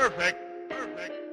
Perfect. Perfect.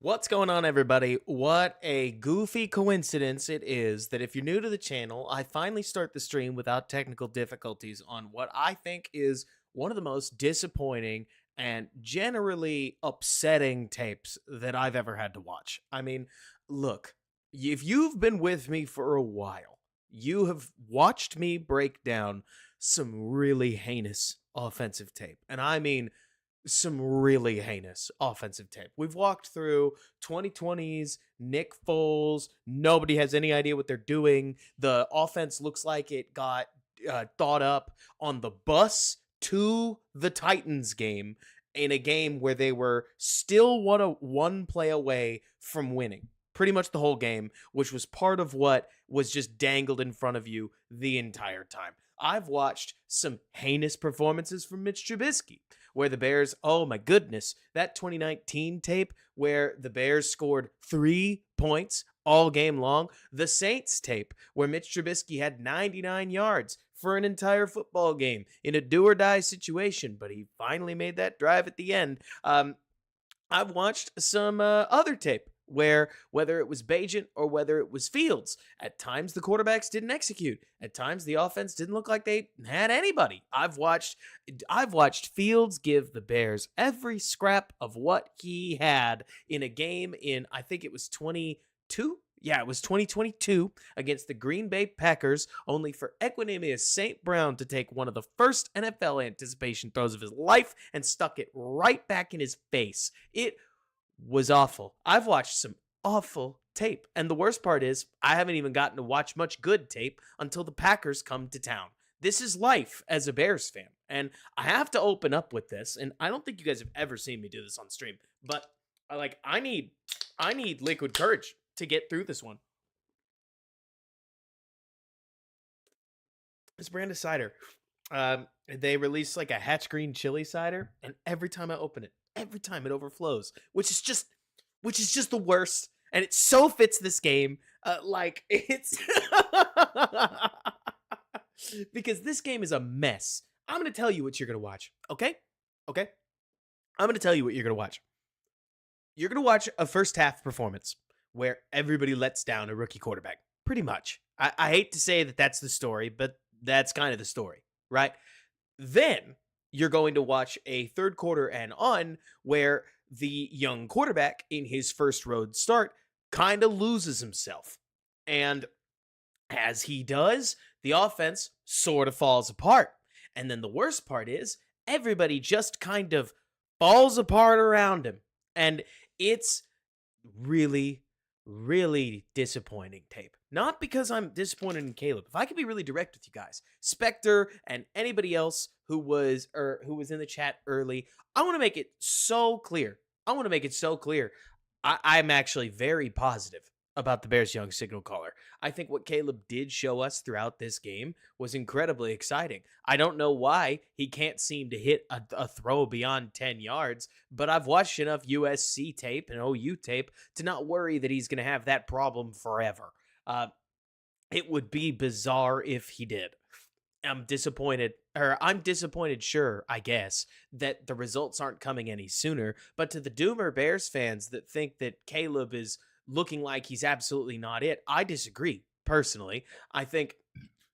What's going on, everybody? What a goofy coincidence it is that if you're new to the channel, I finally start the stream without technical difficulties on what I think is one of the most disappointing and generally upsetting tapes that I've ever had to watch. I mean, look, if you've been with me for a while, you have watched me break down some really heinous offensive tape. And I mean, some really heinous offensive tape. We've walked through 2020's Nick Foles. Nobody has any idea what they're doing. The offense looks like it got thought up on the bus to the Titans game in a game where they were still one play away from winning. Pretty much the whole game, which was part of what was just dangled in front of you the entire time. I've watched some heinous performances from Mitch Trubisky, where the Bears, oh my goodness, that 2019 tape where the Bears scored 3 points all game long. The Saints tape where Mitch Trubisky had 99 yards for an entire football game in a do-or-die situation, but he finally made that drive at the end. I've watched some other tape where whether it was Bajent or whether it was Fields, at times the quarterbacks didn't execute. At times the offense didn't look like they had anybody. I've watched Fields give the Bears every scrap of what he had in a game in, I think it was 22. Yeah, it was 2022 against the Green Bay Packers, only for Equanimeous St. Brown to take one of the first NFL anticipation throws of his life and stuck it right back in his face. It was awful. I've watched some awful tape. And the worst part is I haven't even gotten to watch much good tape until the Packers come to town. This is life as a Bears fan. And I have to open up with this. And I don't think you guys have ever seen me do this on stream, but I need liquid courage to get through this one. This brand of cider. They released like a Hatch Green chili cider, and every time I open it, every time it overflows, which is just the worst, and it so fits this game. It's because this game is a mess. I'm gonna tell you what you're gonna watch. Okay. I'm gonna tell you what you're gonna watch. You're gonna watch a first half performance where everybody lets down a rookie quarterback. Pretty much. I hate to say that that's the story, but that's kind of the story, right? Then you're going to watch a third quarter and on where the young quarterback in his first road start kind of loses himself. And as he does, the offense sort of falls apart. And then the worst part is everybody just kind of falls apart around him. And it's really, really disappointing tape. Not because I'm disappointed in Caleb. If I could be really direct with you guys, Spectre and anybody else who was in the chat early, I want to make it so clear. I'm actually very positive about the Bears' young signal caller. I think what Caleb did show us throughout this game was incredibly exciting. I don't know why he can't seem to hit a throw beyond 10 yards, but I've watched enough USC tape and OU tape to not worry that he's going to have that problem forever. It would be bizarre if he did. I'm disappointed, sure, I guess, that the results aren't coming any sooner. But to the Doomer Bears fans that think that Caleb is looking like he's absolutely not it, I disagree, personally. I think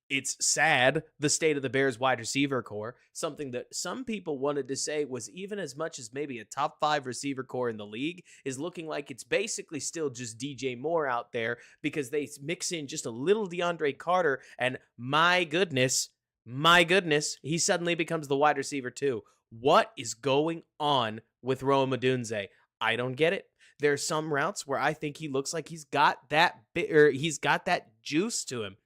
it's sad, the state of the Bears wide receiver core, something that some people wanted to say was even as much as maybe a top 5 receiver core in the league, is looking like it's basically still just DJ Moore out there because they mix in just a little DeAndre Carter, and my goodness, he suddenly becomes the wide receiver too. What is going on with Rome Odunze? I don't get it. There are some routes where I think he looks like he's got that juice to him.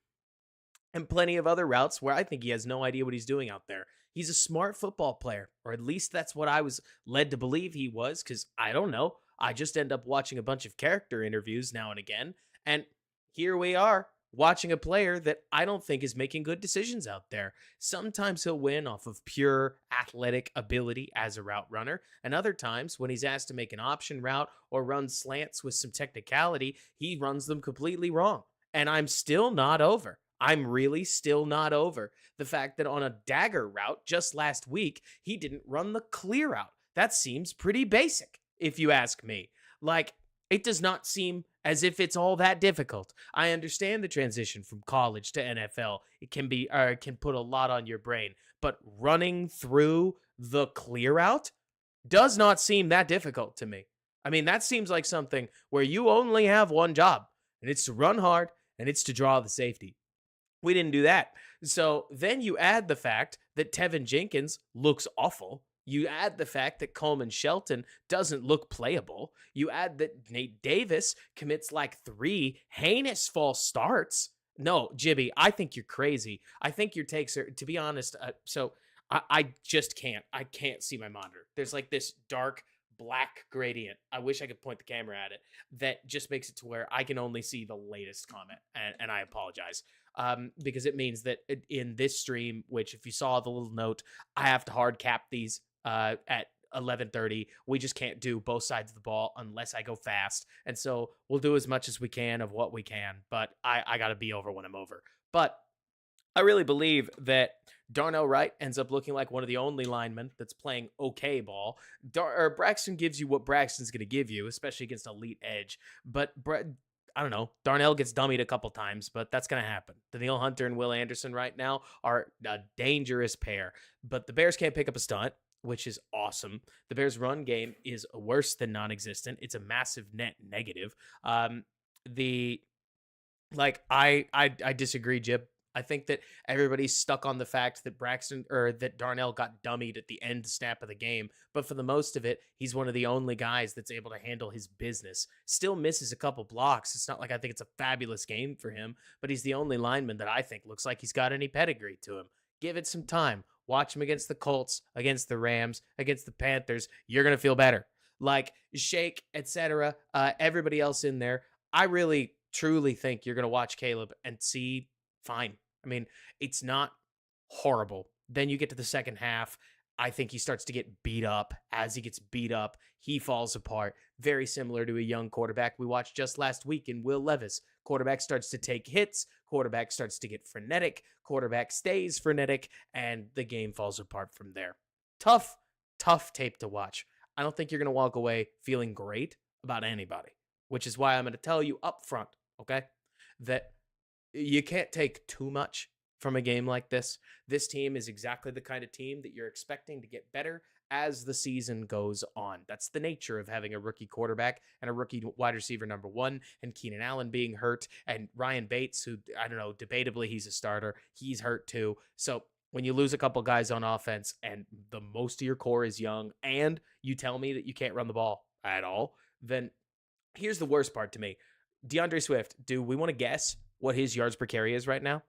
And plenty of other routes where I think he has no idea what he's doing out there. He's a smart football player, or at least that's what I was led to believe he was, because I don't know. I just end up watching a bunch of character interviews now and again, and here we are watching a player that I don't think is making good decisions out there. Sometimes he'll win off of pure athletic ability as a route runner, and other times when he's asked to make an option route or run slants with some technicality, he runs them completely wrong. And I'm still not over. I'm really still not over the fact that on a dagger route just last week, he didn't run the clear out. That seems pretty basic, if you ask me. Like, It does not seem as if it's all that difficult. I understand the transition from college to NFL. It can be, or it can put a lot on your brain, but running through the clear out does not seem that difficult to me. I mean, that seems like something where you only have one job, and it's to run hard and it's to draw the safety. We didn't do that. So then you add the fact that Tevin Jenkins looks awful. You add the fact that Coleman Shelton doesn't look playable. You add that Nate Davis commits like 3 heinous false starts. No, Jibby, I think you're crazy. I think your takes are, to be honest, I just can't. I can't see my monitor. There's like this dark black gradient. I wish I could point the camera at it. That just makes it to where I can only see the latest comment, and I apologize. Because it means that in this stream, which if you saw the little note, I have to hard cap these at 11:30. We just can't do both sides of the ball unless I go fast, and so we'll do as much as we can of what we can. But I got to be over when I'm over. But I really believe that Darnell Wright ends up looking like one of the only linemen that's playing okay ball. Braxton gives you what Braxton's going to give you, especially against elite edge. But I don't know. Darnell gets dummied a couple times, but that's going to happen. Daniil Hunter and Will Anderson right now are a dangerous pair. But the Bears can't pick up a stunt, which is awesome. The Bears' run game is worse than non-existent. It's a massive net negative. I disagree, Jib. I think that everybody's stuck on the fact that that Darnell got dummied at the end snap of the game. But for the most of it, he's one of the only guys that's able to handle his business. Still misses a couple blocks. It's not like I think it's a fabulous game for him, but he's the only lineman that I think looks like he's got any pedigree to him. Give it some time. Watch him against the Colts, against the Rams, against the Panthers. You're going to feel better. Like Shake, etc. Everybody else in there. I really, truly think you're going to watch Caleb and see fine. I mean, it's not horrible. Then you get to the second half. I think he starts to get beat up. As he gets beat up, he falls apart. Very similar to a young quarterback we watched just last week in Will Levis. Quarterback starts to take hits. Quarterback starts to get frenetic. Quarterback stays frenetic, and the game falls apart from there. Tough tape to watch. I don't think you're going to walk away feeling great about anybody, which is why I'm going to tell you up front, okay, that you can't take too much from a game like this. This team is exactly the kind of team that you're expecting to get better as the season goes on. That's the nature of having a rookie quarterback and a rookie wide receiver number 1, and Keenan Allen being hurt, and Ryan Bates, who, I don't know, debatably he's a starter. He's hurt too. So when you lose a couple guys on offense and the most of your core is young, and you tell me that you can't run the ball at all, then here's the worst part to me. DeAndre Swift, do we want to guess what his yards per carry is right now?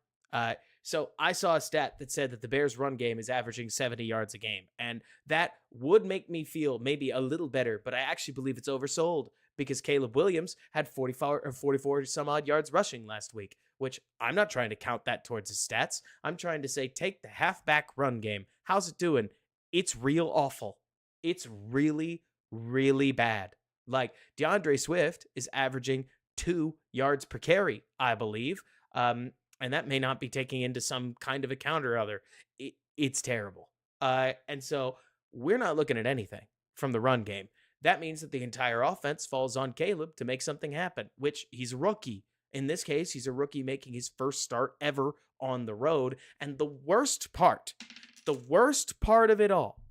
So I saw a stat that said that the Bears' run game is averaging 70 yards a game, and that would make me feel maybe a little better, but I actually believe it's oversold because Caleb Williams had 44 some odd yards rushing last week, which I'm not trying to count that towards his stats. I'm trying to say, take the halfback run game. How's it doing? It's real awful. It's really, really bad. Like DeAndre Swift is averaging 2 yards per carry, I believe. And that may not be taking into some kind of account or other. It's terrible. And so we're not looking at anything from the run game. That means that the entire offense falls on Caleb to make something happen, which he's a rookie. In this case, he's a rookie making his first start ever on the road. And the worst part of it all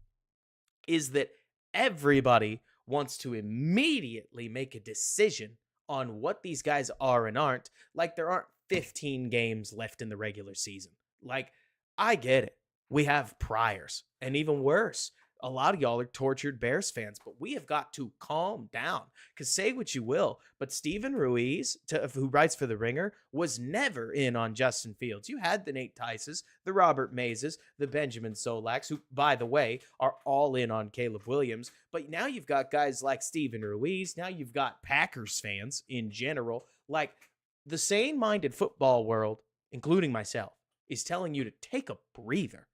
is that everybody wants to immediately make a decision on what these guys are and aren't, like there aren't 15 games left in the regular season. Like, I get it. We have priors, and even worse, a lot of y'all are tortured Bears fans, but we have got to calm down, because say what you will, but Steven Ruiz, who writes for The Ringer, was never in on Justin Fields. You had the Nate Tices, the Robert Mazes, the Benjamin Solaks, who, by the way, are all in on Caleb Williams, but now you've got guys like Steven Ruiz, now you've got Packers fans in general. Like, the sane-minded football world, including myself, is telling you to take a breather.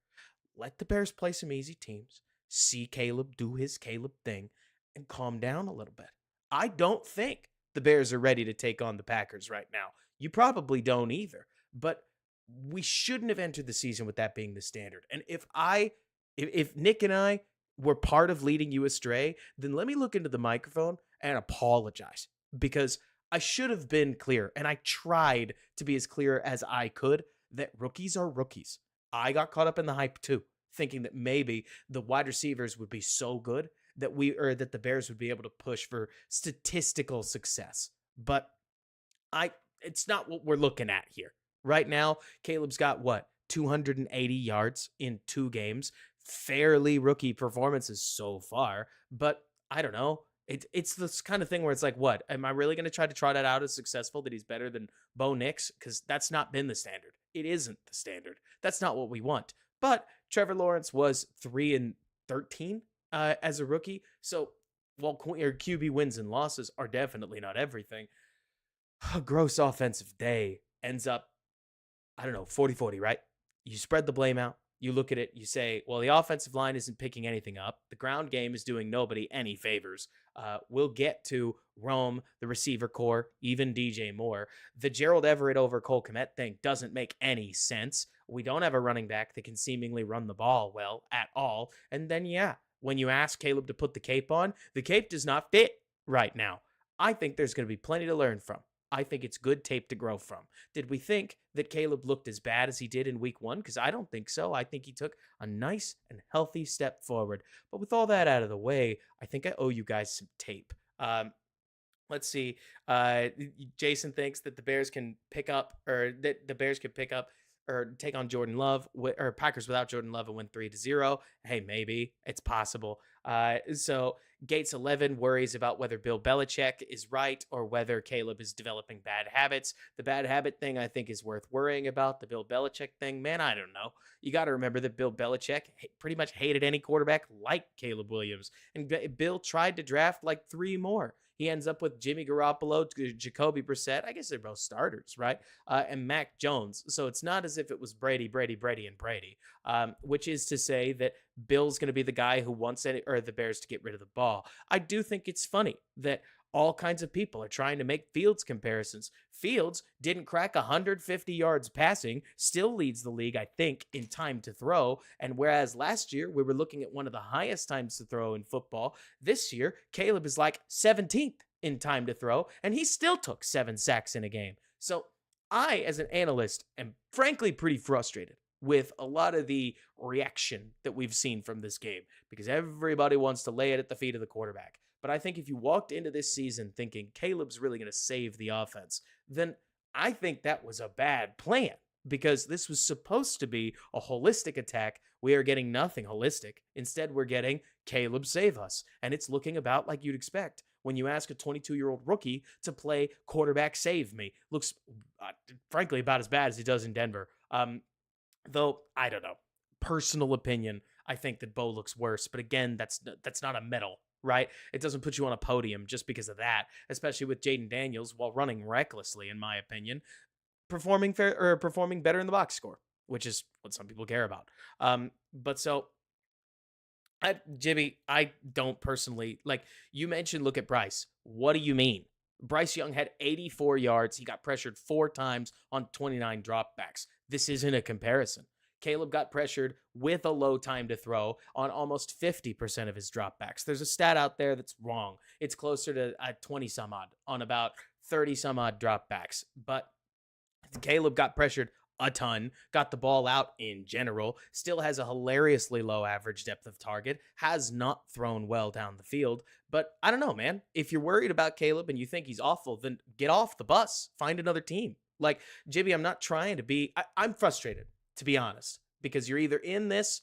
Let the Bears play some easy teams. See Caleb do his Caleb thing and calm down a little bit. I don't think the Bears are ready to take on the Packers right now. You probably don't either, but we shouldn't have entered the season with that being the standard. And if Nick and I were part of leading you astray, then let me look into the microphone and apologize. because I should have been clear, and I tried to be as clear as I could that rookies are rookies. I got caught up in the hype too, thinking that maybe the wide receivers would be so good that that the Bears would be able to push for statistical success. But I it's not what we're looking at here. Right now, Caleb's got what? 280 yards in 2 games. Fairly rookie performances so far, but I don't know. It's this kind of thing where it's like, what? Am I really going to try to trot it out as successful that he's better than Bo Nix? Because that's not been the standard. It isn't the standard. That's not what we want. But Trevor Lawrence was 3-13 as a rookie. So while QB wins and losses are definitely not everything, a gross offensive day ends up, I don't know, 40-40, right? You spread the blame out. You look at it, you say, well, the offensive line isn't picking anything up. The ground game is doing nobody any favors. We'll get to Rome, the receiver core, even DJ Moore. The Gerald Everett over Cole Kmet thing doesn't make any sense. We don't have a running back that can seemingly run the ball well at all. And then, yeah, when you ask Caleb to put the cape does not fit right now. I think there's going to be plenty to learn from. I think it's good tape to grow from. Did we think that Caleb looked as bad as he did in week 1? Because I don't think so. I think he took a nice and healthy step forward. But with all that out of the way, I think I owe you guys some tape. Let's see. Jason thinks that the Bears can pick up, or that the Bears could pick up or take on Jordan Love, or Packers without Jordan Love and win 3-0. Hey, maybe it's possible. So Gates 11 worries about whether Bill Belichick is right or whether Caleb is developing bad habits. The bad habit thing I think is worth worrying about. The Bill Belichick thing, man, I don't know. You got to remember that Bill Belichick pretty much hated any quarterback like Caleb Williams, and Bill tried to draft like 3 more. He ends up with Jimmy Garoppolo, Jacoby Brissett. I guess they're both starters, right? And Mac Jones. So it's not as if it was Brady, and Brady, which is to say that Bill's going to be the guy who wants the Bears to get rid of the ball. I do think it's funny that all kinds of people are trying to make Fields comparisons. Fields didn't crack 150 yards passing, still leads the league, I think, in time to throw. And whereas last year we were looking at one of the highest times to throw in football, this year Caleb is like 17th in time to throw, and he still took 7 sacks in a game. So I, as an analyst, am frankly pretty frustrated with a lot of the reaction that we've seen from this game because everybody wants to lay it at the feet of the quarterback. But I think if you walked into this season thinking Caleb's really going to save the offense, then I think that was a bad plan because this was supposed to be a holistic attack. We are getting nothing holistic. Instead, we're getting Caleb save us. And it's looking about like you'd expect when you ask a 22-year-old rookie to play quarterback save me. Looks, frankly, about as bad as he does in Denver. Though, I don't know. Personal opinion, I think that Bo looks worse. But again, that's not a medal, right? It doesn't put you on a podium just because of that, especially with Jaden Daniels, while running recklessly, in my opinion, performing better in the box score, which is what some people care about. But so, Jimmy, I don't personally, like you mentioned, look at Bryce. What do you mean? Bryce Young had 84 yards. He got pressured 4 times on 29 dropbacks. This isn't a comparison. Caleb got pressured with a low time to throw on almost 50% of his dropbacks. There's a stat out there that's wrong. It's closer to 20 some odd on about 30 some odd dropbacks. But Caleb got pressured a ton, got the ball out in general, still has a hilariously low average depth of target, has not thrown well down the field. But I don't know, man. If you're worried about Caleb and you think he's awful, then get off the bus. Find another team. Like, Jimmy, I'm not trying to be... I'm frustrated, to be honest, because you're either in this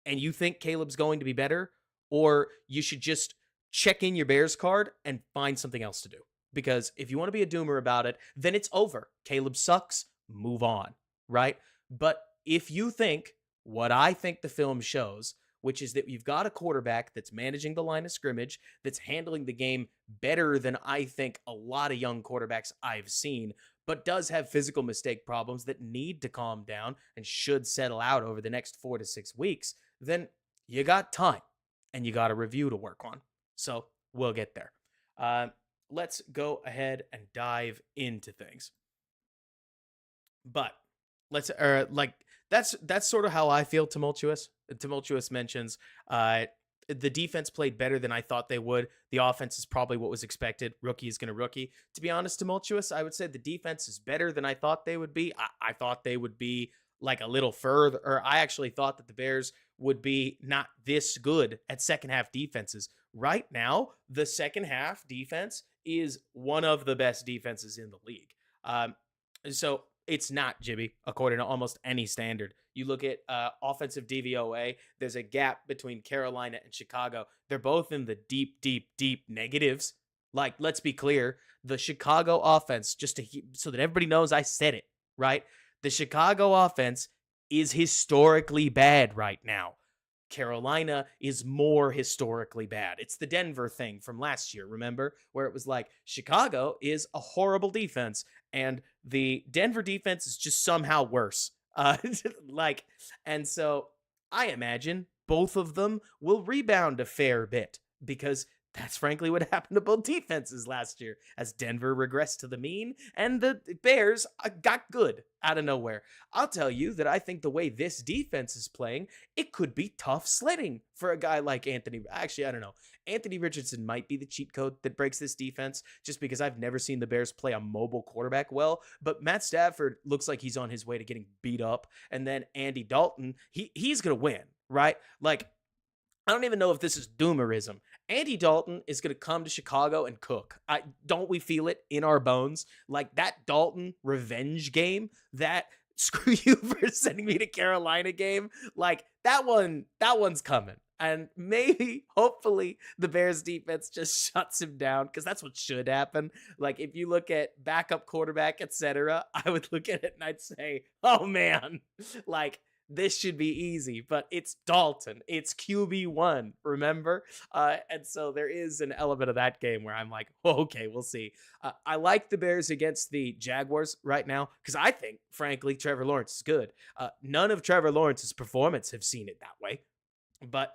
and you think Caleb's going to be better, or you should just check in your Bears card and find something else to do. Because if you want to be a doomer about it, then it's over. Caleb sucks. Move on, right? But if you think what I think the film shows, which is that you've got a quarterback that's managing the line of scrimmage, that's handling the game better than I think a lot of young quarterbacks I've seen, but does have physical mistake problems that need to calm down and should settle out over the next 4 to 6 weeks, then you got time and you got a review to work on. So we'll get there. Let's go ahead and dive into things. But let's that's sort of how I feel. Tumultuous mentions the defense played better than I thought they would. The offense is probably what was expected. Rookie is going to rookie. To be honest, tumultuous, I would say the defense is better than I thought they would be. I thought they would be like a little further, or I actually thought that the Bears would be not this good at second half defenses. Right now, the second half defense is one of the best defenses in the league. So it's not, Jibby, according to almost any standard. You look at offensive DVOA, there's a gap between Carolina and Chicago. They're both in the deep, deep, deep negatives. Like, let's be clear, the Chicago offense, so that everybody knows I said it, right? The Chicago offense is historically bad right now. Carolina is more historically bad. It's the Denver thing from last year, remember? Where it was like, Chicago is a horrible defense, and the Denver defense is just somehow worse. And so I imagine both of them will rebound a fair bit, because that's frankly what happened to both defenses last year, as Denver regressed to the mean and the Bears got good out of nowhere. I'll tell you that I think the way this defense is playing, it could be tough sledding for a guy like Anthony. Actually, I don't know. Anthony Richardson might be the cheat code that breaks this defense, just because I've never seen the Bears play a mobile quarterback well. But Matt Stafford looks like he's on his way to getting beat up. And then Andy Dalton, he's going to win, right? Like, I don't even know if this is doomerism. Andy Dalton is going to come to Chicago and cook. Don't we feel it in our bones? Like that Dalton revenge game, that screw you for sending me to Carolina game, like that one's coming. And maybe, hopefully, the Bears defense just shuts him down, because that's what should happen. Like, if you look at backup quarterback, etc., I would look at it and I'd say, oh man, like, this should be easy, but it's Dalton. It's QB1, remember? And so there is an element of that game where I'm like, oh, okay, we'll see. I like the Bears against the Jaguars right now, because I think, frankly, Trevor Lawrence is good. None of Trevor Lawrence's performance have seen it that way. But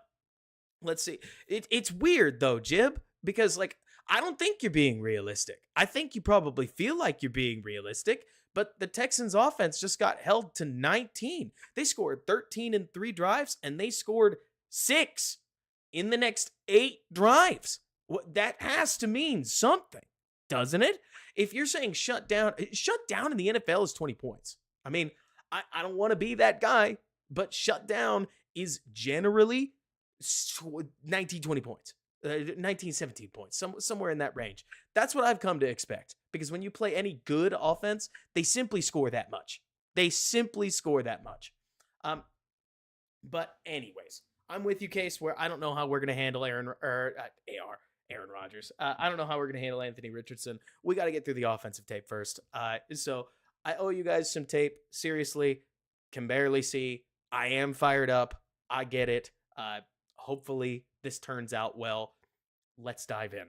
let's see. It's weird, though, Jib, because, like, I don't think you're being realistic. I think you probably feel like you're being realistic, but the Texans offense just got held to 19. They scored 13 in 3 drives, and they scored 6 in the next 8 drives. That has to mean something, doesn't it? If you're saying shut down in the NFL is 20 points. I mean, I don't want to be that guy, but shut down is generally 19, 20 points. 19, 17 points, somewhere in that range. That's what I've come to expect, because when you play any good offense, they simply score that much. But anyways, I'm with you, Case, where I don't know how we're going to handle Aaron Rodgers. I don't know how we're going to handle Anthony Richardson. We got to get through the offensive tape first. So I owe you guys some tape. Seriously, can barely see. I am fired up. I get it. Hopefully this turns out well. Let's dive in.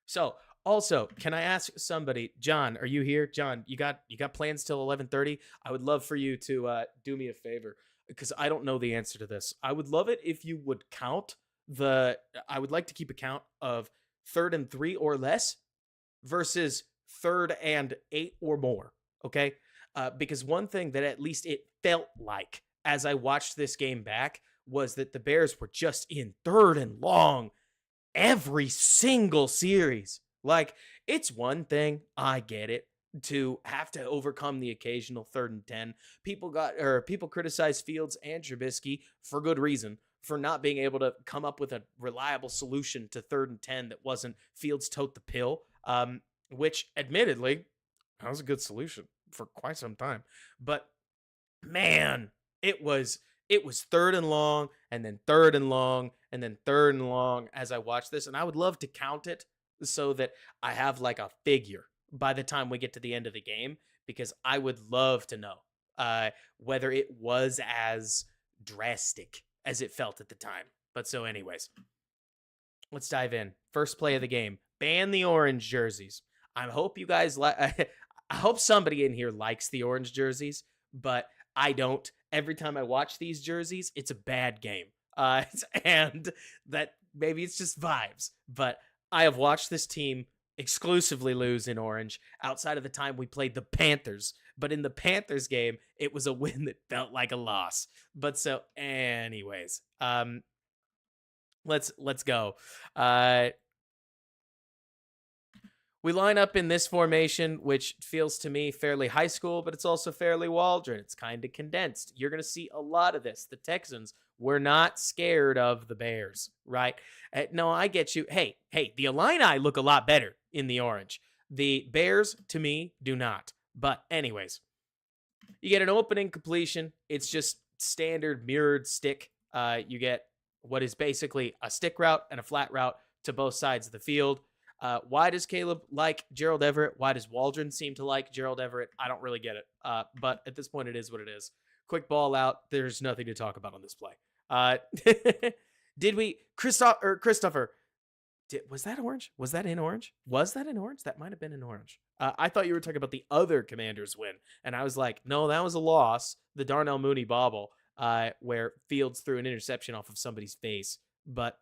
So, also, can I ask somebody, John, are you here? John, you got plans till 11:30? I would love for you to do me a favor, because I don't know the answer to this. I would love it if you would I would like to keep a count of 3rd and 3 or less versus 3rd and 8 or more, okay? Because one thing that at least it felt like as I watched this game back was that the Bears were just in 3rd and long every single series. Like, it's one thing, I get it, to have to overcome the occasional 3rd and 10. People criticize Fields and Trubisky for good reason, for not being able to come up with a reliable solution to 3rd and 10 that wasn't Fields tote the pill, which admittedly, that was a good solution for quite some time. But man, it was 3rd and long, and then 3rd and long, and then 3rd and long as I watched this. And I would love to count it so that I have like a figure by the time we get to the end of the game, because I would love to know whether it was as drastic as it felt at the time. But so anyways, let's dive in. First play of the game. Ban the orange jerseys. I hope you guys I hope somebody in here likes the orange jerseys, but I don't. Every time I watch these jerseys, it's a bad game. And that maybe it's just vibes, but I have watched this team exclusively lose in orange outside of the time we played the Panthers. But in the Panthers game, it was a win that felt like a loss. But so anyways, Let's go. Uh, We line up in this formation, which feels to me fairly high school, but it's also fairly Waldron. It's kind of condensed. You're going to see a lot of this. The Texans were not scared of the Bears, right? No, I get you. Hey, the Illini look a lot better in the orange. The Bears, to me, do not. But, anyways, you get an opening completion. It's just standard mirrored stick. You get what is basically a stick route and a flat route to both sides of the field. Why does Caleb like Gerald Everett? Why does Waldron seem to like Gerald Everett? I don't really get it. But at this point, it is what it is. Quick ball out. There's nothing to talk about on this play. Did we, Christopher? Was that orange? Was that in orange? Was that in orange? That might have been in orange. I thought you were talking about the other Commanders win, and I was like, no, that was a loss. The Darnell Mooney bobble, where Fields threw an interception off of somebody's face. But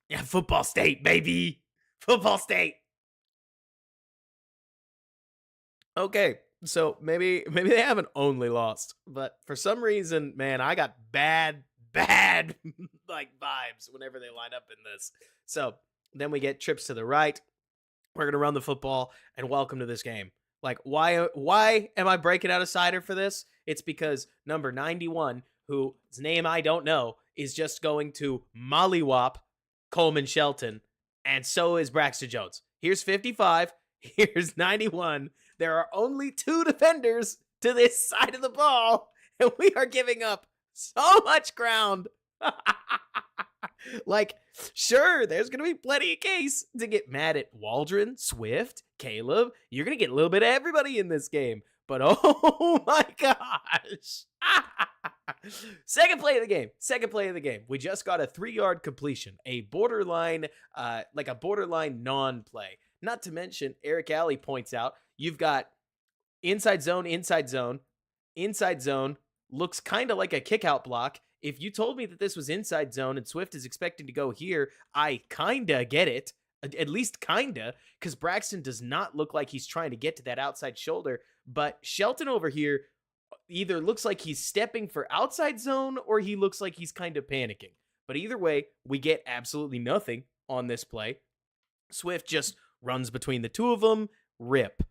yeah, football state, baby. Football state. Okay, so maybe they haven't only lost, but for some reason, man, I got bad like vibes whenever they line up in this. So then we get trips to the right. We're gonna run the football and welcome to this game. Like, why am I breaking out a cider for this? It's because number 91, whose name I don't know, is just going to mollywop Coleman Shelton, and so is Braxton Jones. Here's 55. Here's 91. There are only 2 defenders to this side of the ball, and we are giving up so much ground. Like, sure, there's going to be plenty of case to get mad at Waldron, Swift, Caleb. You're going to get a little bit of everybody in this game. But oh my gosh. Second play of the game. We just got a 3-yard completion, a borderline non-play. Not to mention, Eric Alley points out, you've got inside zone, looks kind of like a kick-out block. If you told me that this was inside zone and Swift is expecting to go here, I kind of get it. At least kinda, because Braxton does not look like he's trying to get to that outside shoulder. But Shelton over here either looks like he's stepping for outside zone or he looks like he's kind of panicking. But either way, we get absolutely nothing on this play. Swift just runs between the two of them. Rip.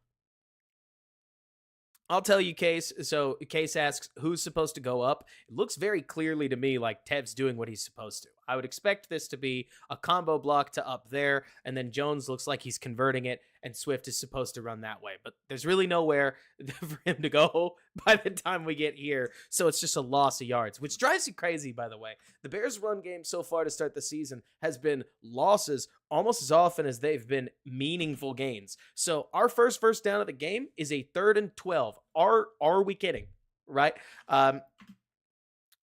I'll tell you, Case. So Case asks, who's supposed to go up? It looks very clearly to me like Tev's doing what he's supposed to. I would expect this to be a combo block to up there, and then Jones looks like he's converting it, and Swift is supposed to run that way. But there's really nowhere for him to go by the time we get here, so it's just a loss of yards, which drives you crazy, by the way. The Bears' run game so far to start the season has been losses almost as often as they've been meaningful gains. So our first down of the game is a 3rd and 12. Are we kidding? Right?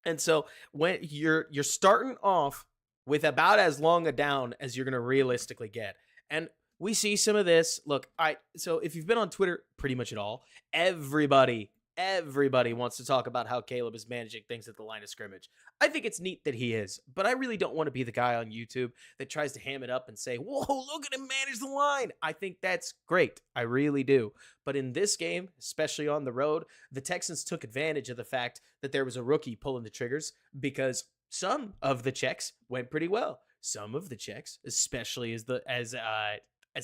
And so when you're starting off with about as long a down as you're going to realistically get. And we see some of this. Look, so if you've been on Twitter pretty much at all, everybody wants to talk about how Caleb is managing things at the line of scrimmage. I think it's neat that he is, but I really don't want to be the guy on YouTube that tries to ham it up and say, whoa, look at him manage the line. I think that's great. I really do. But in this game, especially on the road, the Texans took advantage of the fact that there was a rookie pulling the triggers because some of the checks went pretty well. Some of the checks, especially as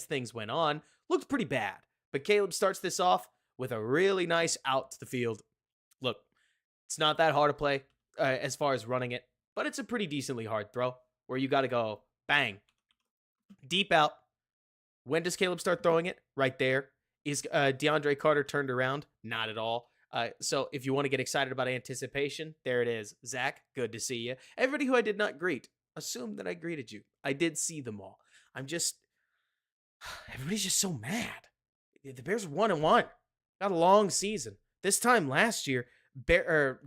things went on, looked pretty bad. But Caleb starts this off with a really nice out to the field. Look, it's not that hard to play as far as running it, but it's a pretty decently hard throw where you got to go bang, deep out. When does Caleb start throwing it? Right there. Is DeAndre Carter turned around? Not at all. So if you want to get excited about anticipation, there it is. Zach, good to see you. Everybody who I did not greet, assume that I greeted you. I did see them all. Everybody's just so mad. The Bears are 1-1. Got a long season. This time last year,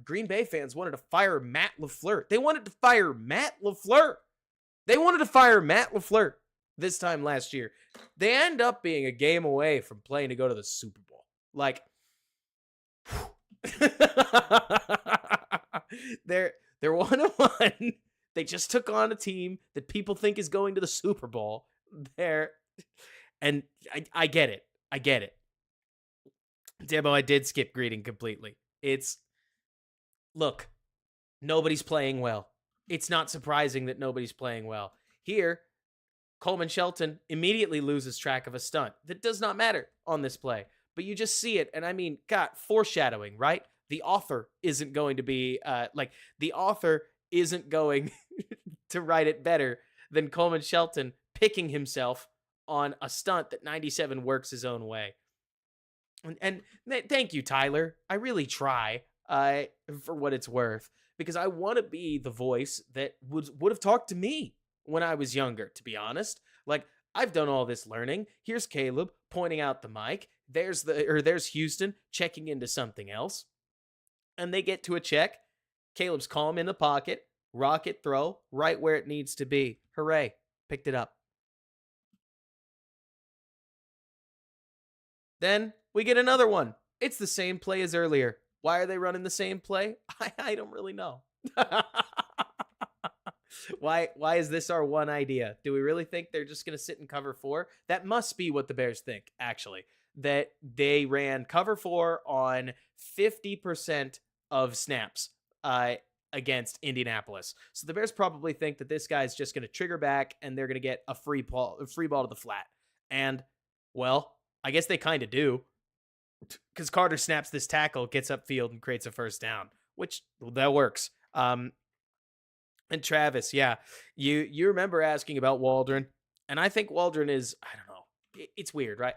Green Bay fans wanted to fire Matt LaFleur. They wanted to fire Matt LaFleur this time last year. They end up being a game away from playing to go to the Super Bowl. Like, they're 1-1. They just took on a team that people think is going to the Super Bowl. And I get it. Debo, I did skip greeting completely. Look, nobody's playing well. it's not surprising that nobody's playing well. Here, Coleman Shelton immediately loses track of a stunt that does not matter on this play, but you just see it. And I mean, God, foreshadowing, right? The author isn't going to be the author isn't going to write it better than Coleman Shelton picking himself on a stunt that 97 works his own way. And thank you, Tyler. I really try for what it's worth, because I want to be the voice that would have talked to me when I was younger, to be honest. Like, I've done all this learning. Here's Caleb pointing out the mic. There's Houston checking into something else. And they get to a check. Caleb's calm in the pocket. Rocket throw right where it needs to be. Hooray. Picked it up. Then we get another one. It's the same play as earlier. Why are they running the same play? I don't really know. Why is this our one idea? Do we really think they're just going to sit in cover 4? That must be what the Bears think, actually. That they ran cover 4 on 50% of snaps against Indianapolis. So the Bears probably think that this guy's just going to trigger back and they're going to get a free ball to the flat. And, well, I guess they kind of do, because Carter snaps this tackle, gets upfield, and creates a first down, which that works. And Travis, yeah, you remember asking about Waldron, and I think Waldron is, I don't know, it's weird, right?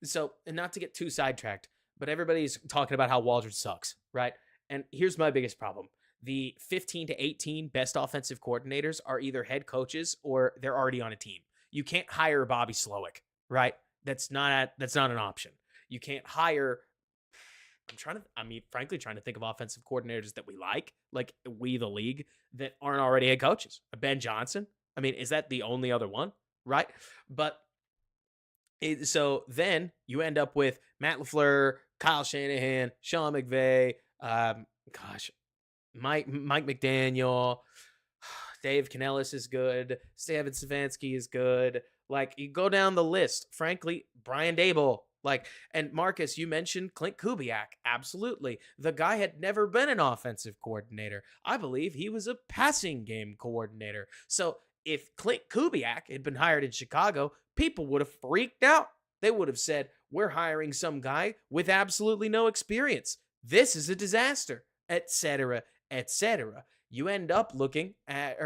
So, and not to get too sidetracked, but everybody's talking about how Waldron sucks, right? And here's my biggest problem. The 15 to 18 best offensive coordinators are either head coaches or they're already on a team. You can't hire Bobby Slowick, right? That's not an option. You can't hire. Frankly, trying to think of offensive coordinators that we like we, the league, that aren't already head coaches. Ben Johnson. I mean, is that the only other one? Right. But so then you end up with Matt LaFleur, Kyle Shanahan, Sean McVay, Mike McDaniel, Dave Canellis is good. Steven Stefanski is good. Like, you go down the list. Frankly, Brian Daboll. And Marcus, you mentioned Clint Kubiak. Absolutely. The guy had never been an offensive coordinator. I believe he was a passing game coordinator. So if Clint Kubiak had been hired in Chicago, people would have freaked out. They would have said, we're hiring some guy with absolutely no experience. This is a disaster, etc., etc. You end up looking at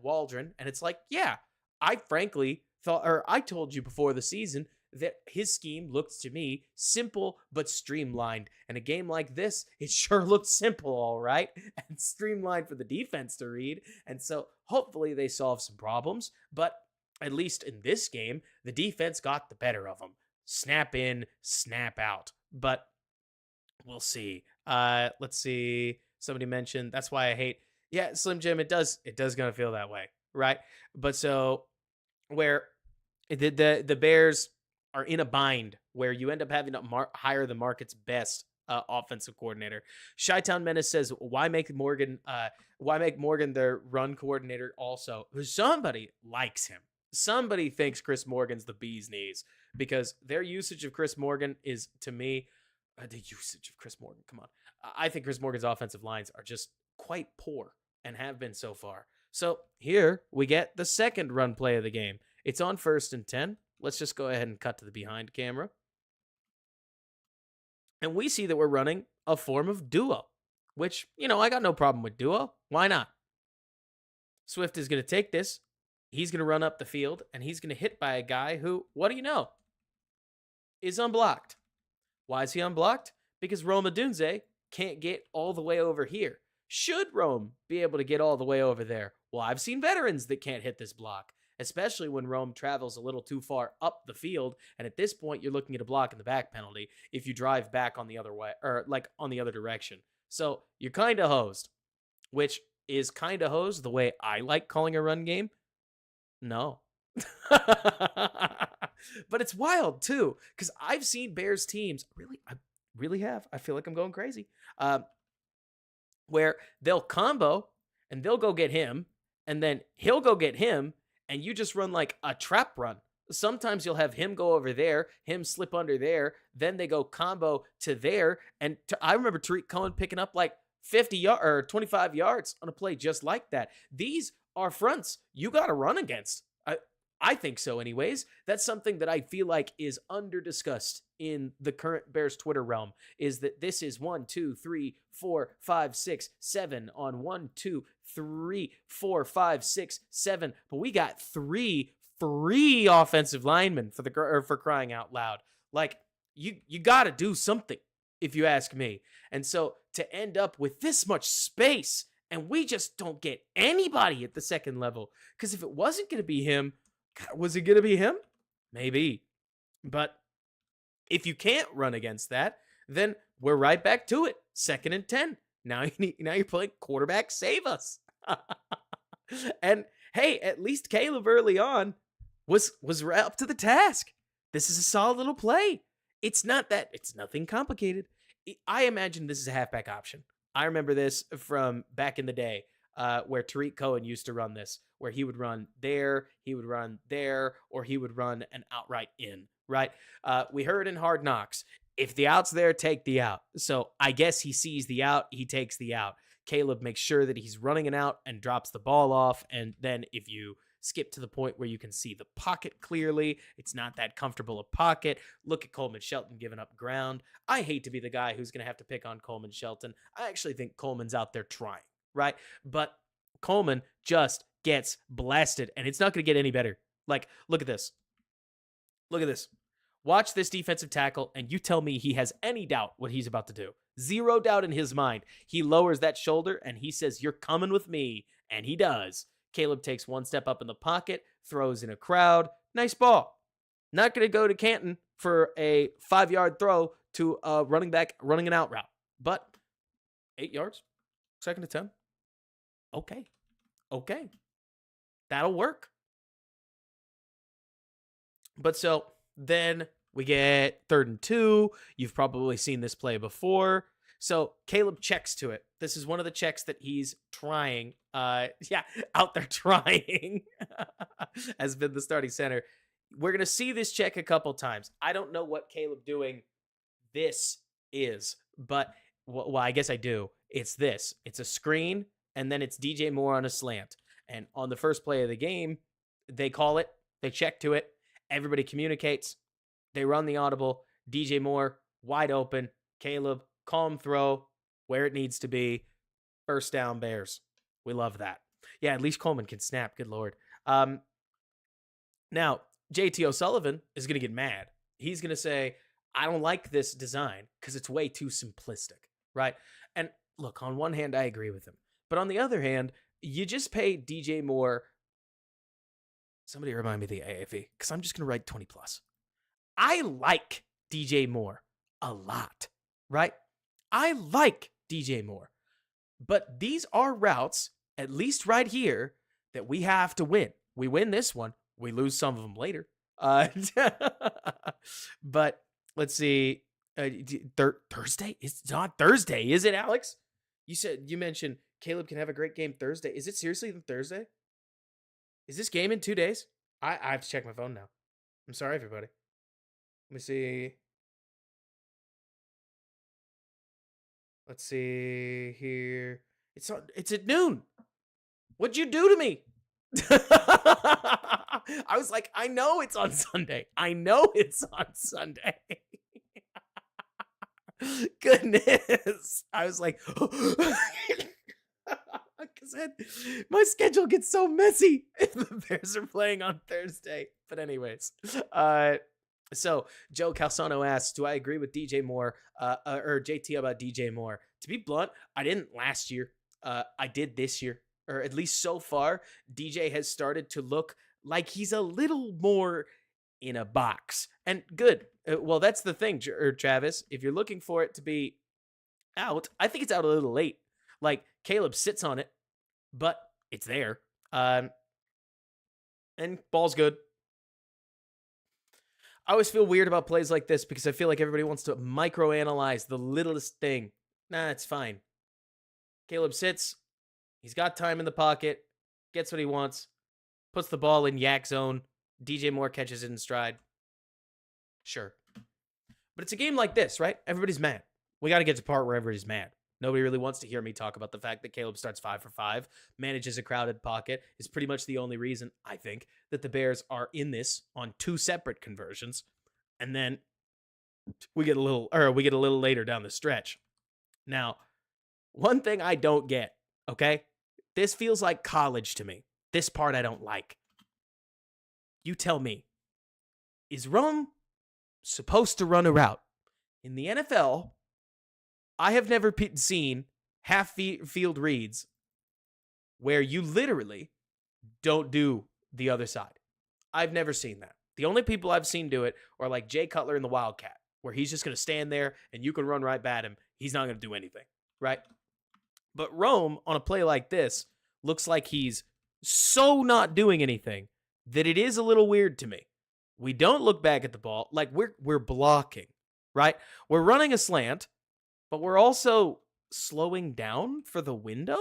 Waldron, and it's like, yeah, I frankly thought, or I told you before the season, that his scheme looked to me simple but streamlined. And a game like this, it sure looked simple, all right, and streamlined for the defense to read. And so hopefully they solve some problems. But at least in this game, the defense got the better of them. Snap in, snap out. But we'll see. Let's see. Somebody mentioned, that's why I hate. Yeah, Slim Jim, it does gonna feel that way, right? But so where the Bears are in a bind where you end up having to hire the market's best offensive coordinator. Chi-Town Menace says, why make Morgan their run coordinator also? Somebody likes him. Somebody thinks Chris Morgan's the bee's knees, because their usage of Chris Morgan is, to me, the usage of Chris Morgan. Come on. I think Chris Morgan's offensive lines are just quite poor and have been so far. So here we get the second run play of the game. It's on 1st and 10. Let's just go ahead and cut to the behind camera. And we see that we're running a form of duo, which, I got no problem with duo. Why not? Swift is going to take this. He's going to run up the field, and he's going to hit by a guy who, what do you know, is unblocked. Why is he unblocked? Because Rome Odunze can't get all the way over here. Should Rome be able to get all the way over there? Well, I've seen veterans that can't hit this block, especially when Rome travels a little too far up the field. And at this point, you're looking at a block in the back penalty if you drive back on the other way, or on the other direction. So you're kind of hosed, which is kind of hosed the way I like calling a run game. No. But it's wild too, because I've seen Bears teams, I really have. I feel like I'm going crazy. Where they'll combo and they'll go get him, and then he'll go get him, and you just run like a trap run. Sometimes you'll have him go over there, him slip under there, then they go combo to there. And I remember Tariq Cohen picking up like 50 yards or 25 yards on a play just like that. These are fronts you got to run against. I think so anyways. That's something that I feel like is under discussed in the current Bears Twitter realm, is that this is 1, 2, 3, 4, 5, 6, 7 on 1, 2, 3, 4, 5, 6, 7. But we got three free offensive linemen for crying out loud. Like, you got to do something, if you ask me. And so to end up with this much space, and we just don't get anybody at the second level, because if it wasn't going to be him, God, was it going to be him? Maybe. But if you can't run against that, then we're right back to it. 2nd and 10. Now you're playing quarterback save us. And hey, at least Caleb early on was up to the task. This is a solid little play. It's nothing complicated. I imagine this is a halfback option. I remember this from back in the day where Tariq Cohen used to run this, where he would run there, or he would run an outright in, right? We heard in Hard Knocks, if the out's there, take the out. So I guess he sees the out, he takes the out. Caleb makes sure that he's running an out and drops the ball off. And then if you skip to the point where you can see the pocket clearly, it's not that comfortable a pocket. Look at Coleman Shelton giving up ground. I hate to be the guy who's going to have to pick on Coleman Shelton. I actually think Coleman's out there trying, right? But Coleman just gets blasted, and it's not going to get any better. Like, look at this. Look at this. Watch this defensive tackle, and you tell me he has any doubt what he's about to do. Zero doubt in his mind. He lowers that shoulder, and he says, "You're coming with me," and he does. Caleb takes one step up in the pocket, throws in a crowd. Nice ball. Not going to go to Canton for a 5-yard throw to a running back running an out route. But 8 yards, 2nd and 10. Okay. That'll work. But so then we get 3rd and 2. You've probably seen this play before. So Caleb checks to it. This is one of the checks that he's trying. Out there trying has been the starting center. We're going to see this check a couple times. I don't know what Caleb doing this is, but well, I guess I do. It's this. It's a screen, and then it's DJ Moore on a slant. And on the first play of the game, they call it. They check to it. Everybody communicates. They run the audible. DJ Moore, wide open. Caleb, calm throw, where it needs to be. First down, Bears. We love that. Yeah, at least Coleman can snap. Good Lord. Now, JT O'Sullivan is going to get mad. He's going to say, I don't like this design because it's way too simplistic, right? And look, on one hand, I agree with him. But on the other hand, you just pay DJ Moore. Somebody remind me of the AAV, because I'm just going to write 20 plus. I like DJ Moore a lot, right? I like DJ Moore. But these are routes, at least right here, that we have to win. We win this one. We lose some of them later. But let's see. Thursday? It's not Thursday, is it, Alex? You mentioned Caleb can have a great game Thursday. Is it seriously Thursday? Is this game in 2 days? I have to check my phone now. I'm sorry, everybody. Let me see. Let's see here. It's at noon. What'd you do to me? I was like, I know it's on Sunday. Goodness. I was like, because my schedule gets so messy if the Bears are playing on Thursday. But anyways, so Joe Calzano asks, do I agree with DJ Moore or JT about DJ Moore? To be blunt, I didn't last year. I did this year, or at least so far. DJ has started to look like he's a little more in a box. And good. Well, that's the thing, Travis. If you're looking for it to be out, I think it's out a little late. Like, Caleb sits on it, but it's there. And ball's good. I always feel weird about plays like this because I feel like everybody wants to microanalyze the littlest thing. Nah, it's fine. Caleb sits. He's got time in the pocket. Gets what he wants. Puts the ball in yak zone. DJ Moore catches it in stride. Sure. But it's a game like this, right? Everybody's mad. We got to get to the part where everybody's mad. Nobody really wants to hear me talk about the fact that Caleb starts 5 for 5, manages a crowded pocket, is pretty much the only reason, I think, that the Bears are in this on 2 separate conversions. And then we get a little later down the stretch. Now, one thing I don't get, okay? This feels like college to me. This part I don't like. You tell me, is Rome supposed to run a route? In the NFL, I have never seen half-field reads where you literally don't do the other side. I've never seen that. The only people I've seen do it are like Jay Cutler in the Wildcat, where he's just going to stand there and you can run right at him. He's not going to do anything, right? But Rome, on a play like this, looks like he's so not doing anything that it is a little weird to me. We don't look back at the ball. Like, we're blocking, right? We're running a slant, but we're also slowing down for the window.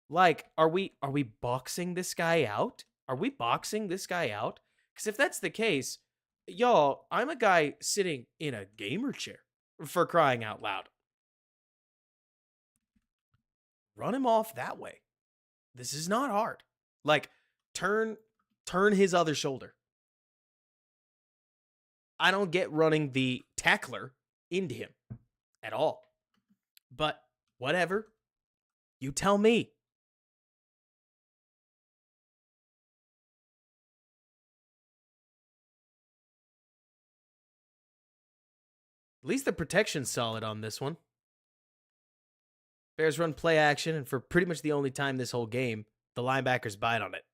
Like, are we boxing this guy out? Are we boxing this guy out? Because if that's the case, y'all, I'm a guy sitting in a gamer chair, for crying out loud. Run him off that way. This is not hard. Like, turn his other shoulder. I don't get running the tackler into him at all. But whatever. You tell me. At least the protection's solid on this one. Bears run play action, and for pretty much the only time this whole game, the linebackers bite on it.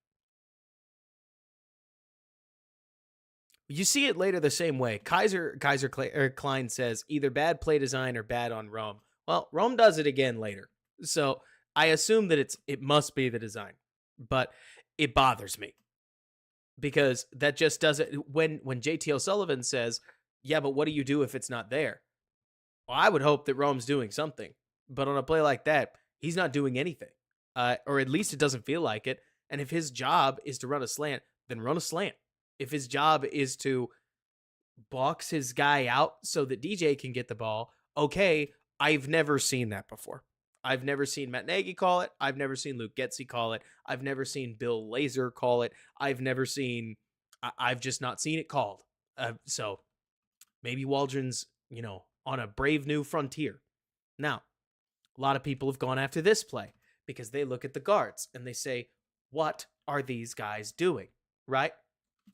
You see it later the same way. Kaiser Klein says either bad play design or bad on Rome. Well, Rome does it again later. So I assume that it must be the design. But it bothers me. Because that just doesn't... When JT O'Sullivan says, yeah, but what do you do if it's not there? Well, I would hope that Rome's doing something. But on a play like that, he's not doing anything. Or at least it doesn't feel like it. And if his job is to run a slant, then run a slant. If his job is to box his guy out so that DJ can get the ball, okay, I've never seen that before. I've never seen Matt Nagy call it. I've never seen Luke Getsy call it. I've never seen Bill Lazor call it. I've just not seen it called. So maybe Waldron's, on a brave new frontier. Now, a lot of people have gone after this play because they look at the guards and they say, what are these guys doing? Right?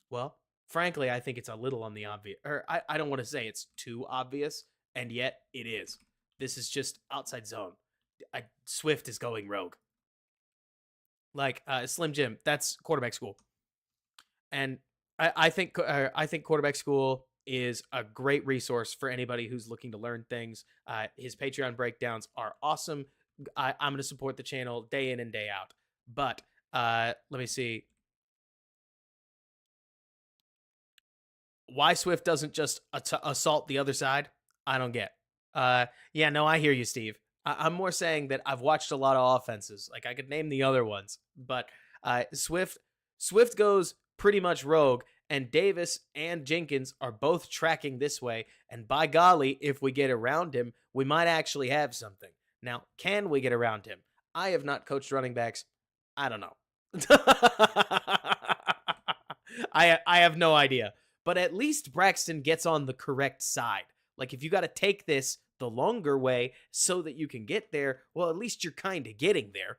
Well, frankly, I think it's a little on the obvious, or I don't want to say it's too obvious, and yet it is. This is just outside zone. Swift is going rogue. Like Slim Jim, that's quarterback school, and I think quarterback school is a great resource for anybody who's looking to learn things. His Patreon breakdowns are awesome. I'm going to support the channel day in and day out. But let me see. Why Swift doesn't just assault the other side, I don't get. Yeah, no, I hear you, Steve. I'm more saying that I've watched a lot of offenses. Like, I could name the other ones. But Swift goes pretty much rogue, and Davis and Jenkins are both tracking this way. And by golly, if we get around him, we might actually have something. Now, can we get around him? I have not coached running backs. I don't know. I have no idea. But at least Braxton gets on the correct side. Like, if you got to take this the longer way so that you can get there, well, at least you're kind of getting there.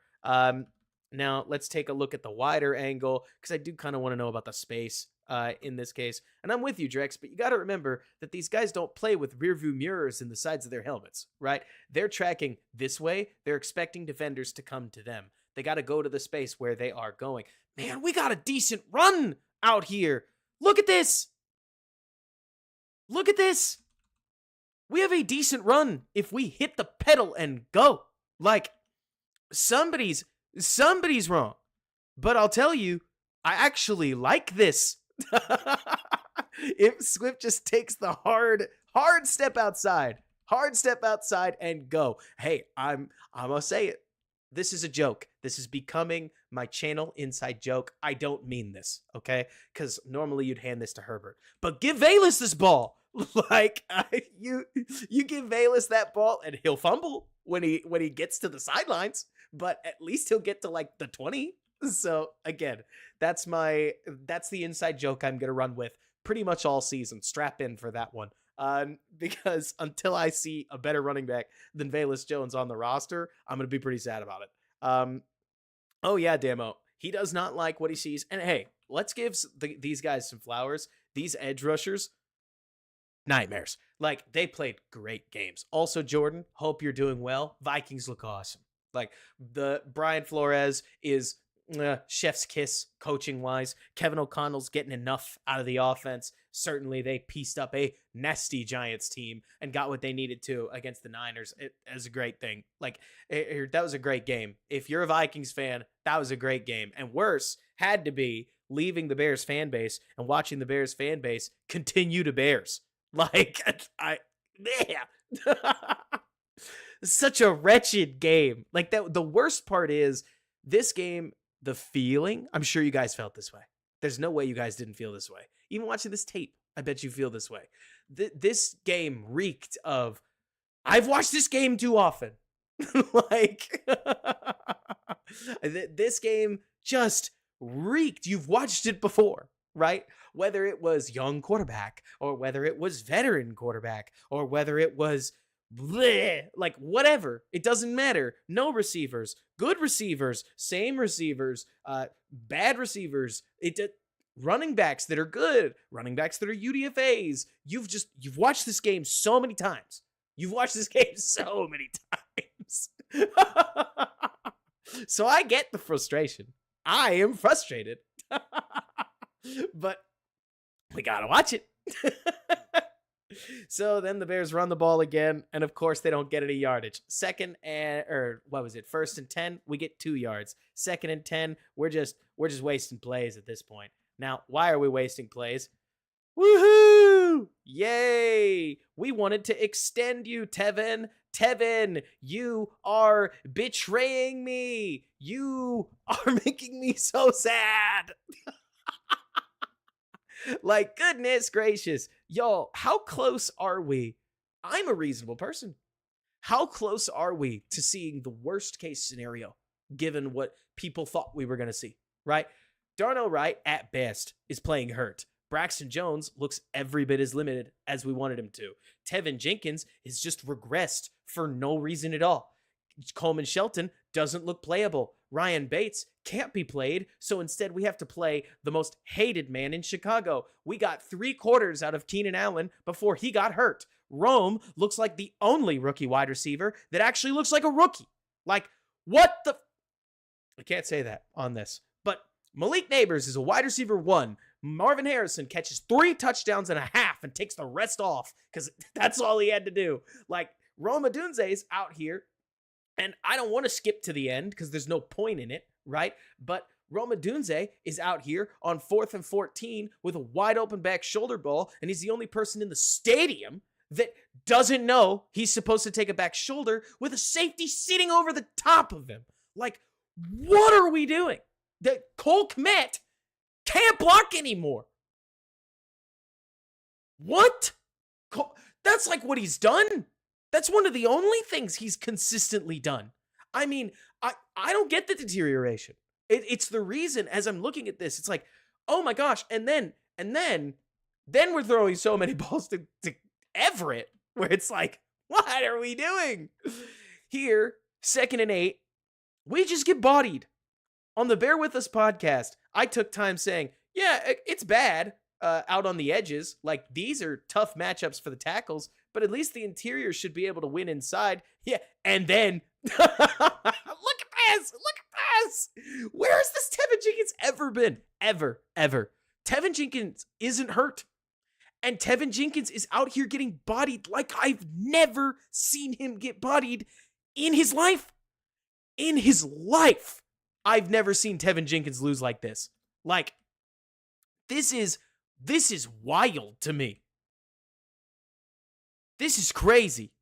Now, let's take a look at the wider angle, because I do kind of want to know about the space in this case. And I'm with you, Drex, but you got to remember that these guys don't play with rearview mirrors in the sides of their helmets, right? They're tracking this way. They're expecting defenders to come to them. They got to go to the space where they are going. Man, we got a decent run out here. Look at this. Look at this. We have a decent run if we hit the pedal and go. Like, somebody's wrong. But I'll tell you, I actually like this. If Swift just takes the hard step outside and go. Hey, I'm gonna say it. This is a joke. This is becoming my channel inside joke. I don't mean this, okay? Because normally you'd hand this to Herbert. But give Valus this ball. You give Valus that ball and he'll fumble when he gets to the sidelines, but at least he'll get to like the 20. So again, that's the inside joke I'm gonna run with pretty much all season. Strap in for that one. Because until I see a better running back than Valus Jones on the roster, I'm gonna be pretty sad about it. Oh yeah, Damo. He does not like what he sees. And hey, let's give these guys some flowers. These edge rushers, nightmares. Like, they played great games. Also, Jordan, hope you're doing well. Vikings look awesome. Like, the Brian Flores is chef's kiss coaching wise. Kevin O'Connell's getting enough out of the offense. Certainly they pieced up a nasty Giants team and got what they needed to against the Niners. It was a great thing. Like, that was a great game. If you're a Vikings fan, that was a great game. And worse had to be leaving the Bears fan base and watching the Bears fan base continue to Bears. Like, such a wretched game. Like, that. The worst part is this game, the feeling, I'm sure you guys felt this way. There's no way you guys didn't feel this way. Even watching this tape, I bet you feel this way. This game reeked of, I've watched this game too often. Like, this game just reeked. You've watched it before, right? Whether it was young quarterback or whether it was veteran quarterback or whether it was bleh, like whatever, it doesn't matter. No receivers, good receivers, same receivers, bad receivers, running backs that are good, running backs that are UDFAs. You've watched this game so many times. So I get the frustration. I am frustrated. But we gotta watch it. So then the Bears run the ball again, and of course they don't get any yardage. First and 10, we get 2 yards. Second and 10, we're just wasting plays at this point. Now, why are we wasting plays? Woohoo! Yay! We wanted to extend you, Tevin. Tevin, you are betraying me. You are making me so sad. Like, goodness gracious. Y'all, how close are we? I'm a reasonable person. How close are we to seeing the worst case scenario, given what people thought we were going to see, right? Darnell Wright, at best, is playing hurt. Braxton Jones looks every bit as limited as we wanted him to. Tevin Jenkins is just regressed for no reason at all. Coleman Shelton doesn't look playable. Ryan Bates can't be played, so instead we have to play the most hated man in Chicago. We got 3 quarters out of Keenan Allen before he got hurt. Rome looks like the only rookie wide receiver that actually looks like a rookie. Like, what the... I can't say that on this. But Malik Neighbors is a wide receiver 1. Marvin Harrison catches 3 touchdowns and a half and takes the rest off because that's all he had to do. Like, Rome Odunze's out here. And I don't want to skip to the end because there's no point in it, right? But Rome Odunze is out here on 4th and 14 with a wide open back shoulder ball, and he's the only person in the stadium that doesn't know he's supposed to take a back shoulder with a safety sitting over the top of him. Like, what are we doing? That Cole Kmet can't block anymore. What? That's like what he's done. That's one of the only things he's consistently done. I mean, I don't get the deterioration. It's the reason, as I'm looking at this, it's like, oh my gosh. And then we're throwing so many balls to Everett, where it's like, what are we doing? Here, 2nd and 8, we just get bodied. On the Bear With Us podcast, I took time saying, yeah, it's bad out on the edges. Like, these are tough matchups for the tackles, but at least the interior should be able to win inside. Yeah, and then, look at this! Where has this Tevin Jenkins ever been? Ever. Tevin Jenkins isn't hurt. And Tevin Jenkins is out here getting bodied like I've never seen him get bodied in his life. In his life, I've never seen Tevin Jenkins lose like this. Like, this is wild to me. This is crazy.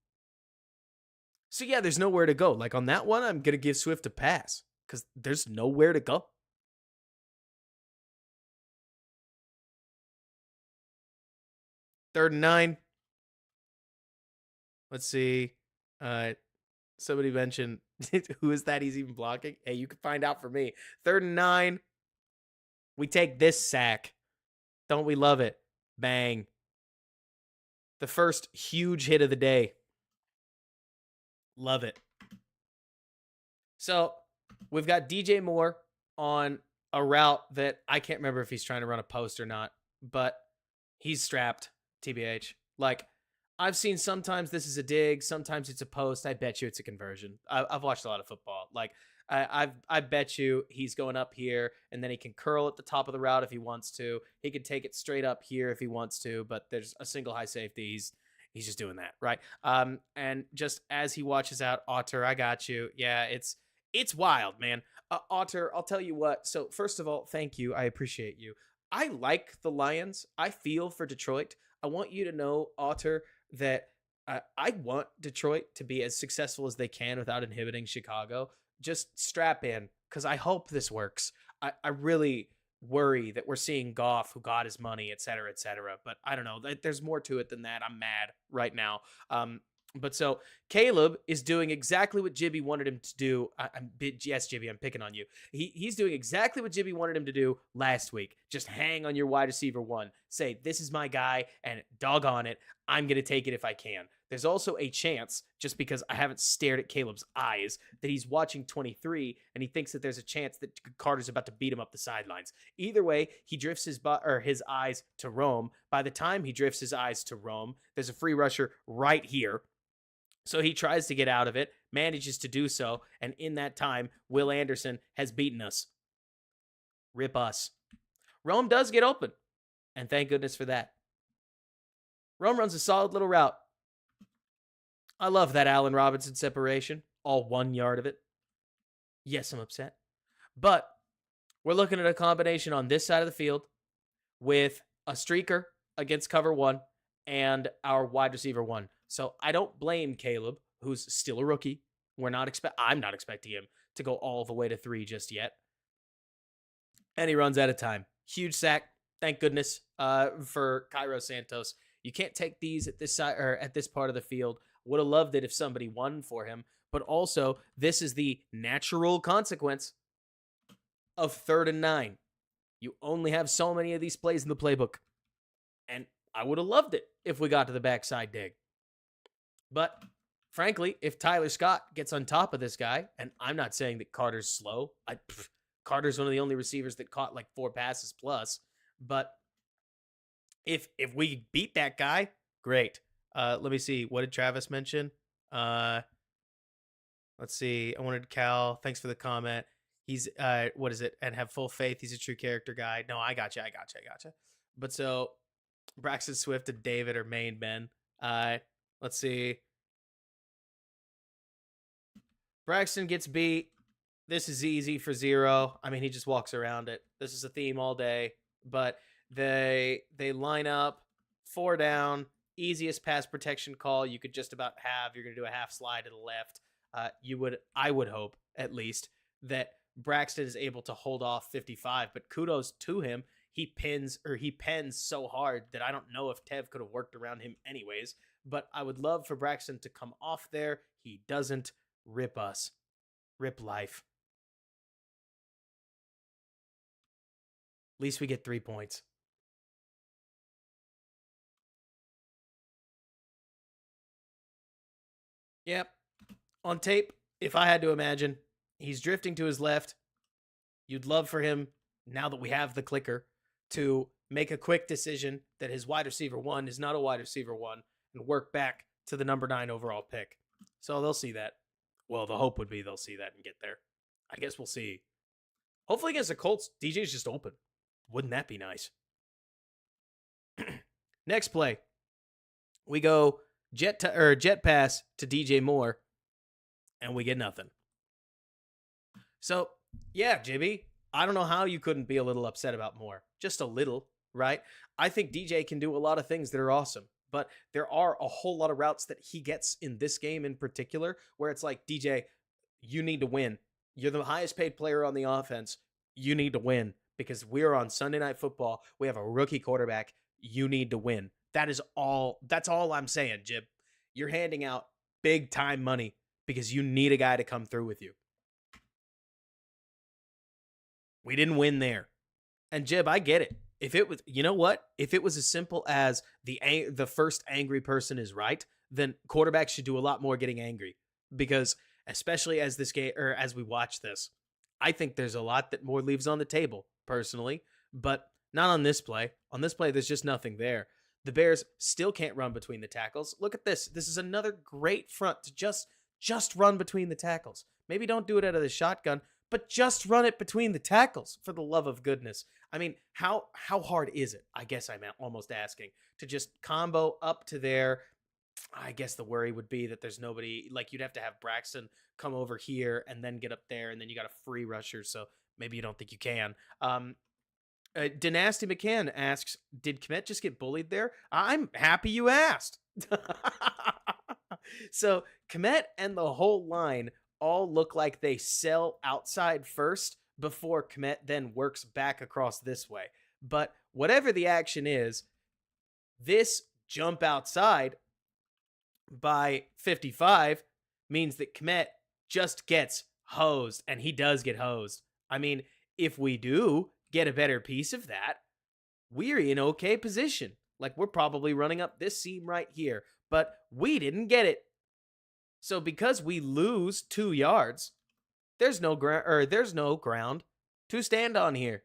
So yeah, there's nowhere to go. Like on that one, I'm gonna give Swift a pass because there's nowhere to go. Third and 9. Let's see. Uh, somebody mentioned who is that he's even blocking. Hey, you can find out for me. Third and 9. We take this sack. Don't we love it? Bang. The first huge hit of the day. Love it. So we've got DJ Moore on a route that I can't remember if he's trying to run a post or not, but he's strapped, TBH. Like, I've seen sometimes this is a dig, sometimes it's a post. I bet you it's a conversion. I've watched a lot of football. Like, I bet you he's going up here, and then he can curl at the top of the route if he wants to. He could take it straight up here if he wants to, but there's a single high safety. He's just doing that, right? And just as he watches out, Otter, I got you. Yeah, it's wild, man. Otter, I'll tell you what. So first of all, thank you. I appreciate you. I like the Lions. I feel for Detroit. I want you to know, Otter, that I want Detroit to be as successful as they can without inhibiting Chicago. Just strap in, because I hope this works. I really worry that we're seeing Goff, who got his money, et cetera, et cetera. But I don't know. There's more to it than that. I'm mad right now. But so Caleb is doing exactly what Jibby wanted him to do. Yes, Jibby, I'm picking on you. He's doing exactly what Jibby wanted him to do last week. Just hang on your wide receiver one. Say, this is my guy, and doggone it, I'm going to take it if I can. There's also a chance, just because I haven't stared at Caleb's eyes, that he's watching 23 and he thinks that there's a chance that Carter's about to beat him up the sidelines. Either way, he drifts his eyes to Rome. By the time he drifts his eyes to Rome, there's a free rusher right here. So he tries to get out of it, manages to do so, and in that time, Will Anderson has beaten us. Rip us. Rome does get open, and thank goodness for that. Rome runs a solid little route. I love that Allen Robinson separation, all 1 yard of it. Yes, I'm upset. But we're looking at a combination on this side of the field with a streaker against cover one and our wide receiver one. So I don't blame Caleb, who's still a rookie. I'm not expecting him to go all the way to 3 just yet. And he runs out of time. Huge sack. Thank goodness for Cairo Santos. You can't take these at this side or at this part of the field. Would have loved it if somebody won for him. But also, this is the natural consequence of 3rd and 9. You only have so many of these plays in the playbook. And I would have loved it if we got to the backside dig. But frankly, if Tyler Scott gets on top of this guy, and I'm not saying that Carter's slow. Carter's one of the only receivers that caught like 4 passes plus. But if we beat that guy, great. Let me see. What did Travis mention? Let's see. I wanted Cal. Thanks for the comment. He's what is it? And have full faith. He's a true character guy. No, I gotcha. But so Braxton Swift and David are main men. Let's see. Braxton gets beat. This is easy for 0. I mean, he just walks around it. This is a theme all day. But they line up 4 down. Easiest pass protection call you could just about have. You're going to do a half slide to the left. I would hope, at least, that Braxton is able to hold off 55. But kudos to him. He pens so hard that I don't know if Tev could have worked around him anyways. But I would love for Braxton to come off there. He doesn't. Rip us. Rip life. At least we get 3 points. Yep. On tape, if I had to imagine, he's drifting to his left. You'd love for him, now that we have the clicker, to make a quick decision that his wide receiver 1 is not a wide receiver 1 and work back to the number 9 overall pick. So they'll see that. Well, the hope would be they'll see that and get there. I guess we'll see. Hopefully against the Colts, DJ's just open. Wouldn't that be nice? Next play. We go jet pass to DJ Moore, and we get nothing. So, yeah, Jimmy, I don't know how you couldn't be a little upset about Moore. Just a little, right? I think DJ can do a lot of things that are awesome. but there are a whole lot of routes that he gets in this game in particular where it's like, DJ, you need to win. You're the highest paid player on the offense. You need to win because we're on Sunday Night Football. We have a rookie quarterback. You need to win. That's all I'm saying, Jib. You're handing out big time money because you need a guy to come through with you. We didn't win there. And Jib, I get it. If it was, you know what? If it was as simple as the first angry person is right, then quarterbacks should do a lot more getting angry. Because especially as this game or as we watch this, I think there's a lot that more leaves on the table, personally, but not on this play. On this play, there's just nothing there. The Bears still can't run between the tackles. Look at this. This is another great front to just run between the tackles. Maybe don't do it out of the shotgun, but just run it between the tackles, for the love of goodness. I mean, how hard is it? I guess I'm almost asking to just combo up to there. I guess the worry would be that there's nobody, like you'd have to have Braxton come over here and then get up there, and then you got a free rusher, so maybe you don't think you can. Dynasty McCann asks, did Kmet just get bullied there? I'm happy you asked. So Kmet and the whole line all look like they sell outside first before Kmet then works back across this way. But whatever the action is, this jump outside by 55 means that Kmet just gets hosed, and he does get hosed. I mean, if we do get a better piece of that, we're in okay position. Like, we're probably running up this seam right here, but we didn't get it. So because we lose 2 yards, there's no ground to stand on here.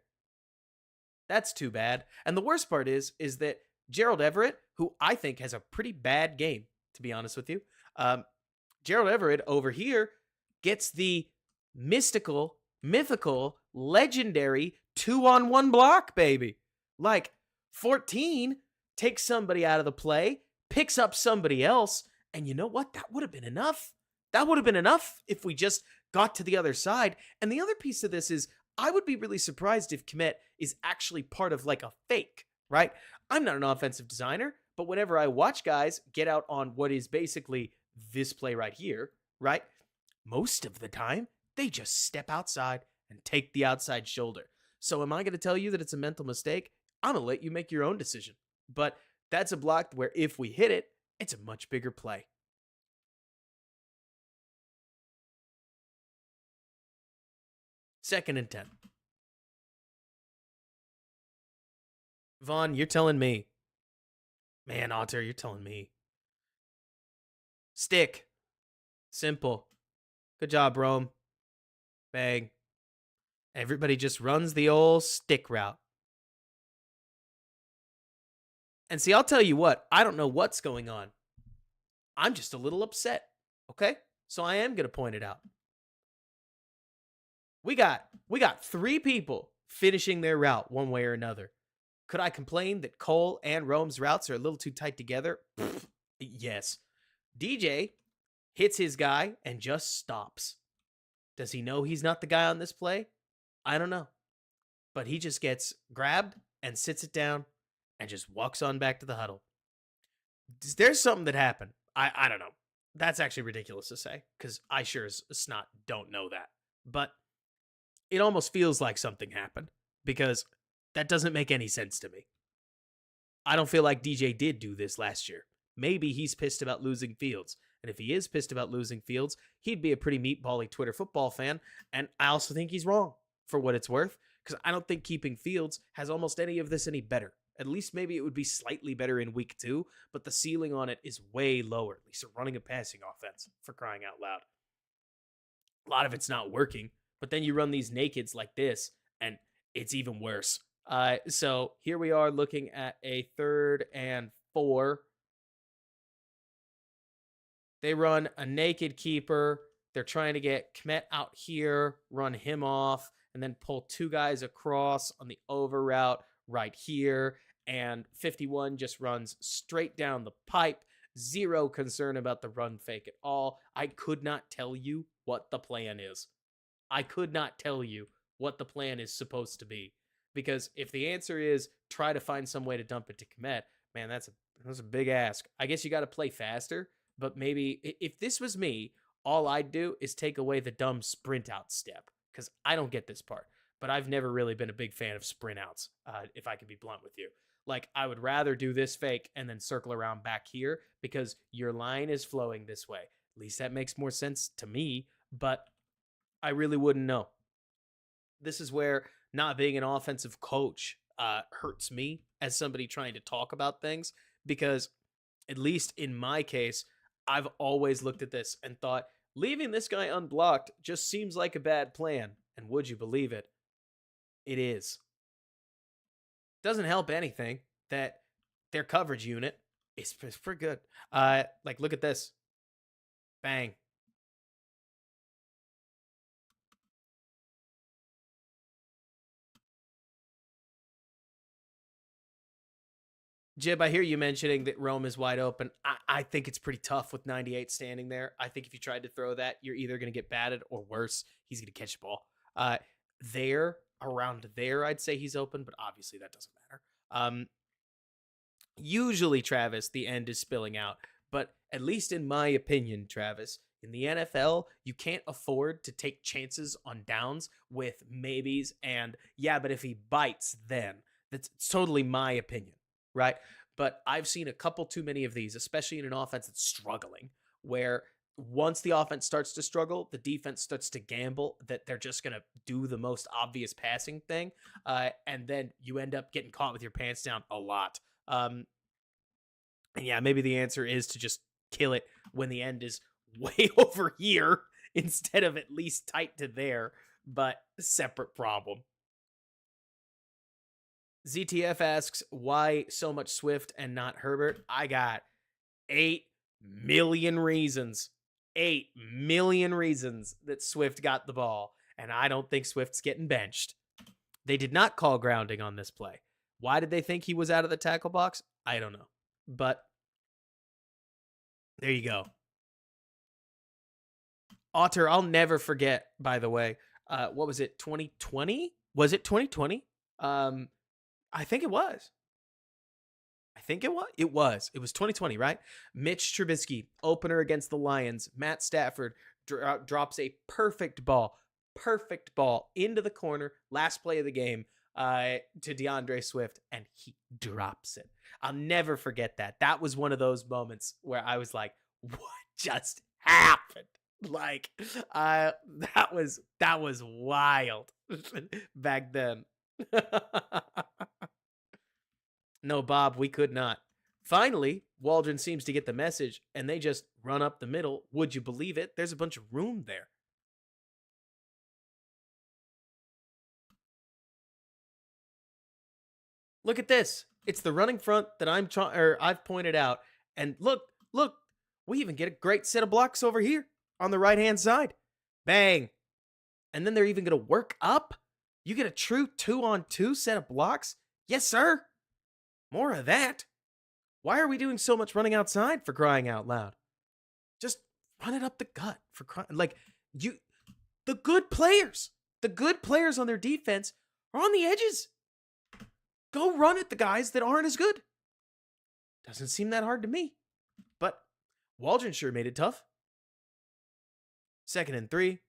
That's too bad. And the worst part is that Gerald Everett, who I think has a pretty bad game, to be honest with you, Gerald Everett over here gets the mythical, legendary 2-on-1 block, baby. Like, 14 takes somebody out of the play, picks up somebody else, and you know what? That would have been enough. That would have been enough if we just got to the other side. And the other piece of this is, I would be really surprised if Kmet is actually part of like a fake, right? I'm not an offensive designer, but whenever I watch guys get out on what is basically this play right here, right? Most of the time, they just step outside and take the outside shoulder. So am I going to tell you that it's a mental mistake? I'm going to let you make your own decision. But that's a block where if we hit it, it's a much bigger play. Second and 10. Vaughn, you're telling me. Man, Otter, you're telling me. Stick. Simple. Good job, Rome. Bang. Everybody just runs the old stick route. And see, I'll tell you what, I don't know what's going on. I'm just a little upset, okay? So I am going to point it out. We got 3 people finishing their route one way or another. Could I complain that Cole and Rome's routes are a little too tight together? Yes. DJ hits his guy and just stops. Does he know he's not the guy on this play? I don't know. But he just gets grabbed and sits it down and just walks on back to the huddle. There's something that happened. I don't know. That's actually ridiculous to say, because I sure as snot don't know that. But it almost feels like something happened, because that doesn't make any sense to me. I don't feel like DJ did do this last year. Maybe he's pissed about losing Fields. And if he is pissed about losing Fields, he'd be a pretty meatbally Twitter football fan. And I also think he's wrong, for what it's worth, because I don't think keeping Fields has almost any of this any better. At least maybe it would be slightly better in week 2, but the ceiling on it is way lower. At least running a passing offense, for crying out loud. A lot of it's not working, but then you run these nakeds like this, and it's even worse. So here we are looking at a 3rd and 4. They run a naked keeper. They're trying to get Kmet out here, run him off, and then pull 2 guys across on the over route right here. And 51 just runs straight down the pipe. Zero concern about the run fake at all. I could not tell you what the plan is. I could not tell you what the plan is supposed to be. Because if the answer is try to find some way to dump it to Kmet, man, that's That's a big ask. I guess you got to play faster, but maybe if this was me, all I'd do is take away the dumb sprint out step because I don't get this part. But I've never really been a big fan of sprint outs, if I can be blunt with you. Like, I would rather do this fake and then circle around back here because your line is flowing this way. At least that makes more sense to me, but I really wouldn't know. This is where not being an offensive coach hurts me as somebody trying to talk about things because, at least in my case, I've always looked at this and thought leaving this guy unblocked just seems like a bad plan. And would you believe it? It is. Doesn't help anything that their coverage unit is pretty good. Like, look at this. Bang. Jib, I hear you mentioning that Rome is wide open. I think it's pretty tough with 98 standing there. I think if you tried to throw that, you're either going to get batted or worse, he's going to catch the ball. Around there, I'd say he's open, but obviously that doesn't matter. Usually, Travis, the end is spilling out. But at least in my opinion, Travis, in the NFL, you can't afford to take chances on downs with maybes and, yeah, but if he bites, then. That's totally my opinion, right? But I've seen a couple too many of these, especially in an offense that's struggling, where once the offense starts to struggle, the defense starts to gamble that they're just going to do the most obvious passing thing. And then you end up getting caught with your pants down a lot. And yeah, maybe the answer is to just kill it when the end is way over here instead of at least tight to there, but separate problem. ZTF asks, why so much Swift and not Herbert? I got 8 million reasons. 8 million reasons that Swift got the ball, and I don't think Swift's getting benched. They did not call grounding on this play. Why did they think he was out of the tackle box? I don't know. But there you go. Otter, I'll never forget, by the way. What was it, 2020? Was it 2020? I think it was. It was 2020, right? Mitch Trubisky, opener against the Lions. Matt Stafford drops a perfect ball into the corner, last play of the game, to DeAndre Swift, and he drops it. I'll never forget that. That was one of those moments where I was like, what just happened? Like, that was wild back then. No, Bob, we could not. Finally, Waldron seems to get the message, and they just run up the middle. Would you believe it? There's a bunch of room there. Look at this. It's the running front that I've pointed out. And look, we even get a great set of blocks over here on the right-hand side. Bang. And then they're even going to work up. You get a true 2-on-2 set of blocks? Yes, sir. More of that. Why are we doing so much running outside, for crying out loud? Just run it up the gut, for crying. Like, the good players on their defense are on the edges. Go run at the guys that aren't as good. Doesn't seem that hard to me. But Waldron sure made it tough. 2nd and 3.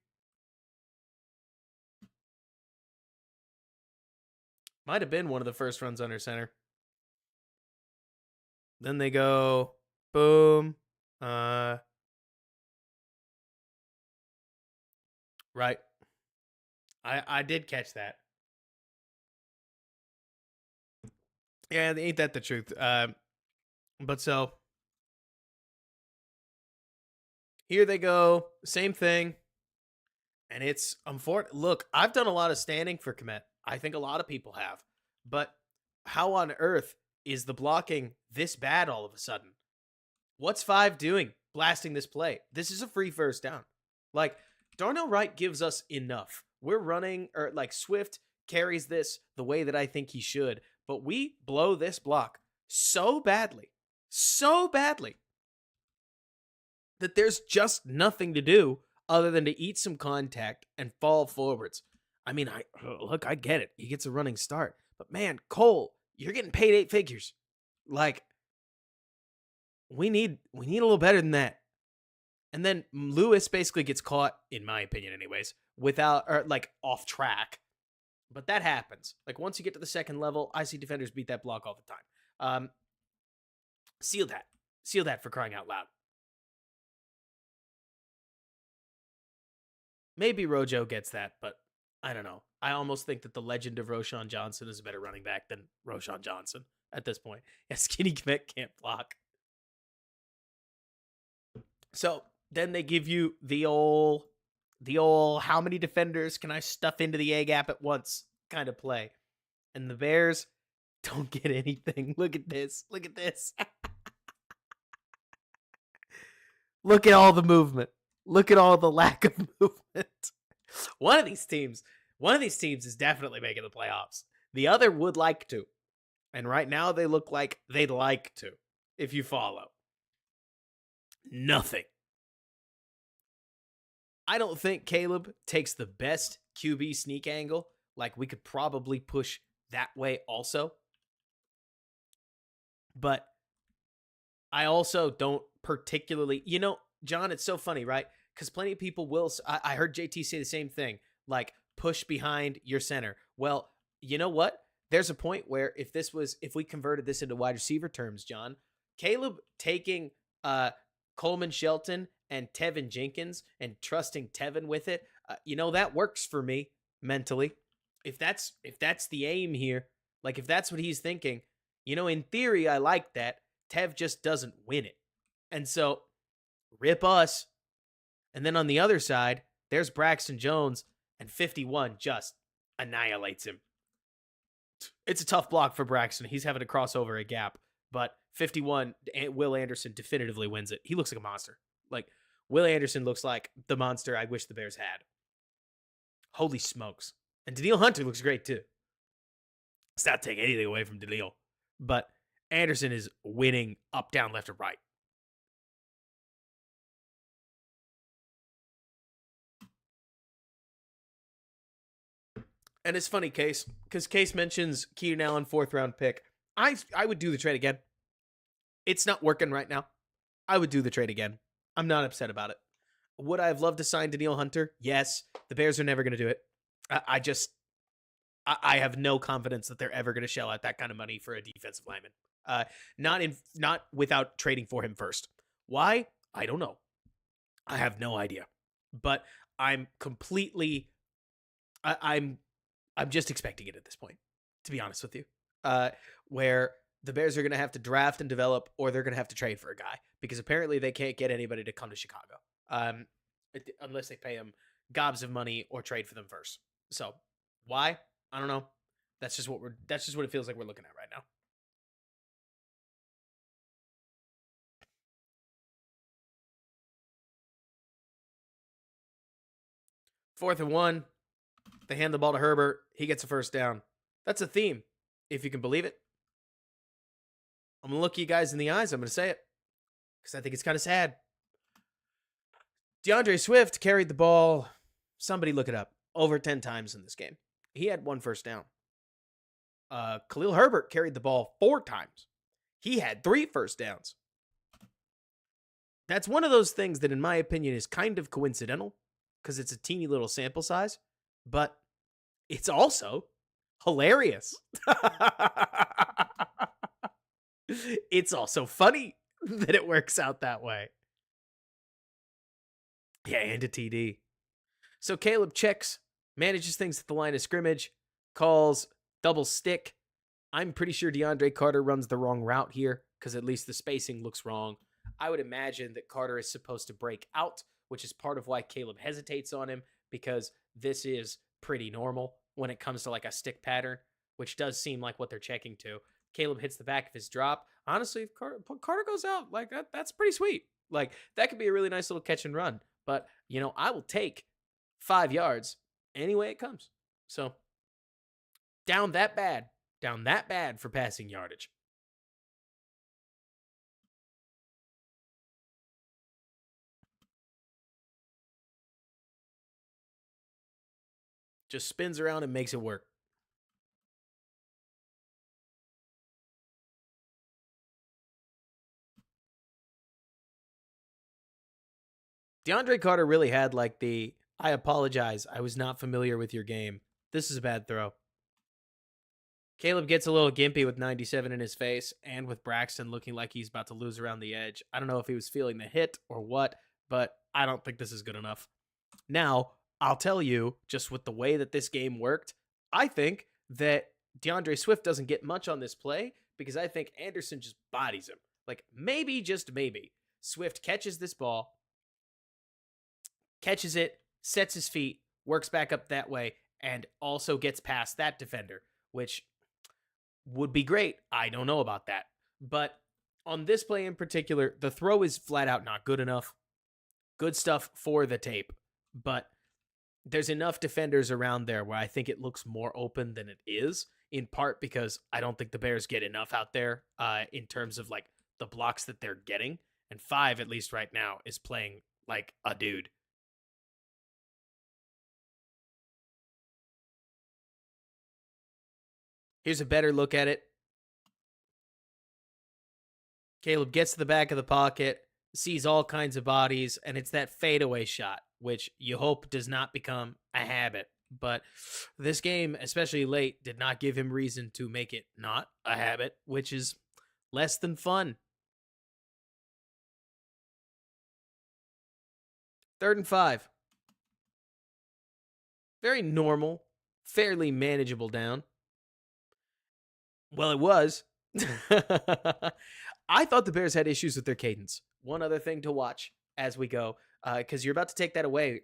Might have been one of the first runs under center. Then they go, boom. Right. I did catch that. Yeah, ain't that the truth? But so here they go. Same thing. And it's unfortunate. Look, I've done a lot of standing for Komet. I think a lot of people have. But how on earth is the blocking this bad all of a sudden? What's 5 doing blasting this play? This is a free first down. Like, Darnell Wright gives us enough. We're running, or like Swift carries this the way that I think he should, but we blow this block so badly that there's just nothing to do other than to eat some contact and fall forwards. I mean, I get it. He gets a running start. But man, Cole, you're getting paid 8 figures. Like, we need a little better than that. And then Lewis basically gets caught, in my opinion, anyways, without or like off track. But that happens. Like once you get to the second level, I see defenders beat that block all the time. Seal that. Seal that for crying out loud. Maybe Rojo gets that, but I don't know. I almost think that the legend of Roshan Johnson is a better running back than Roshan Johnson at this point. Yeah, Skinny Kmet can't block. So then they give you the old how many defenders can I stuff into the A gap at once kind of play. And the Bears don't get anything. Look at this. Look at this. Look at all the movement. Look at all the lack of movement. One of these teams is definitely making the playoffs. The other would like to. And right now they look like they'd like to, if you follow. Nothing. I don't think Caleb takes the best QB sneak angle. Like, we could probably push that way also. But I also don't particularly, John, it's so funny, right? Because plenty of people will, I heard JT say the same thing, like push behind your center. Well, you know what? There's a point where if we converted this into wide receiver terms, John, Caleb taking Coleman Shelton and Tevin Jenkins and trusting Tevin with it, that works for me mentally. If that's the aim here, like if that's what he's thinking, in theory, I like that. Tev just doesn't win it. And so rip us. And then on the other side, there's Braxton Jones, and 51 just annihilates him. It's a tough block for Braxton. He's having to cross over a gap. But 51, Will Anderson definitively wins it. He looks like a monster. Like, Will Anderson looks like the monster I wish the Bears had. Holy smokes. And Danielle Hunter looks great, too. It's not taking anything away from Danielle. But Anderson is winning up, down, left, or right. And it's funny, Case, because Case mentions Keenan Allen 4th-round pick. I would do the trade again. It's not working right now. I would do the trade again. I'm not upset about it. Would I have loved to sign Danielle Hunter? Yes. The Bears are never going to do it. I have no confidence that they're ever going to shell out that kind of money for a defensive lineman. Not without trading for him first. Why? I don't know. I have no idea. But I'm completely... I'm just expecting it at this point, to be honest with you. Where the Bears are going to have to draft and develop, or they're going to have to trade for a guy, because apparently they can't get anybody to come to Chicago unless they pay them gobs of money or trade for them first. So why? I don't know. That's just what it feels like we're looking at right now. Fourth and 1. They hand the ball to Herbert. He gets a first down. That's a theme, if you can believe it. I'm going to look you guys in the eyes. I'm going to say it because I think it's kind of sad. DeAndre Swift carried the ball, somebody look it up, over 10 times in this game. He had 1 first down. Khalil Herbert carried the ball 4 times. He had 3 first downs. That's one of those things that, in my opinion, is kind of coincidental because it's a teeny little sample size, but it's also hilarious. It's also funny that it works out that way. Yeah, and a TD. So Caleb checks, manages things at the line of scrimmage, calls double stick. I'm pretty sure DeAndre Carter runs the wrong route here because at least the spacing looks wrong. I would imagine that Carter is supposed to break out, which is part of why Caleb hesitates on him, because this is pretty normal when it comes to like a stick pattern, which does seem like what they're checking to. Caleb hits the back of his drop. Honestly, if Carter goes out, like that's pretty sweet. Like, that could be a really nice little catch and run. But, I will take 5 yards any way it comes. So, down that bad for passing yardage. Just spins around and makes it work. DeAndre Carter really had like I apologize, I was not familiar with your game. This is a bad throw. Caleb gets a little gimpy with 97 in his face and with Braxton looking like he's about to lose around the edge. I don't know if he was feeling the hit or what, but I don't think this is good enough. Now, I'll tell you, just with the way that this game worked, I think that DeAndre Swift doesn't get much on this play because I think Anderson just bodies him. Like, maybe, just maybe, Swift catches this ball, catches it, sets his feet, works back up that way, and also gets past that defender, which would be great. I don't know about that. But on this play in particular, the throw is flat out not good enough. Good stuff for the tape. But there's enough defenders around there where I think it looks more open than it is, in part because I don't think the Bears get enough out there in terms of like the blocks that they're getting. And 5, at least right now, is playing like a dude. Here's a better look at it. Caleb gets to the back of the pocket, sees all kinds of bodies, and it's that fadeaway shot, which you hope does not become a habit. But this game, especially late, did not give him reason to make it not a habit, which is less than fun. 3rd and 5. Very normal, fairly manageable down. Well, it was. I thought the Bears had issues with their cadence. One other thing to watch as we go, because you're about to take that away,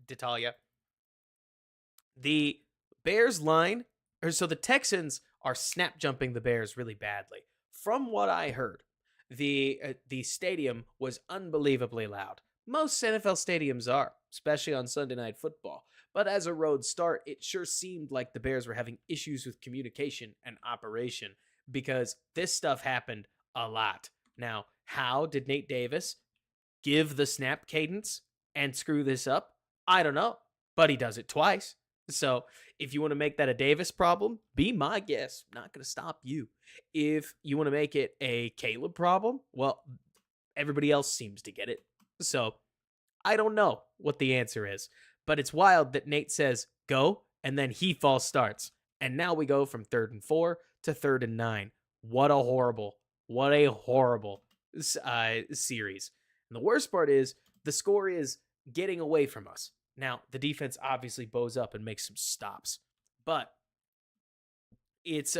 D'Italia. The Bears line, so the Texans are snap jumping the Bears really badly. From what I heard, the stadium was unbelievably loud. Most NFL stadiums are, especially on Sunday Night Football. But as a road start, it sure seemed like the Bears were having issues with communication and operation because this stuff happened a lot. Now, how did Nate Davis give the snap cadence and screw this up? I don't know, but he does it twice. So if you want to make that a Davis problem, be my guest. Not going to stop you. If you want to make it a Caleb problem, well, everybody else seems to get it. So I don't know what the answer is, but it's wild that Nate says go and then he false starts. And now we go from 3rd and 4 to 3rd and 9. What a horrible series. And the worst part is the score is getting away from us. Now, the defense obviously bows up and makes some stops, but it's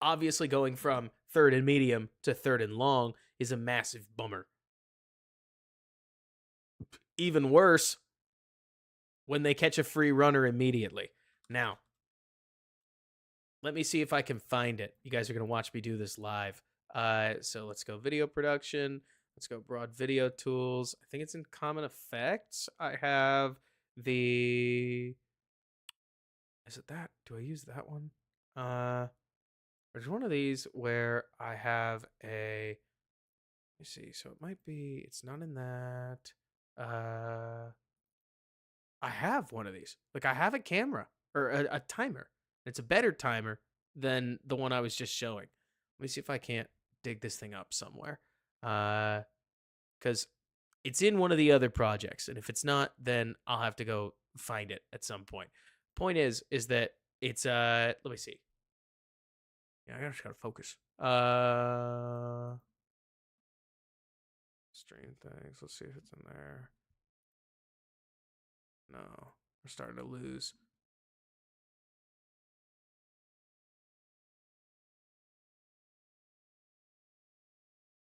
obviously going from 3rd and medium to 3rd and long is a massive bummer. Even worse when they catch a free runner immediately. Now, let me see if I can find it. You guys are going to watch me do this live. So let's go video production. Let's go broad video tools. I think it's in common effects. I have the... Is it that? Do I use that one? There's one of these where I have a... Let me see. So it might be... It's not in that. I have one of these. Like, I have a camera or a timer. It's a better timer than the one I was just showing. Let me see if I can't dig this thing up somewhere. Because it's in one of the other projects. And if it's not, then I'll have to go find it at some point. Point is that it's, let me see. Yeah, I just gotta focus. Stream things. Let's see if it's in there. No, we're starting to lose.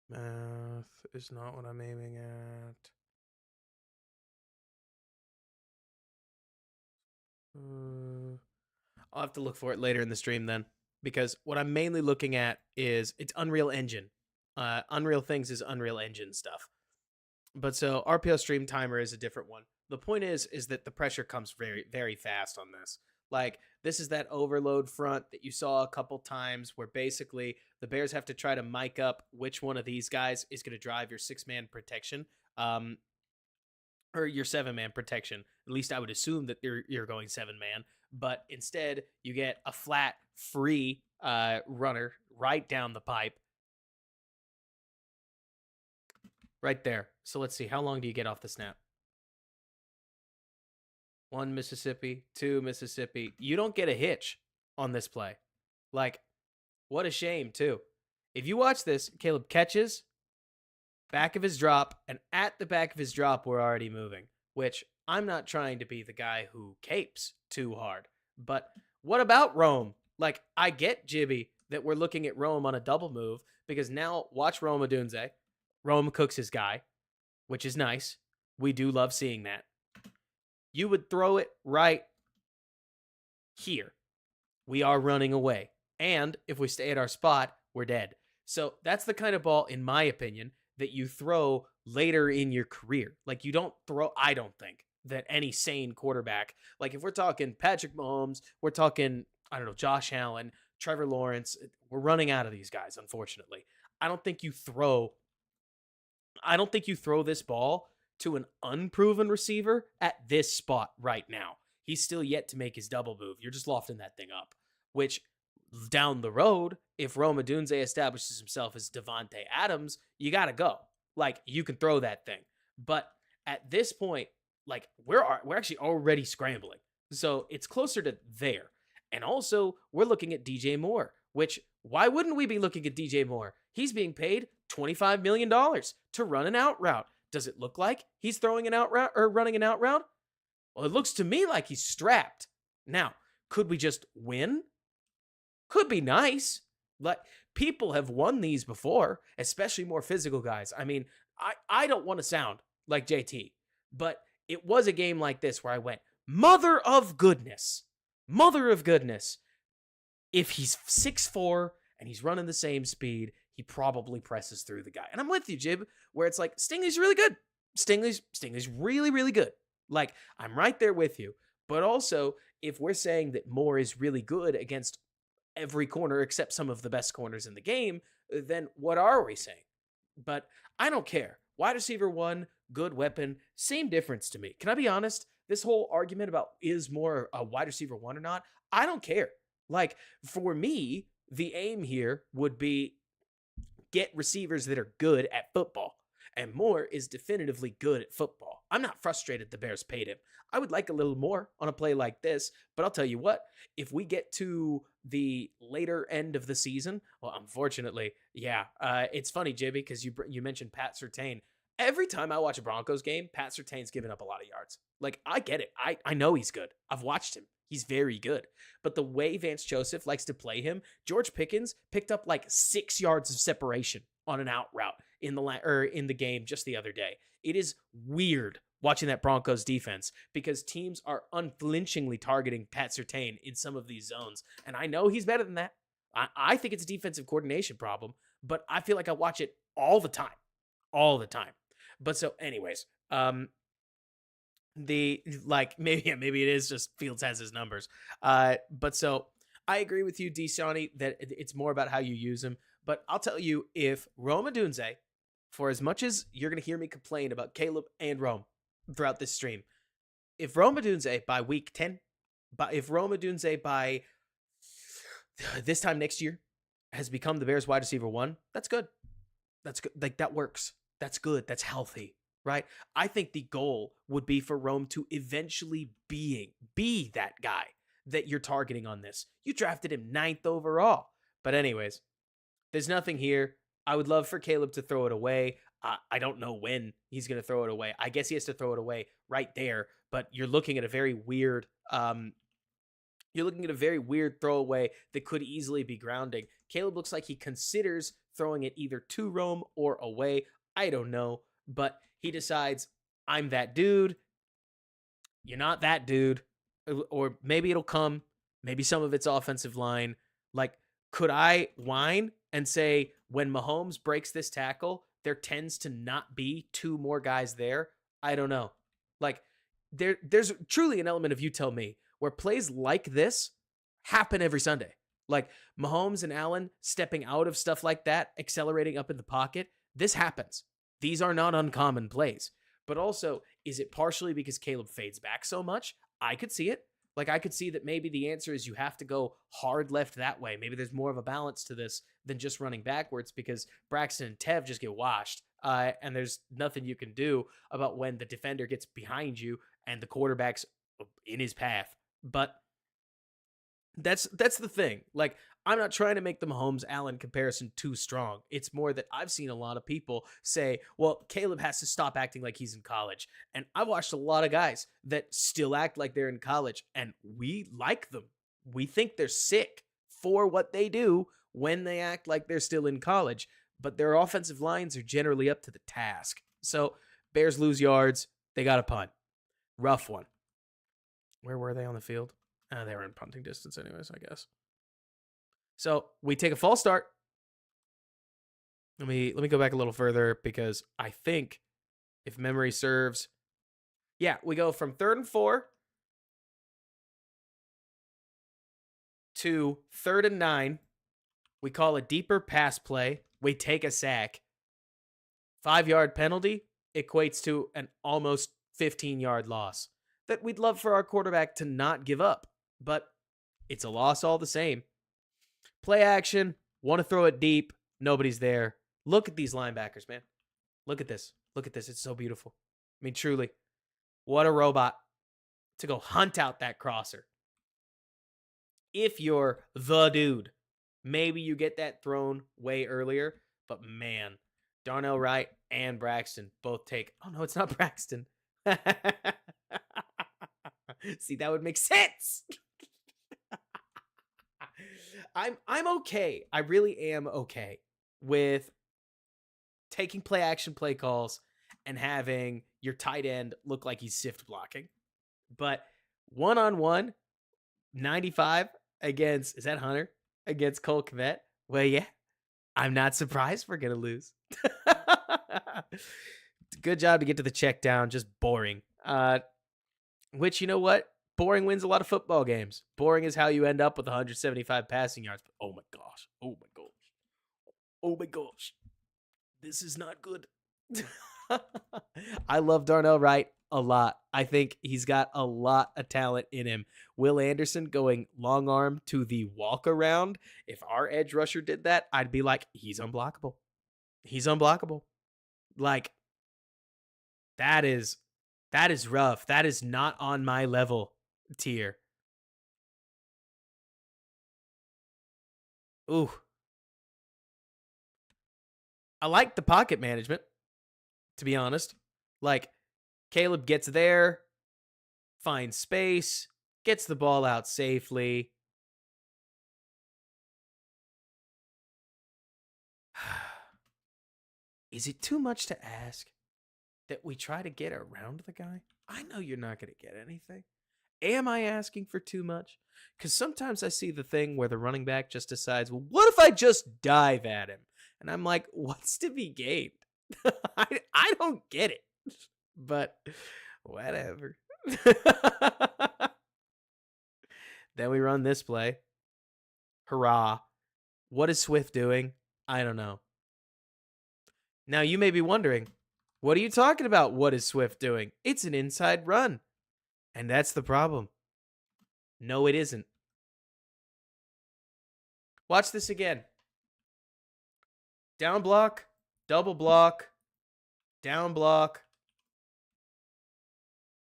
Math is not what I'm aiming at. I'll have to look for it later in the stream then, because what I'm mainly looking at is it's Unreal Engine. Unreal Things is Unreal Engine stuff. But so RPO stream timer is a different one. The point is that the pressure comes very, very fast on this. Like, this is that overload front that you saw a couple times where basically the Bears have to try to mic up which one of these guys is going to drive your 6-man protection, or your 7-man protection. At least I would assume that you're going 7-man, but instead you get a flat, free runner right down the pipe. Right there. So let's see. How long do you get off the snap? 1 Mississippi, 2 Mississippi. You don't get a hitch on this play. Like, what a shame, too. If you watch this, Caleb catches, back of his drop, and at the back of his drop, we're already moving, which I'm not trying to be the guy who capes too hard. But what about Rome? Like, I get, Jibby, that we're looking at Rome on a double move because now watch Rome Odunze. Rome cooks his guy, which is nice. We do love seeing that. You would throw it right here. We are running away. And if we stay at our spot, we're dead. So that's the kind of ball, in my opinion, that you throw later in your career. Like, you don't throw, I don't think, that any sane quarterback, like if we're talking Patrick Mahomes, we're talking, I don't know, Josh Allen, Trevor Lawrence, we're running out of these guys, unfortunately. I don't think you throw this ball to an unproven receiver at this spot right now. He's still yet to make his double move. You're just lofting that thing up, which down the road, if Rome Odunze establishes himself as Devontae Adams, you got to go. Like, you can throw that thing. But at this point, like, we're actually already scrambling. So it's closer to there. And also, we're looking at DJ Moore, which, why wouldn't we be looking at DJ Moore? He's being paid $25 million to run an out route. Does it look like he's throwing an out route or running an out route? Well, it looks to me like he's strapped. Now, could we just win? Could be nice. Like, people have won these before, especially more physical guys. I mean, I don't want to sound like JT, but it was a game like this where I went, mother of goodness. If he's 6'4" and he's running the same speed, he probably presses through the guy. And I'm with you, Jib, where it's like, Stingley's really good. Stingley's really, really good. Like, I'm right there with you. But also, if we're saying that Moore is really good against every corner except some of the best corners in the game, then what are we saying? But I don't care. Wide receiver 1, good weapon, same difference to me. Can I be honest? This whole argument about is Moore a wide receiver 1 or not, I don't care. Like, for me, the aim here would be get receivers that are good at football. And Moore is definitively good at football. I'm not frustrated the Bears paid him. I would like a little more on a play like this, but I'll tell you what, if we get to the later end of the season, well, unfortunately, yeah, it's funny, Jibby, because you mentioned Pat Surtain. Every time I watch a Broncos game, Pat Surtain's giving up a lot of yards. Like, I get it. I know he's good. I've watched him. He's very good. But the way Vance Joseph likes to play him, George Pickens picked up like 6 yards of separation on an out route in the game just the other day. It is weird watching that Broncos defense because teams are unflinchingly targeting Pat Surtain in some of these zones. And I know he's better than that. I think it's a defensive coordination problem, but I feel like I watch it all the time. All the time. But so anyways, maybe it is just Fields has his numbers. But so I agree with you, DeShawnee, that it's more about how you use him. But I'll tell you, if Rome Odunze, for as much as you're going to hear me complain about Caleb and Rome throughout this stream, if Rome Odunze by week 10, if Rome Odunze by this time next year has become the Bears wide receiver 1, that's good. That's good. Like, that works. That's good. That's healthy, right? I think the goal would be for Rome to eventually be that guy that you're targeting on this. You drafted him 9th overall. But anyways, there's nothing here. I would love for Caleb to throw it away. I don't know when he's going to throw it away. I guess he has to throw it away right there, but you're looking at a very weird throwaway that could easily be grounding. Caleb looks like he considers throwing it either to Rome or away. I don't know, but he decides, I'm that dude. You're not that dude. Or maybe it'll come. Maybe some of it's offensive line. Like, could I whine and say, when Mahomes breaks this tackle, there tends to not be 2 more guys there? I don't know. Like, there's truly an element of you tell me where plays like this happen every Sunday. Like, Mahomes and Allen stepping out of stuff like that, accelerating up in the pocket. This happens. These are not uncommon plays. But also, is it partially because Caleb fades back so much? I could see it. Like, I could see that maybe the answer is you have to go hard left that way. Maybe there's more of a balance to this than just running backwards, because Braxton and Tev just get washed. And there's nothing you can do about when the defender gets behind you and the quarterback's in his path. But that's the thing. Like, I'm not trying to make the Mahomes Allen comparison too strong. It's more that I've seen a lot of people say, well, Caleb has to stop acting like he's in college. And I've watched a lot of guys that still act like they're in college, and we like them. We think they're sick for what they do when they act like they're still in college, but their offensive lines are generally up to the task. So Bears lose yards. They got a punt. Rough one. Where were they on the field? They were in punting distance anyways, I guess. So we take a false start. Let me go back a little further, because I think, if memory serves, yeah, we go from 3rd and 4 to 3rd and 9. We call a deeper pass play. We take a sack. 5-yard penalty equates to an almost 15-yard loss that we'd love for our quarterback to not give up, but it's a loss all the same. Play action, want to throw it deep, nobody's there. Look at these linebackers, man. Look at this. Look at this. It's so beautiful. I mean, truly, what a robot to go hunt out that crosser. If you're the dude, maybe you get that thrown way earlier, but man, Darnell Wright and Braxton both take... Oh, no, it's not Braxton. See, that would make sense. I'm okay. I really am okay with taking play action play calls and having your tight end look like he's sift blocking. But 1-on-1, 95 against, is that Hunter? Against Cole Kmet? Well, yeah, I'm not surprised we're going to lose. Good job to get to the check down. Just boring. Which, you know what? Boring wins a lot of football games. Boring is how you end up with 175 passing yards. But oh my gosh. Oh my gosh. Oh my gosh. This is not good. I love Darnell Wright a lot. I think he's got a lot of talent in him. Will Anderson going long arm to the walk around. If our edge rusher did that, I'd be like, he's unblockable. He's unblockable. Like, that is rough. That is not on my level tier. Ooh. I like the pocket management, to be honest. Like, Caleb gets there, finds space, gets the ball out safely. Is it too much to ask that we try to get around the guy? I know you're not going to get anything. Am I asking for too much? Because sometimes I see the thing where the running back just decides, well, what if I just dive at him? And I'm like, what's to be gained? I don't get it. But whatever. Then we run this play. Hurrah. What is Swift doing? I don't know. Now you may be wondering, what are you talking about? What is Swift doing? It's an inside run. And that's the problem. No, it isn't. Watch this again. Down block, double block, down block.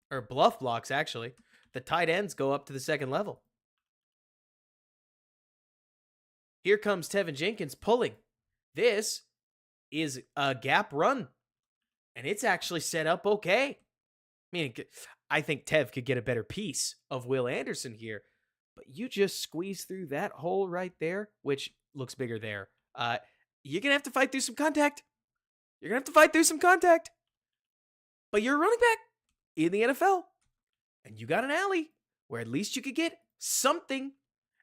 Or bluff blocks, actually. The tight ends go up to the second level. Here comes Tevin Jenkins pulling. This is a gap run. And it's actually set up okay. I mean, I think Tev could get a better piece of Will Anderson here. But you just squeeze through that hole right there, which looks bigger there. You're going to have to fight through some contact. You're going to have to fight through some contact. But you're a running back in the NFL. And you got an alley where at least you could get something.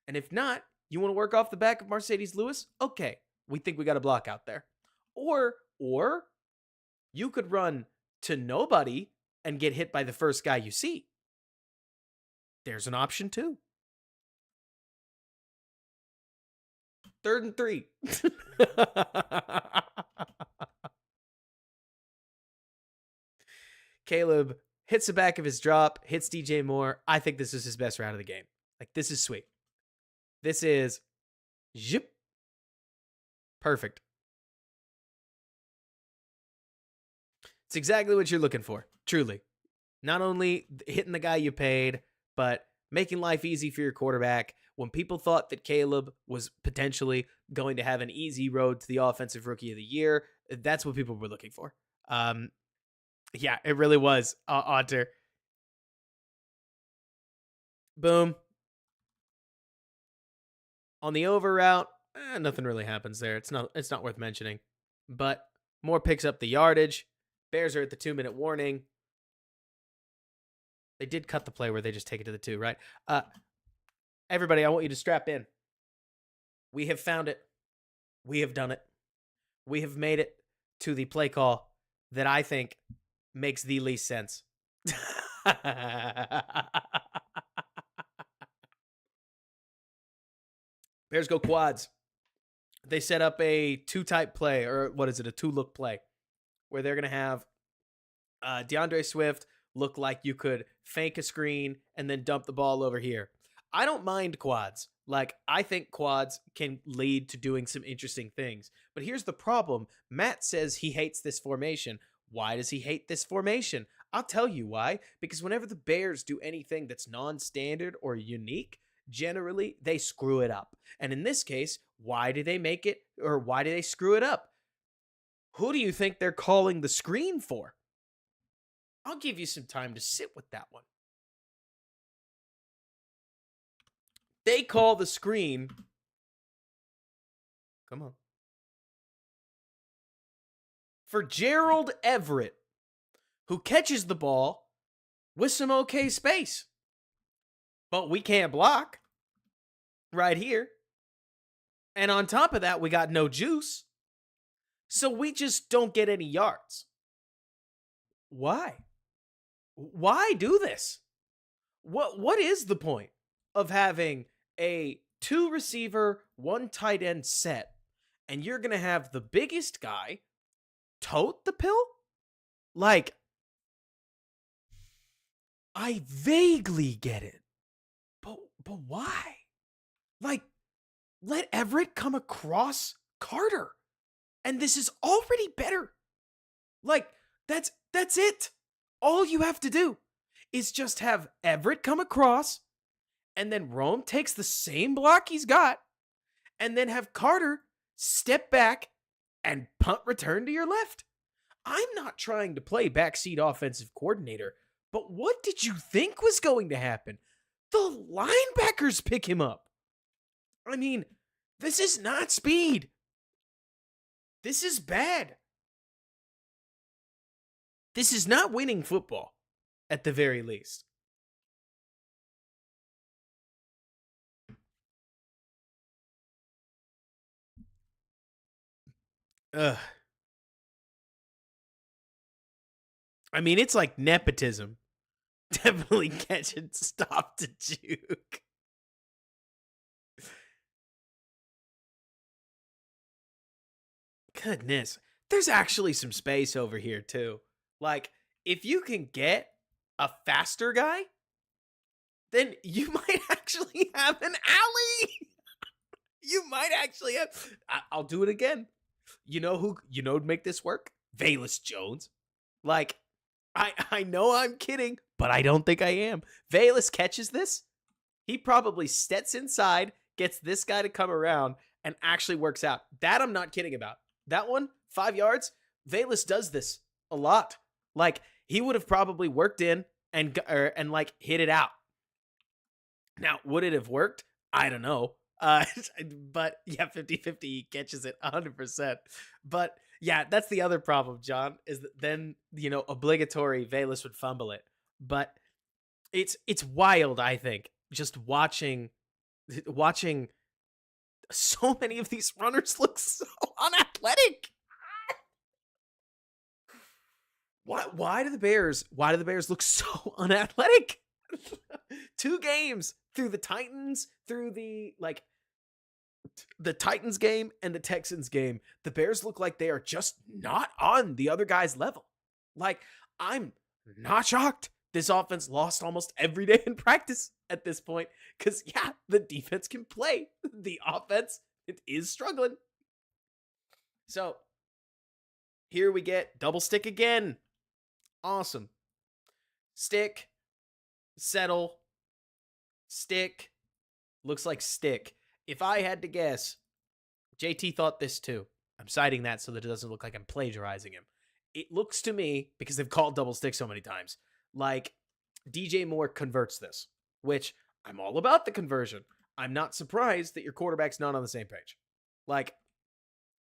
And if not, you want to work off the back of Mercedes Lewis? Okay, we think we got a block out there. Or you could run to nobody and get hit by the first guy you see. There's an option too. 3rd and 3. Caleb hits the back of his drop, hits DJ Moore. I think this is his best round of the game. Like, this is sweet. This is zip. Perfect. It's exactly what you're looking for, truly. Not only hitting the guy you paid, but making life easy for your quarterback. When people thought that Caleb was potentially going to have an easy road to the Offensive Rookie of the Year, that's what people were looking for. Yeah, it really was, Otter. Boom. On the over route, nothing really happens there. It's not worth mentioning. But Moore picks up the yardage. Bears are at the 2-minute warning. They did cut the play where they just take it to the 2, right? Everybody, I want you to strap in. We have found it. We have done it. We have made it to the play call that I think makes the least sense. Bears go quads. They set up a 2-type play, or what is it, a 2-look play, where they're going to have DeAndre Swift look like you could fake a screen and then dump the ball over here. I don't mind quads. Like, I think quads can lead to doing some interesting things. But here's the problem. Matt says he hates this formation. Why does he hate this formation? I'll tell you why. Because whenever the Bears do anything that's non-standard or unique, generally they screw it up. And in this case, why do they make it, or why do they screw it up? Who do you think they're calling the screen for? I'll give you some time to sit with that one. They call the screen. Come on. For Gerald Everett, who catches the ball with some okay space. But we can't block right here. And on top of that, we got no juice. So we just don't get any yards. Why? Why do this? What is the point of having a 2-receiver, 1 tight end set, and you're going to have the biggest guy tote the pill? Like, I vaguely get it. But why? Like, let Everett come across Carter. And this is already better. Like, that's it. All you have to do is just have Everett come across, and then Rome takes the same block he's got, and then have Carter step back and punt return to your left. I'm not trying to play backseat offensive coordinator, but what did you think was going to happen? The linebackers pick him up. I mean, this is not speed. This is bad. This is not winning football, at the very least. Ugh. I mean, it's like nepotism. Definitely catch and stop to juke. Goodness. There's actually some space over here, too. Like, if you can get a faster guy, then you might actually have an alley. You might actually have. I'll do it again. You know who'd make this work? Velus Jones. Like, I know I'm kidding, but I don't think I am. Velus catches this. He probably steps inside, gets this guy to come around, and actually works out. That I'm not kidding about. That one, 5 yards, Velus does this a lot. Like, he would have probably worked in and like hit it out. Now, would it have worked? I don't know. But yeah, 50-50, he catches it 100%. But yeah, that's the other problem, John, is that then, obligatory Velus would fumble it. But it's wild, I think, just watching so many of these runners look so unathletic. Why do the Bears look so unathletic? 2 games through the Titans, through the Titans game and the Texans game, the Bears look like they are just not on the other guy's level. Like, I'm not shocked This offense lost almost every day in practice at this point because, yeah, the defense can play. The offense, it is struggling. So here we get double stick again. Awesome. Stick, settle, stick. Looks like stick. If I had to guess, JT thought this too. I'm citing that so that it doesn't look like I'm plagiarizing him. It looks to me, because they've called double stick so many times, like DJ Moore converts this, which I'm all about the conversion. I'm not surprised that your quarterback's not on the same page.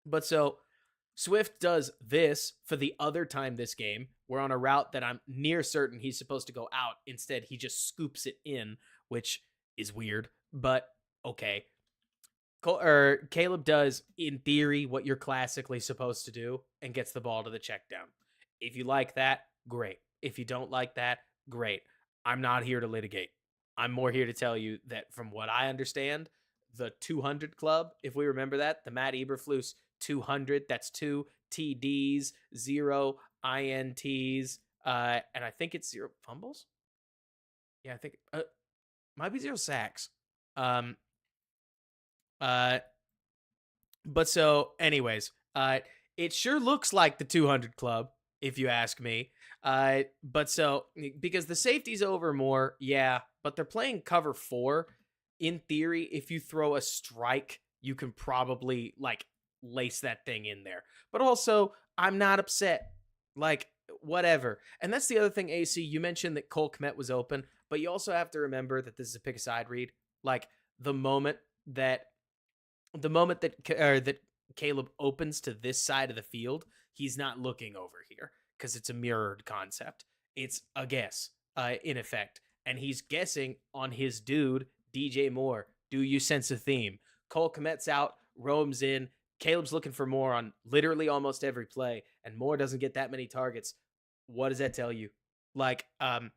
But so Swift does this for the other time this game. We're on a route that I'm near certain he's supposed to go out. Instead, he just scoops it in, which is weird, but okay. Caleb does, in theory, what you're classically supposed to do and gets the ball to the check down. If you like that, great. If you don't like that, great. I'm not here to litigate. I'm more here to tell you that from what I understand, the 200 club, if we remember that, the Matt Eberflus 200, that's 2 TDs, 0 INTs, and I think it's 0 fumbles. Yeah, I think might be 0 sacks. But so anyways, it sure looks like the 200 club, if you ask me. But so because the safety's over more, yeah, but they're playing cover 4. In theory, if you throw a strike, you can probably like lace that thing in there. But also, I'm not upset. Like, whatever. And that's the other thing, AC. You mentioned that Cole Kmet was open, but you also have to remember that this is a pick aside read. Like, the moment that that Caleb opens to this side of the field, he's not looking over here because it's a mirrored concept. It's a guess, in effect. And he's guessing on his dude, DJ Moore. Do you sense a theme? Cole Kmet's out, roams in. Caleb's looking for Moore on literally almost every play, and Moore doesn't get that many targets. What does that tell you? Like, and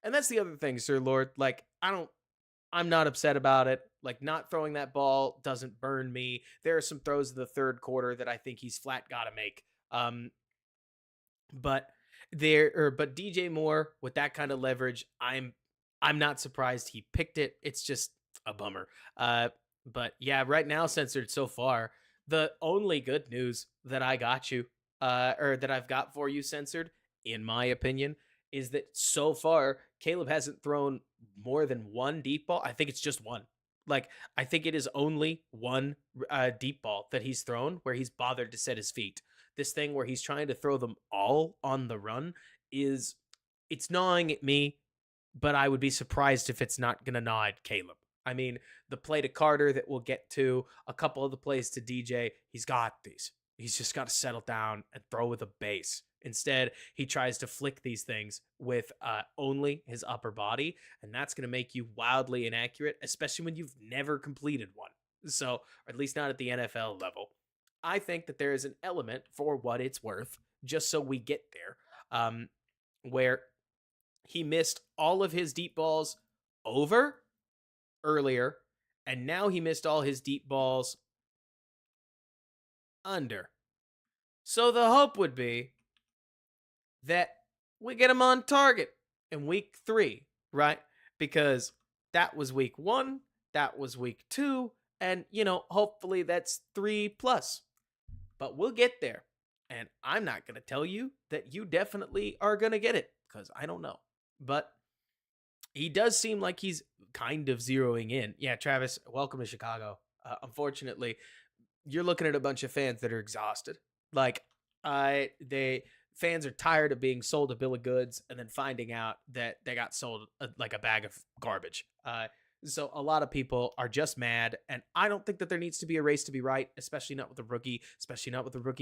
that's the other thing, Sir Lord. Like, I'm not upset about it. Like, not throwing that ball doesn't burn me. There are some throws in the third quarter that I think he's flat got to make. But DJ Moore with that kind of leverage, I'm not surprised he picked it. It's just a bummer. But yeah, right now censored so far. The only good news that I got you, or that I've got for you censored, in my opinion, is that so far Caleb hasn't thrown more than one deep ball. I think it's just one. Like, I think it is only one deep ball that he's thrown where he's bothered to set his feet. This thing where he's trying to throw them all on the run it's gnawing at me, but I would be surprised if it's not going to gnaw at Caleb. I mean, the play to Carter that we'll get to, a couple of the plays to DJ, he's got these. He's just got to settle down and throw with a base. Instead, he tries to flick these things with only his upper body, and that's going to make you wildly inaccurate, especially when you've never completed one. So, or at least not at the NFL level. I think that there is an element, for what it's worth, just so we get there, where he missed all of his deep balls over earlier, and now he missed all his deep balls under. So the hope would be that we get him on target in week 3, right? Because that was week 1, that was week 2, and, hopefully that's 3+. But we'll get there. And I'm not going to tell you that you definitely are going to get it, because I don't know. But he does seem like he's kind of zeroing in. Yeah, Travis, welcome to Chicago. Unfortunately, you're looking at a bunch of fans that are exhausted. Like, fans are tired of being sold a bill of goods and then finding out that they got sold like a bag of garbage. So a lot of people are just mad, and I don't think that there needs to be a race to be right, especially not with a rookie,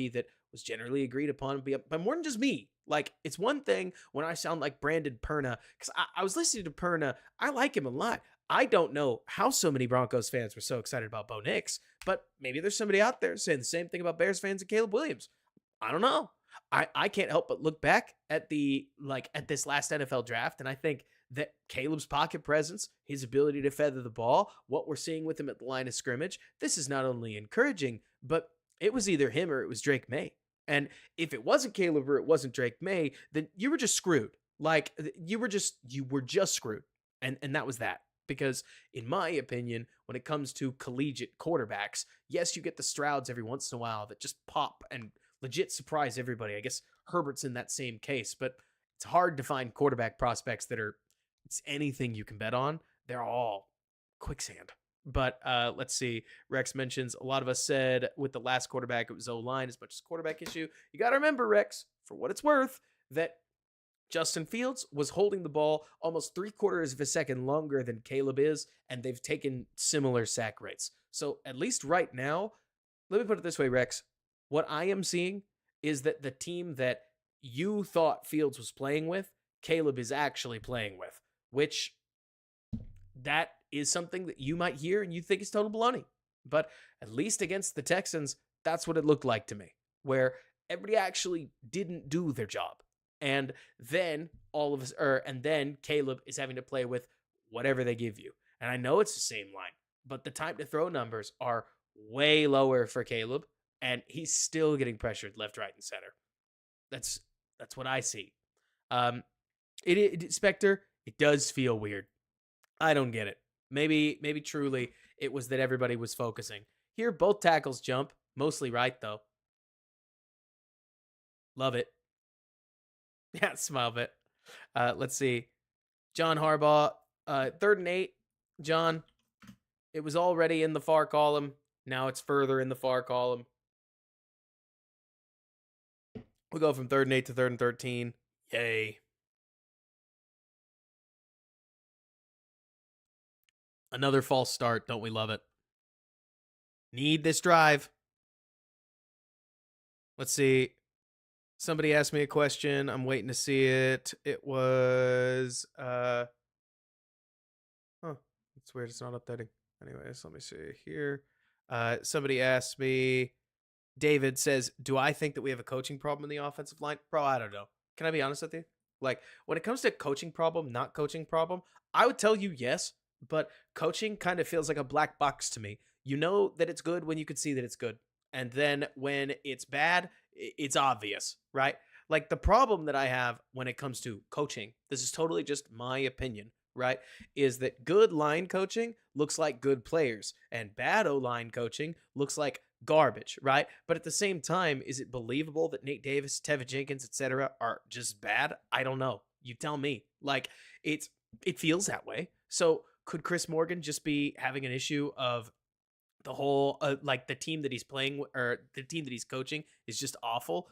that was generally agreed upon by more than just me. Like, it's one thing when I sound like Brandon Perna, because I was listening to Perna. I like him a lot. I don't know how so many Broncos fans were so excited about Bo Nix, but maybe there's somebody out there saying the same thing about Bears fans and Caleb Williams. I don't know. I can't help but look back at at this last NFL draft, and I think that Caleb's pocket presence, his ability to feather the ball, what we're seeing with him at the line of scrimmage, this is not only encouraging, but it was either him or it was Drake May. And if it wasn't Caleb or it wasn't Drake May, then you were just screwed. Like you were just screwed. And that was that. Because in my opinion, when it comes to collegiate quarterbacks, yes, you get the Strouds every once in a while that just pop and legit surprise everybody. I guess Herbert's in that same case, but it's hard to find quarterback prospects that are it's anything you can bet on. They're all quicksand. But let's see. Rex mentions a lot of us said with the last quarterback it was O-line as much as quarterback issue. You got to remember, Rex, for what it's worth, that Justin Fields was holding the ball almost 3/4 of a second longer than Caleb is, and they've taken similar sack rates. So at least right now, let me put it this way, Rex. What I am seeing is that the team that you thought Fields was playing with, Caleb is actually playing with, which that is something that you might hear and you think is total baloney. But at least against the Texans, that's what it looked like to me, where everybody actually didn't do their job. And then and then Caleb is having to play with whatever they give you. And I know it's the same line, but the time to throw numbers are way lower for Caleb, and he's still getting pressured left, right, and center. That's what I see. Spectre, it does feel weird. I don't get it. Maybe truly it was that everybody was focusing. Here, both tackles jump. Mostly right, though. Love it. Yeah, smile bit. Let's see. John Harbaugh, 3rd and 8. John, it was already in the far column. Now it's further in the far column. We go from 3rd and 8 to 3rd and 13. Yay. Another false start. Don't we love it? Need this drive. Let's see. Somebody asked me a question. I'm waiting to see it. It was, it's weird. It's not updating. Anyways, let me see here. Somebody asked me, David says, do I think that we have a coaching problem in the offensive line? Bro, I don't know. Can I be honest with you? Like, when it comes to coaching problem, not coaching problem, I would tell you yes, but coaching kind of feels like a black box to me. You know that it's good when you can see that it's good. And then when it's bad, it's obvious, right? Like the problem that I have when it comes to coaching, this is totally just my opinion, right? Is that good line coaching looks like good players and bad O-line coaching looks like garbage, right? But at the same time, is it believable that Nate Davis, Tevin Jenkins, etc. are just bad? I don't know. You tell me. Like it feels that way. So could Chris Morgan just be having an issue of the whole like the team that he's playing or the team that he's coaching is just awful?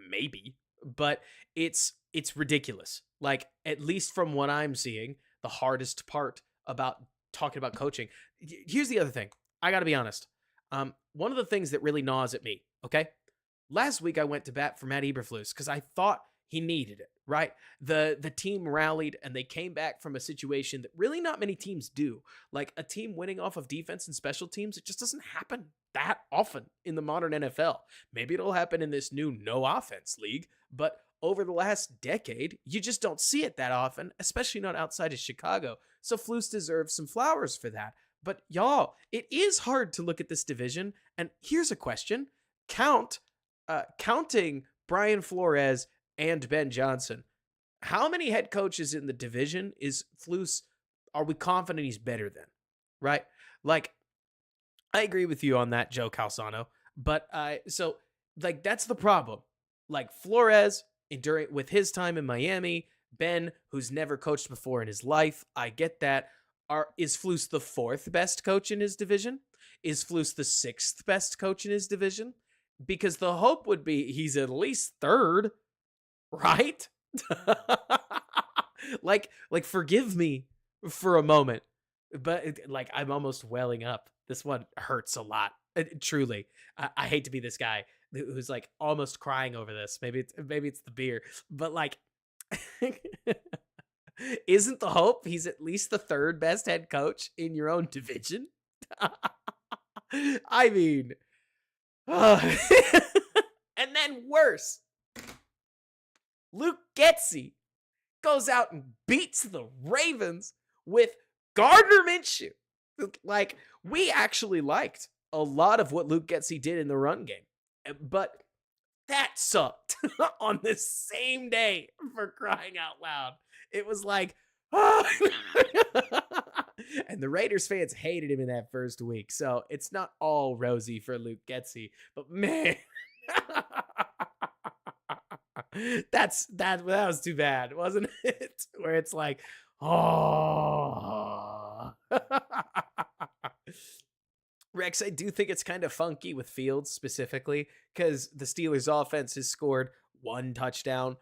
Maybe, but it's ridiculous. Like, at least from what I'm seeing, the hardest part about talking about coaching. Here's the other thing. I got to be honest. One of the things that really gnaws at me, okay? Last week I went to bat for Matt Eberflus because I thought he needed it, right? The team rallied and they came back from a situation that really not many teams do. Like a team winning off of defense and special teams, it just doesn't happen that often in the modern NFL. Maybe it'll happen in this new no offense league, but over the last decade, you just don't see it that often, especially not outside of Chicago. So Flus deserves some flowers for that. But y'all, it is hard to look at this division. And here's a question. Counting Brian Flores and Ben Johnson, how many head coaches in the division is Flus, are we confident he's better than? Right? Like, I agree with you on that, Joe Calzano. But so like that's the problem. Like Flores, with his time in Miami, Ben, who's never coached before in his life, I get that. Is Flus the 4th best coach in his division? Is Flus the 6th best coach in his division? Because the hope would be he's at least 3rd, right? like forgive me for a moment, but like I'm almost welling up. This one hurts a lot. Truly, I hate to be this guy who's like almost crying over this. Maybe it's the beer, but like. Isn't the hope he's at least the 3rd best head coach in your own division? I mean, and then worse, Luke Getsy goes out and beats the Ravens with Gardner Minshew. Like, we actually liked a lot of what Luke Getsy did in the run game, but that sucked on the same day, for crying out loud. It was like, oh. And the Raiders fans hated him in that first week. So it's not all rosy for Luke Getsy, but man, that was too bad, wasn't it? Where it's like, oh. Rex, I do think it's kind of funky with Fields specifically because the Steelers' offense has scored one touchdown,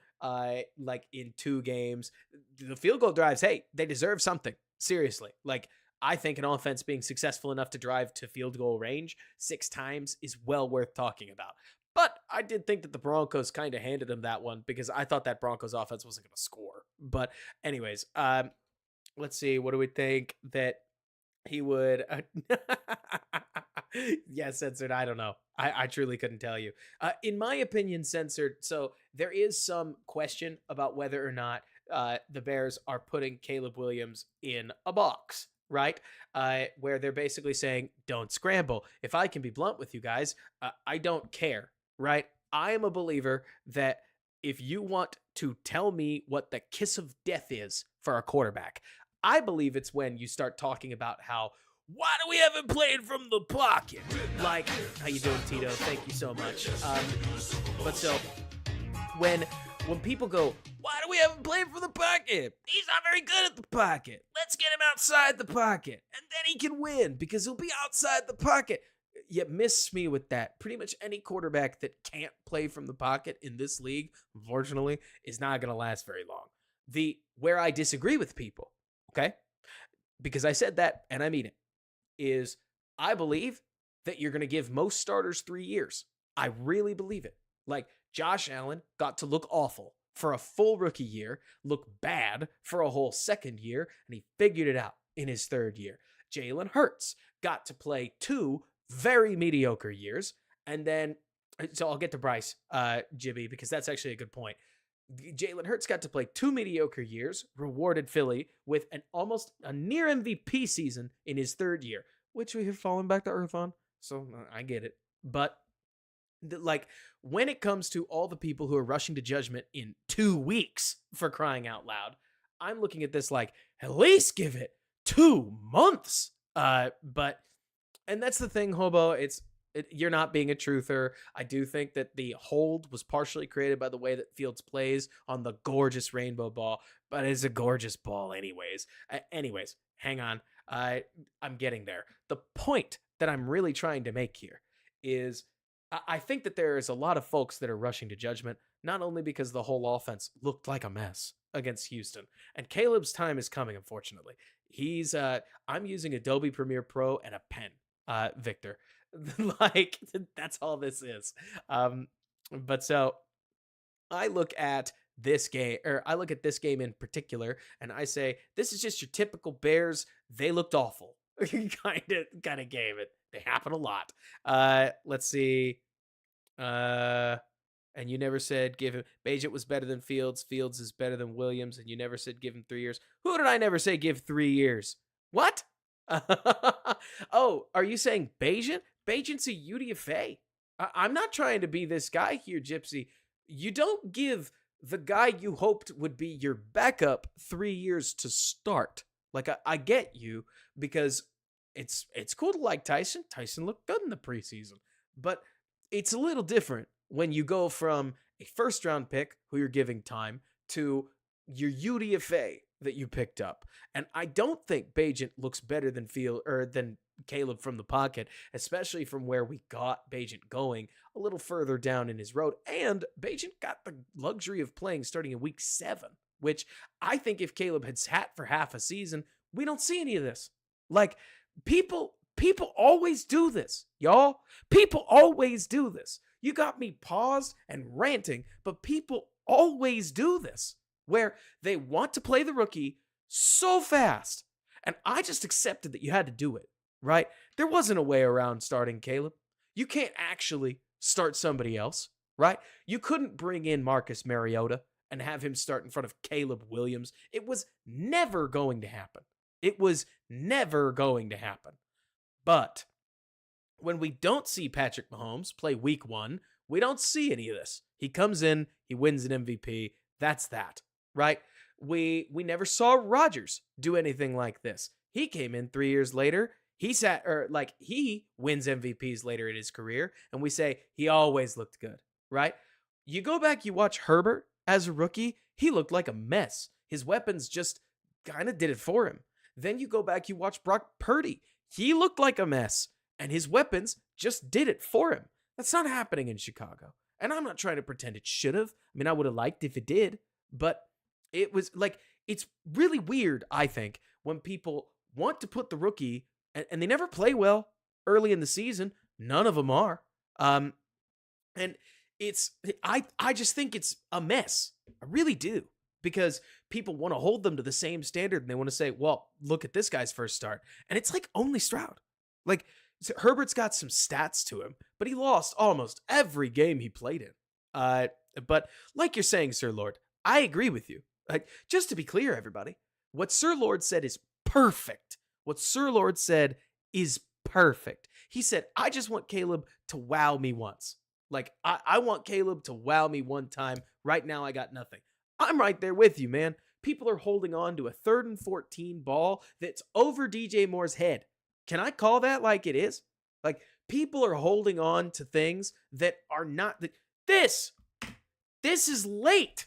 like in 2 games. The field goal drives, hey, they deserve something. Seriously, like I think an offense being successful enough to drive to field goal range 6 times is well worth talking about. But I did think that the Broncos kind of handed them that one because I thought that Broncos offense wasn't going to score. But anyways, let's see. What do we think that he would? Yeah, censored. I don't know. I truly couldn't tell you. In my opinion, censored. So there is some question about whether or not the Bears are putting Caleb Williams in a box, right? Where they're basically saying, don't scramble. If I can be blunt with you guys, I don't care, right? I am a believer that if you want to tell me what the kiss of death is for a quarterback, I believe it's when you start talking about how, why do we haven't played from the pocket? Like, how you doing, Tito? Thank you so much. But so, when people go, why do we haven't played from the pocket? He's not very good at the pocket. Let's get him outside the pocket. And then he can win because he'll be outside the pocket. You miss me with that. Pretty much any quarterback that can't play from the pocket in this league, unfortunately, is not going to last very long. Where I disagree with people, okay? Because I said that, and I mean it, is I believe that you're going to give most starters 3 years. I really believe it. Like, Josh Allen got to look awful for a full rookie year, look bad for a whole second year, and he figured it out in his 3rd year. Jalen Hurts got to play 2 very mediocre years, and then, so I'll get to Bryce, Jibby, because that's actually a good point. Jalen Hurts got to play 2 mediocre years, rewarded Philly with almost a near MVP season in his 3rd year, which we have fallen back to earth on. So I get it. But like, when it comes to all the people who are rushing to judgment in 2 weeks, for crying out loud, I'm looking at this like, at least give it 2 months. And that's the thing, Hobo. You're not being a truther. I do think that the hold was partially created by the way that Fields plays on the gorgeous rainbow ball, but it's a gorgeous ball anyways. Anyways, hang on. I'm getting there. The point that I'm really trying to make here is I think that there is a lot of folks that are rushing to judgment, not only because the whole offense looked like a mess against Houston, and Caleb's time is coming, unfortunately. I'm using Adobe Premiere Pro and a pen, Victor. Like, that's all this is. But so I look at this game, or I look at this game in particular, and I say, this is just your typical Bears. They looked awful. kind of game. They happen a lot. Let's see. And you never said give him, Bajent was better than Fields. Fields is better than Williams. And you never said give him 3 years. Who did I never say give 3 years? What? Oh, are you saying Bajent? Bajent's a UDFA. I'm not trying to be this guy here, Gypsy. You don't give the guy you hoped would be your backup 3 years to start. Like, I get you, because it's cool to like Tyson. Tyson looked good in the preseason. But it's a little different when you go from a first-round pick who you're giving time to your UDFA that you picked up. And I don't think Bajent looks better than than Caleb from the pocket, especially from where we got Bajent going a little further down in his road. And Bajent got the luxury of playing starting in week 7, which I think if Caleb had sat for half a season, we don't see any of this. Like, people always do this, y'all. People always do this. You got me paused and ranting, but people always do this, where they want to play the rookie so fast. And I just accepted that you had to do it, right? There wasn't a way around starting Caleb. You can't actually start somebody else, right? You couldn't bring in Marcus Mariota and have him start in front of Caleb Williams. It was never going to happen. It was never going to happen. But when we don't see Patrick Mahomes play week 1, We don't see any of this. He comes in, he wins an MVP. That's that, right? We never saw Rodgers do anything like this. He came in 3 years later. He wins MVPs later in his career, and we say he always looked good, right? You go back, you watch Herbert as a rookie, he looked like a mess. His weapons just kind of did it for him. Then you go back, you watch Brock Purdy. He looked like a mess, and his weapons just did it for him. That's not happening in Chicago. And I'm not trying to pretend it should have. I mean, I would have liked if it did, but it was like, it's really weird, I think, when people want to put the rookie, and they never play well early in the season. None of them are. And I just think it's a mess. I really do. Because people want to hold them to the same standard, and they want to say, well, look at this guy's first start. And it's like only Stroud. Like, Herbert's got some stats to him, but he lost almost every game he played in. But like you're saying, Sir Lord, I agree with you. Like, just to be clear, everybody, what Sir Lord said is perfect. What Sir Lord said is perfect. He said, I just want Caleb to wow me once. Like, I want Caleb to wow me one time. Right now, I got nothing. I'm right there with you, man. People are holding on to a 3rd and 14 ball that's over DJ Moore's head. Can I call that like it is? Like, people are holding on to things that are not... This is late.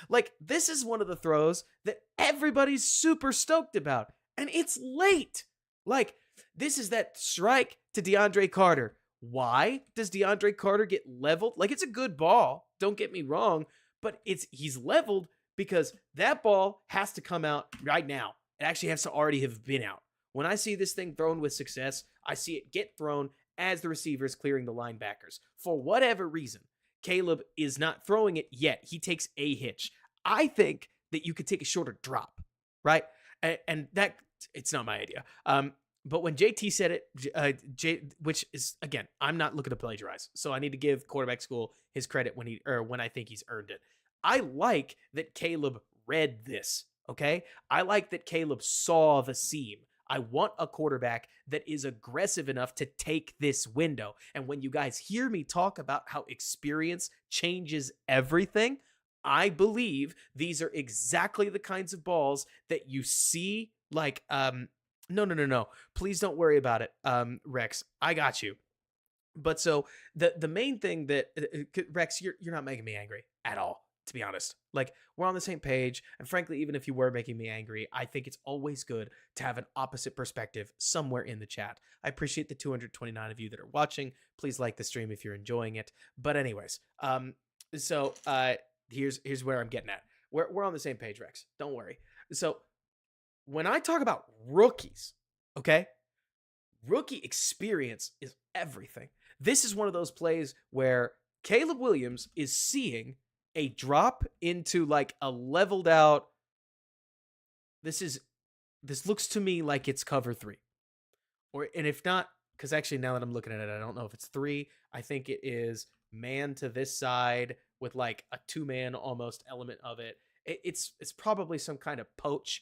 Like, this is one of the throws that everybody's super stoked about, and it's late. Like, this is that strike to DeAndre Carter. Why does DeAndre Carter get leveled? Like, it's a good ball, don't get me wrong, but he's leveled because that ball has to come out right now. It actually has to already have been out. When I see this thing thrown with success, I see it get thrown as the receiver is clearing the linebackers. For whatever reason, Caleb is not throwing it yet. He takes a hitch. I think that you could take a shorter drop, right? And that, it's not my idea. But when JT said it, which is, again, I'm not looking to plagiarize, so I need to give quarterback school his credit when I think he's earned it. I like that Caleb read this, okay? I like that Caleb saw the seam. I want a quarterback that is aggressive enough to take this window. And when you guys hear me talk about how experience changes everything, I believe these are exactly the kinds of balls that you see, like, no. Please don't worry about it, Rex. I got you. But so the main thing that Rex, you're not making me angry at all, to be honest. Like, we're on the same page, and frankly, even if you were making me angry, I think it's always good to have an opposite perspective somewhere in the chat. I appreciate the 229 of you that are watching. Please like the stream if you're enjoying it. But anyways, here's where I'm getting at. We're on the same page, Rex. Don't worry. So when I talk about rookies, okay, rookie experience is everything. This is one of those plays where Caleb Williams is seeing a drop into like a leveled out. This looks to me like it's cover 3. And if not, because actually now that I'm looking at it, I don't know if it's 3. I think it is man to this side with like a 2-man almost element of it. It's probably some kind of poach,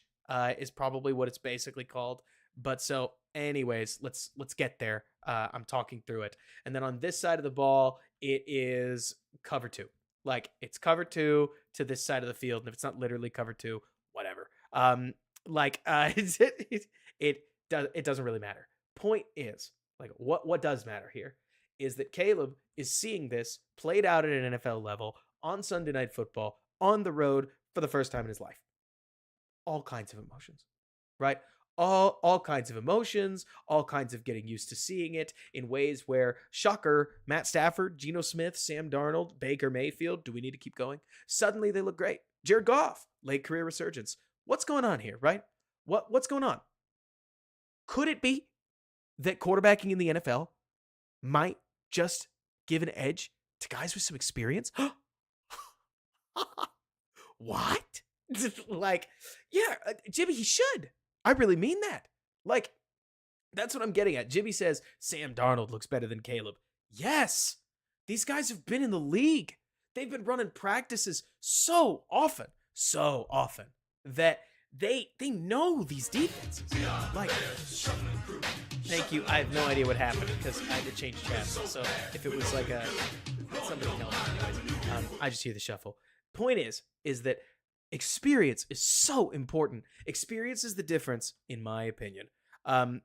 is probably what it's basically called. But so anyways, let's get there. I'm talking through it. And then on this side of the ball, it is cover 2. Like, it's cover 2 to this side of the field. And if it's not literally cover 2, whatever. It doesn't really matter. Point is, like, what does matter here is that Caleb is seeing this played out at an NFL level on Sunday Night Football on the road for the first time in his life. All kinds of emotions, right? All kinds of emotions, all kinds of getting used to seeing it in ways where, shocker, Matt Stafford, Geno Smith, Sam Darnold, Baker Mayfield, do we need to keep going? Suddenly they look great. Jared Goff, late career resurgence. What's going on here, right? What's going on? Could it be that quarterbacking in the NFL might just give an edge to guys with some experience? What? Like, yeah, Jimmy, he should. I really mean that. Like, that's what I'm getting at. Jimmy says Sam Darnold looks better than Caleb. Yes, these guys have been in the league. They've been running practices so often that they know these defenses. Like, Thank you. I have no idea what happened because I had to change chats. So if it was like a somebody tell me. Anyways, I just hear the shuffle. Point is that experience is so important. Experience is the difference, in my opinion. Um,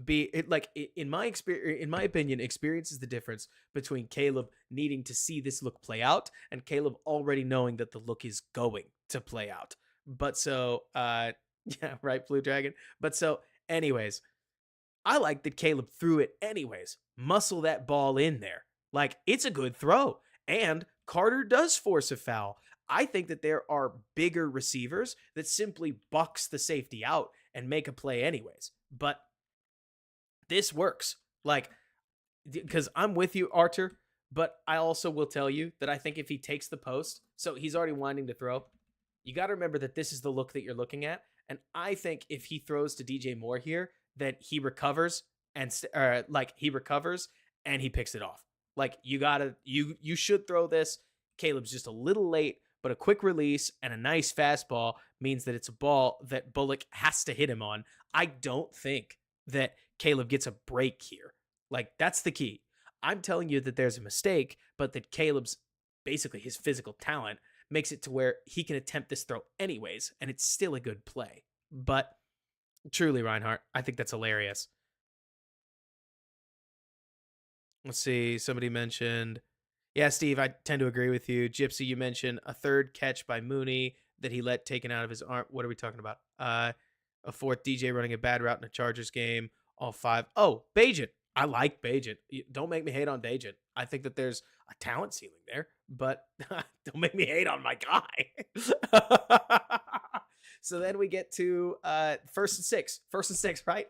in my opinion, experience is the difference between Caleb needing to see this look play out and Caleb already knowing that the look is going to play out. But so, yeah, right, Blue Dragon. But so, anyways, I like that Caleb threw it anyways. Muscle that ball in there. Like, it's a good throw. And Carter does force a foul. I think that there are bigger receivers that simply bucks the safety out and make a play anyways. But this works. Like, because I'm with you, Archer, but I also will tell you that I think if he takes the post, so he's already winding to throw, you got to remember that this is the look that you're looking at. And I think if he throws to DJ Moore here, that he recovers and he recovers and he picks it off. Like, you should throw this. Caleb's just a little late, but a quick release and a nice fastball means that it's a ball that Bullock has to hit him on. I don't think that Caleb gets a break here. Like, that's the key. I'm telling you that there's a mistake, but that Caleb's basically his physical talent makes it to where he can attempt this throw anyways, and it's still a good play. But truly, Reinhardt, I think that's hilarious. Let's see. Somebody mentioned, yeah, Steve, I tend to agree with you. Gypsy, you mentioned a third catch by Mooney that he let taken out of his arm. What are we talking about? A fourth DJ running a bad route in a Chargers game. All five. Oh, Bajan. I like Bajan. Don't make me hate on Bajan. I think that there's a talent ceiling there, but don't make me hate on my guy. So then we get to first and six. First and six, right?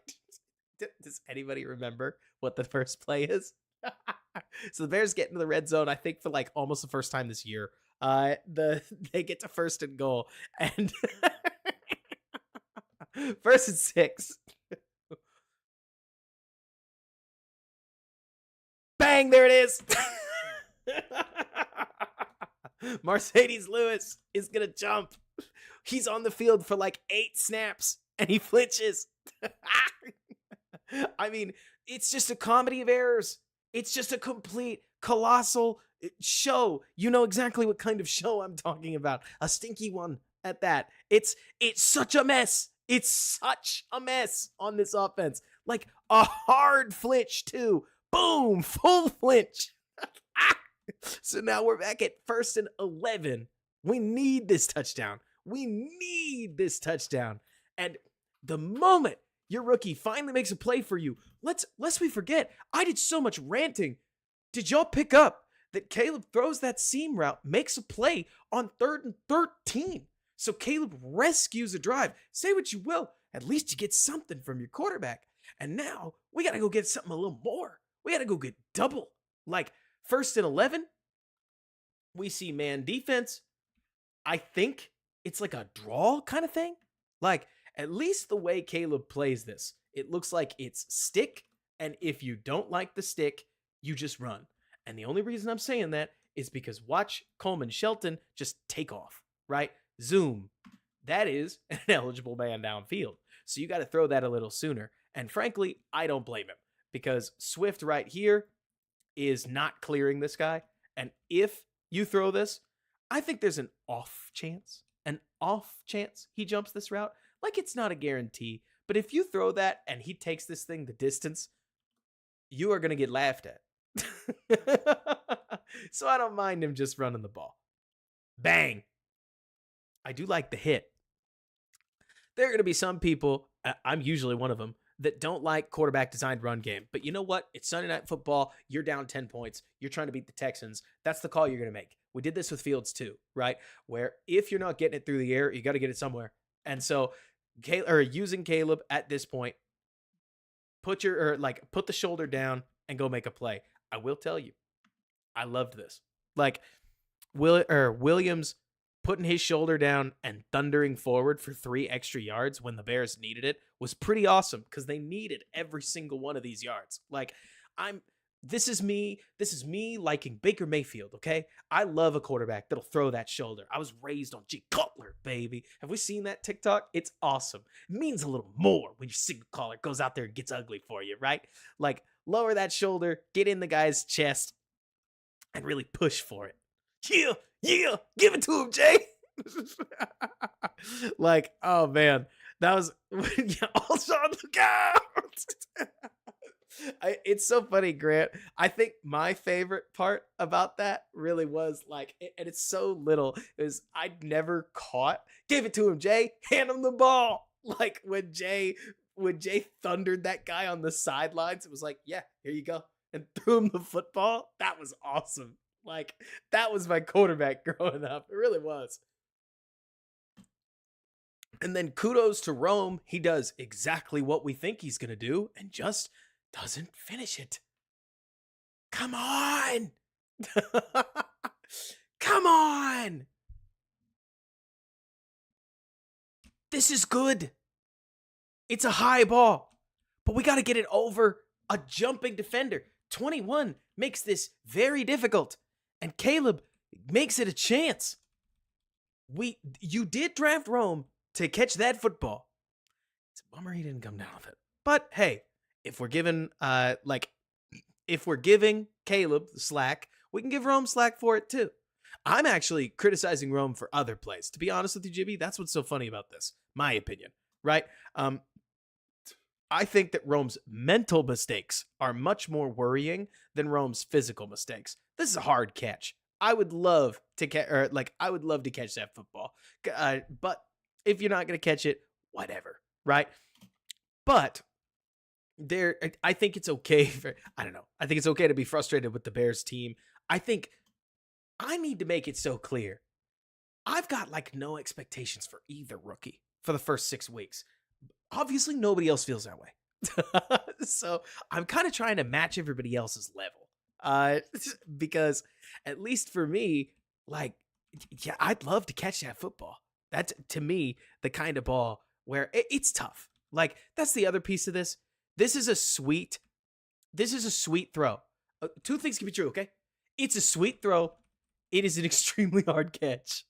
Does anybody remember what the first play is? So the Bears get into the red zone, I think, for like almost the first time this year. They get to first and goal, and first and six. Bang, there it is. Mercedes Lewis is going to jump. He's on the field for like 8 snaps and he flinches. I mean, it's just a comedy of errors. It's just a complete colossal show. You know exactly what kind of show I'm talking about. A stinky one at that. It's such a mess. It's such a mess on this offense. Like a hard flinch too. Boom, full flinch. So now we're back at 1st and 11. We need this touchdown. We need this touchdown. And the moment your rookie finally makes a play for you, lest we forget, I did so much ranting. Did y'all pick up that Caleb throws that seam route, makes a play on 3rd and 13? So Caleb rescues a drive. Say what you will, at least you get something from your quarterback. And now we got to go get something a little more. We got to go get double. Like 1st and 11, we see man defense. I think it's like a draw kind of thing. Like, at least the way Caleb plays this, it looks like it's stick. And if you don't like the stick, you just run. And the only reason I'm saying that is because watch Coleman Shelton just take off, right? Zoom. That is an eligible man downfield. So you got to throw that a little sooner. And frankly, I don't blame him. Because Swift right here is not clearing this guy. And if you throw this, I think there's an off chance he jumps this route. Like, it's not a guarantee. But if you throw that and he takes this thing the distance, you are going to get laughed at. So I don't mind him just running the ball. Bang. I do like the hit. There are going to be some people, I'm usually one of them, that don't like quarterback designed run game. But you know what? It's Sunday Night Football. You're down 10 points. You're trying to beat the Texans. That's the call you're going to make. We did this with Fields too, right? Where if you're not getting it through the air, you got to get it somewhere. And so using Caleb at this point, put the shoulder down and go make a play. I will tell you, I loved this. Like Williams putting his shoulder down and thundering forward for 3 extra yards when the Bears needed it was pretty awesome because they needed every single one of these yards. Like, This is me liking Baker Mayfield, okay? I love a quarterback that'll throw that shoulder. I was raised on G Cutler, baby. Have we seen that TikTok? It's awesome. It means a little more when your signal caller goes out there and gets ugly for you, right? Like, lower that shoulder, get in the guy's chest, and really push for it. Yeah, yeah, give it to him, Jay. Like, oh man, that was yeah, also on the count. It's so funny, Grant. I think my favorite part about that really was like, and it's so little, is I'd never caught. Gave it to him, Jay. Hand him the ball. Like when Jay thundered that guy on the sidelines, it was like, yeah, here you go, and threw him the football. That was awesome. Like that was my quarterback growing up. It really was. And then kudos to Rome. He does exactly what we think he's going to do and just doesn't finish it. Come on. Come on. This is good. It's a high ball, but we got to get it over a jumping defender. 21 makes this very difficult, and Caleb makes it a chance. You did draft Rome to catch that football. It's a bummer he didn't come down with it. But hey, if we're giving Caleb slack, we can give Rome slack for it too. I'm actually criticizing Rome for other plays. To be honest with you, Jimmy, that's what's so funny about this. My opinion, right? I think that Rome's mental mistakes are much more worrying than Rome's physical mistakes. This is a hard catch. I would love to catch that football. But if you're not going to catch it, whatever, right? But I think it's okay I don't know. I think it's okay to be frustrated with the Bears team. I think I need to make it so clear. I've got like no expectations for either rookie for the first 6 weeks. Obviously, nobody else feels that way. So I'm kind of trying to match everybody else's level. Because at least for me, like, yeah, I'd love to catch that football. That's, to me, the kind of ball where it's tough. Like, that's the other piece of this. This is a sweet throw. Two things can be true, okay? It's a sweet throw. It is an extremely hard catch.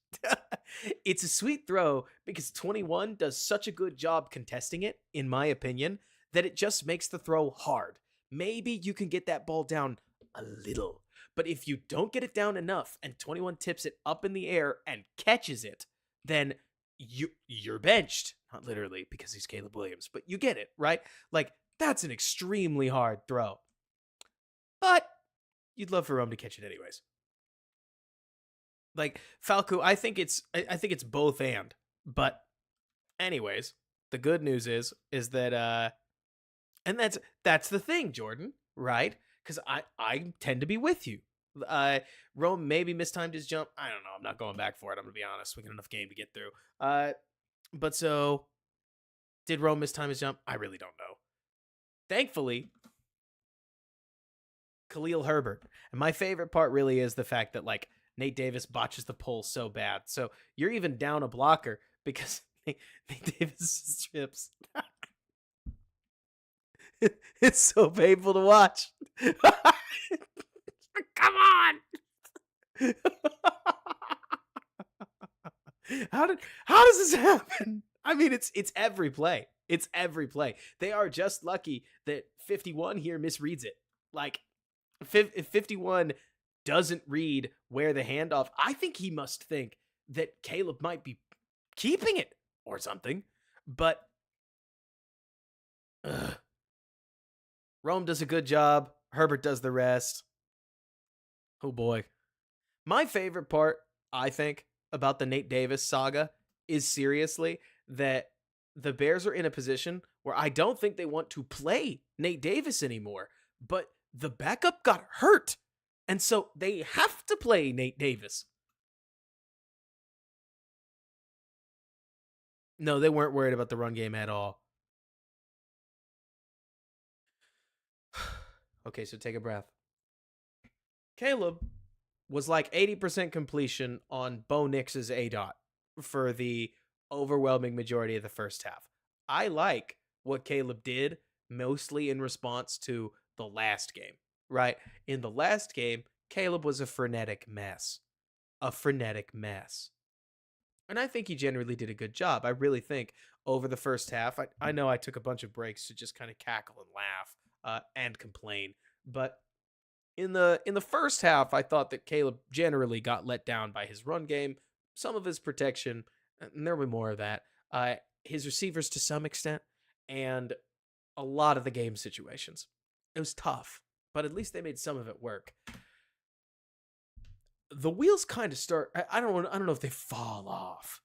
It's a sweet throw because 21 does such a good job contesting it, in my opinion, that it just makes the throw hard. Maybe you can get that ball down a little, but if you don't get it down enough and 21 tips it up in the air and catches it, then you're benched. Not literally, because he's Caleb Williams, but you get it, right? Like, that's an extremely hard throw. But you'd love for Rome to catch it anyways. Like, Falco, I think it's both and. But anyways, the good news is that and that's the thing, Jordan, right? Because I tend to be with you. Rome maybe mistimed his jump. I don't know. I'm not going back for it. I'm gonna be honest. We got enough game to get through. But so did Rome mistime his jump? I really don't know. Thankfully, Khalil Herbert. And my favorite part really is the fact that like Nate Davis botches the pull so bad. So you're even down a blocker because Nate Davis trips. It's so painful to watch. Come on. How does this happen? I mean, it's every play. It's every play. They are just lucky that 51 here misreads it. Like, if 51 doesn't read where the handoff, I think he must think that Caleb might be keeping it or something. But Rome does a good job. Herbert does the rest. Oh boy. My favorite part, I think, about the Nate Davis saga is seriously that the Bears are in a position where I don't think they want to play Nate Davis anymore, but the backup got hurt, and so they have to play Nate Davis. No, they weren't worried about the run game at all. Okay, so take a breath. Caleb was like 80% completion on Bo Nix's ADOT for the overwhelming majority of the first half. I like what Caleb did, mostly in response to the last game. right? In the last game, Caleb was a frenetic mess. A frenetic mess. And I think he generally did a good job. I really think over the first half, I know I took a bunch of breaks to just kind of cackle and laugh and complain. But in the first half, I thought that Caleb generally got let down by his run game, some of his protection, and there'll be more of that. His receivers to some extent, and a lot of the game situations. It was tough, but at least they made some of it work. The wheels kind of start. I don't know if they fall off,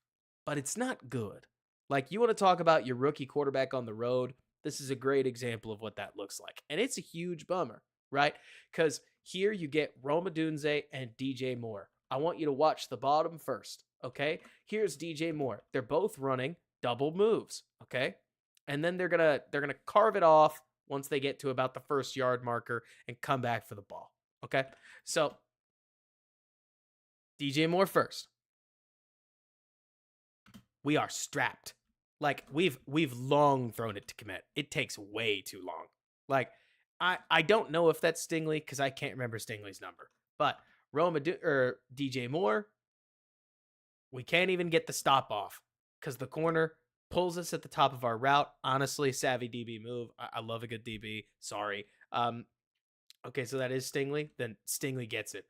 but it's not good. Like, you want to talk about your rookie quarterback on the road? This is a great example of what that looks like, and it's a huge bummer, right? Because here you get Rome Odunze and DJ Moore. I want you to watch the bottom first, okay? Here's DJ Moore. They're both running double moves, okay? And then they're gonna carve it off once they get to about the first yard marker and come back for the ball, okay? So DJ Moore first. We are strapped. Like, we've long thrown it to commit. It takes way too long. Like, I don't know if that's Stingley because I can't remember Stingley's number. But DJ Moore, we can't even get the stop off because the corner pulls us at the top of our route. Honestly, savvy DB move. I love a good DB. Sorry. Okay, so that is Stingley. Then Stingley gets it.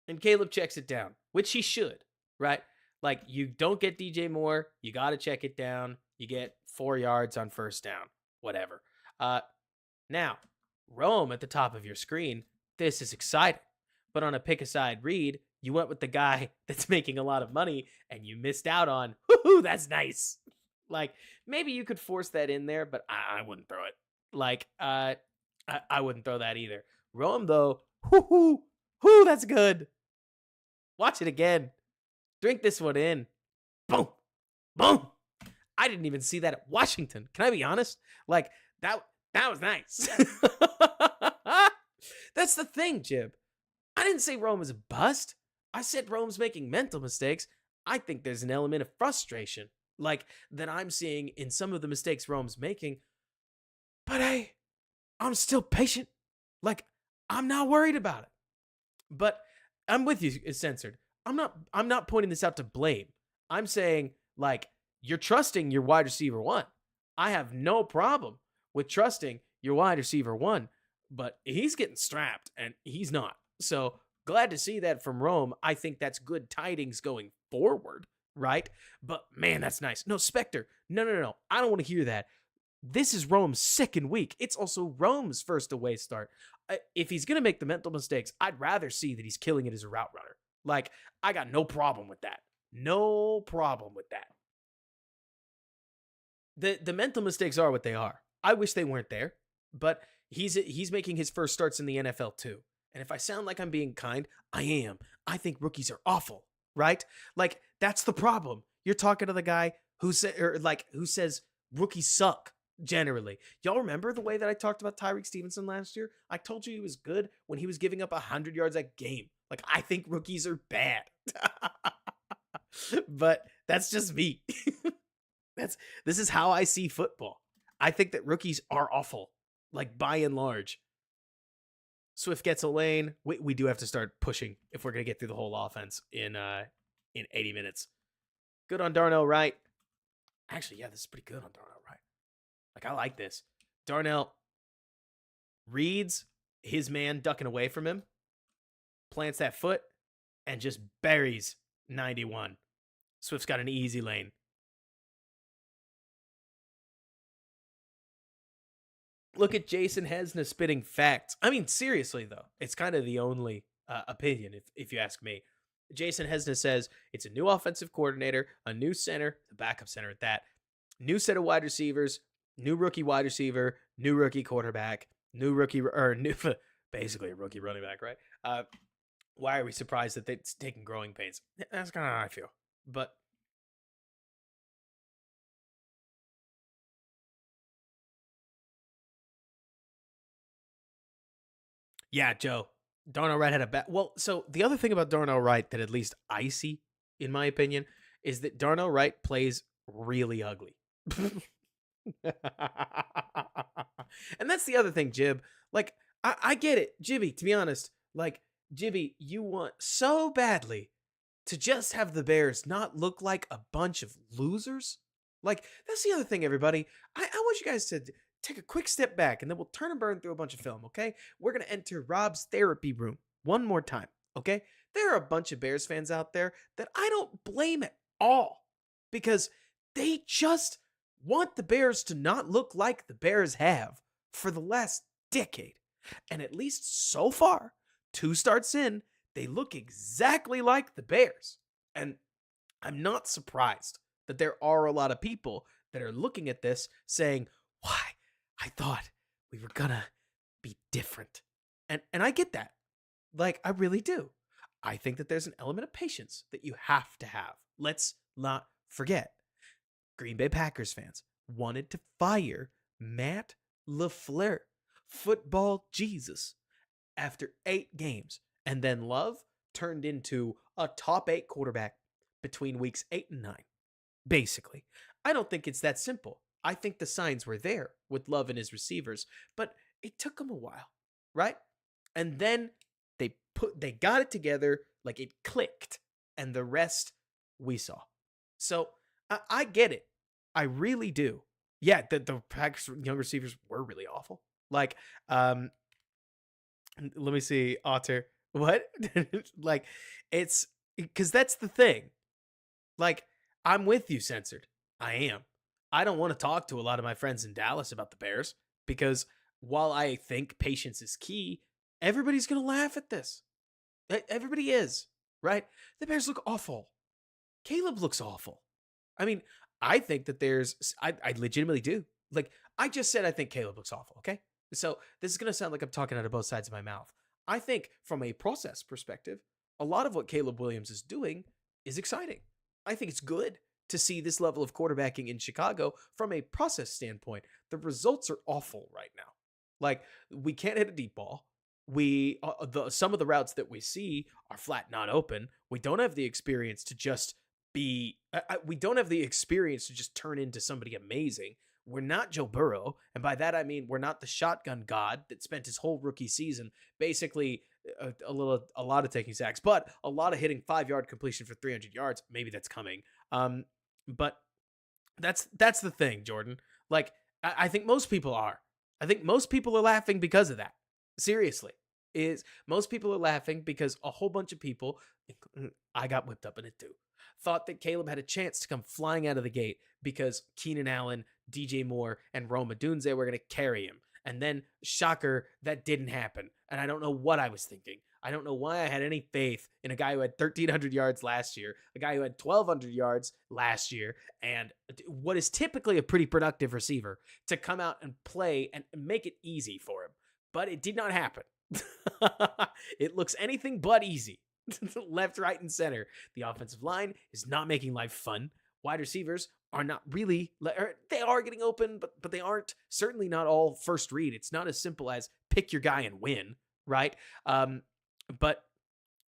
And Caleb checks it down, which he should, right? Like, you don't get DJ Moore, you got to check it down. You get 4 yards on first down, whatever. Now, Rome at the top of your screen, this is exciting. But on a pick-aside read, you went with the guy that's making a lot of money, and you missed out on, whoo, that's nice. Like, maybe you could force that in there, but I wouldn't throw it. Like, I wouldn't throw that either. Rome, though, whoo, that's good. Watch it again. Drink this one in. Boom. Boom. I didn't even see that at Washington. Can I be honest? Like, that was nice. That's the thing, Jib. I didn't say Rome is a bust. I said Rome's making mental mistakes. I think there's an element of frustration, like, that I'm seeing in some of the mistakes Rome's making. But hey, I'm still patient. Like, I'm not worried about it. But I'm with you, it's censored. I'm not pointing this out to blame. I'm saying, like, you're trusting your wide receiver one. I have no problem with trusting your wide receiver one, but he's getting strapped and he's not. So glad to see that from Rome. I think that's good tidings going forward, right? But man, that's nice. No, Spectre. No. I don't want to hear that. This is Rome's second week. It's also Rome's first away start. If he's going to make the mental mistakes, I'd rather see that he's killing it as a route runner. Like, I got no problem with that. No problem with that. The mental mistakes are what they are. I wish they weren't there, but he's making his first starts in the NFL too. And if I sound like I'm being kind, I am. I think rookies are awful, right? Like, that's the problem. You're talking to the guy who says rookies suck generally. Y'all remember the way that I talked about Tyreek Stevenson last year? I told you he was good when he was giving up 100 yards a game. Like, I think rookies are bad. But that's just me. This is how I see football. I think that rookies are awful, like, by and large. Swift gets a lane. We do have to start pushing if we're going to get through the whole offense in 80 minutes. Good on Darnell Wright. Actually, yeah, this is pretty good on Darnell Wright. Like, I like this. Darnell reads his man ducking away from him, plants that foot, and just buries 91. Swift's got an easy lane. Look at Jason Hesna spitting facts. I mean, seriously, though, it's kind of the only opinion, if you ask me. Jason Hesna says it's a new offensive coordinator, a new center, the backup center at that, new set of wide receivers, new rookie wide receiver, new rookie quarterback, basically a rookie running back, right? Why are we surprised that it's taking growing pains? That's kind of how I feel. But yeah, Joe, Darnell Wright had a bad. Well, so the other thing about Darnell Wright that at least I see, in my opinion, is that Darnell Wright plays really ugly. And that's the other thing, Jib. Like, I get it, Jibby. To be honest, like Jibby, you want so badly to just have the Bears not look like a bunch of losers. Like that's the other thing, everybody. I want you guys to take a quick step back, and then we'll turn and burn through a bunch of film. Okay, we're gonna enter Rob's therapy room one more time. Okay, there are a bunch of Bears fans out there that I don't blame at all because they just want the Bears to not look like the Bears have for the last decade. And at least so far, two starts in, they look exactly like the Bears. And I'm not surprised that there are a lot of people that are looking at this saying, "Why? I thought we were gonna be different." And I get that. Like I really do. I think that there's an element of patience that you have to have. Let's not forget. Green Bay Packers fans wanted to fire Matt LaFleur, football Jesus, after 8 games. And then Love turned into a top 8 quarterback between weeks 8 and 9. Basically, I don't think it's that simple. I think the signs were there with Love and his receivers, but it took them a while, right? And then they got it together, like it clicked, and the rest we saw. So I get it. I really do. Yeah, the Packers young receivers were really awful. Like, let me see, Otter. What? Like, it's because that's the thing. Like, I'm with you, censored. I am. I don't want to talk to a lot of my friends in Dallas about the Bears because while I think patience is key, everybody's gonna laugh at this. Everybody is, right? The Bears look awful. Caleb looks awful. I mean, I think that I legitimately do. Like, I just said I think Caleb looks awful, okay? So this is going to sound like I'm talking out of both sides of my mouth. I think from a process perspective, a lot of what Caleb Williams is doing is exciting. I think it's good to see this level of quarterbacking in Chicago from a process standpoint. The results are awful right now. Like, we can't hit a deep ball. Some of the routes that we see are flat not open. We don't have the experience to just we don't have the experience to just turn into somebody amazing. We're not Joe Burrow, and by that I mean we're not the shotgun god that spent his whole rookie season basically a lot of taking sacks, but a lot of hitting 5-yard completion for 300 yards. Maybe that's coming. But that's the thing, Jordan. Like I think most people are. I think most people are laughing because of that. Seriously, is most people are laughing because a whole bunch of people, I got whipped up in it too, thought that Caleb had a chance to come flying out of the gate because Keenan Allen, DJ Moore, and Rome Odunze were going to carry him. And then, shocker, that didn't happen. And I don't know what I was thinking. I don't know why I had any faith in a guy who had 1,300 yards last year, a guy who had 1,200 yards last year, and what is typically a pretty productive receiver to come out and play and make it easy for him. But it did not happen. It looks anything but easy. Left, right, and center. The offensive line is not making life fun. Wide receivers are not really, they are getting open, but they aren't, certainly not all first read. It's not as simple as pick your guy and win, right? But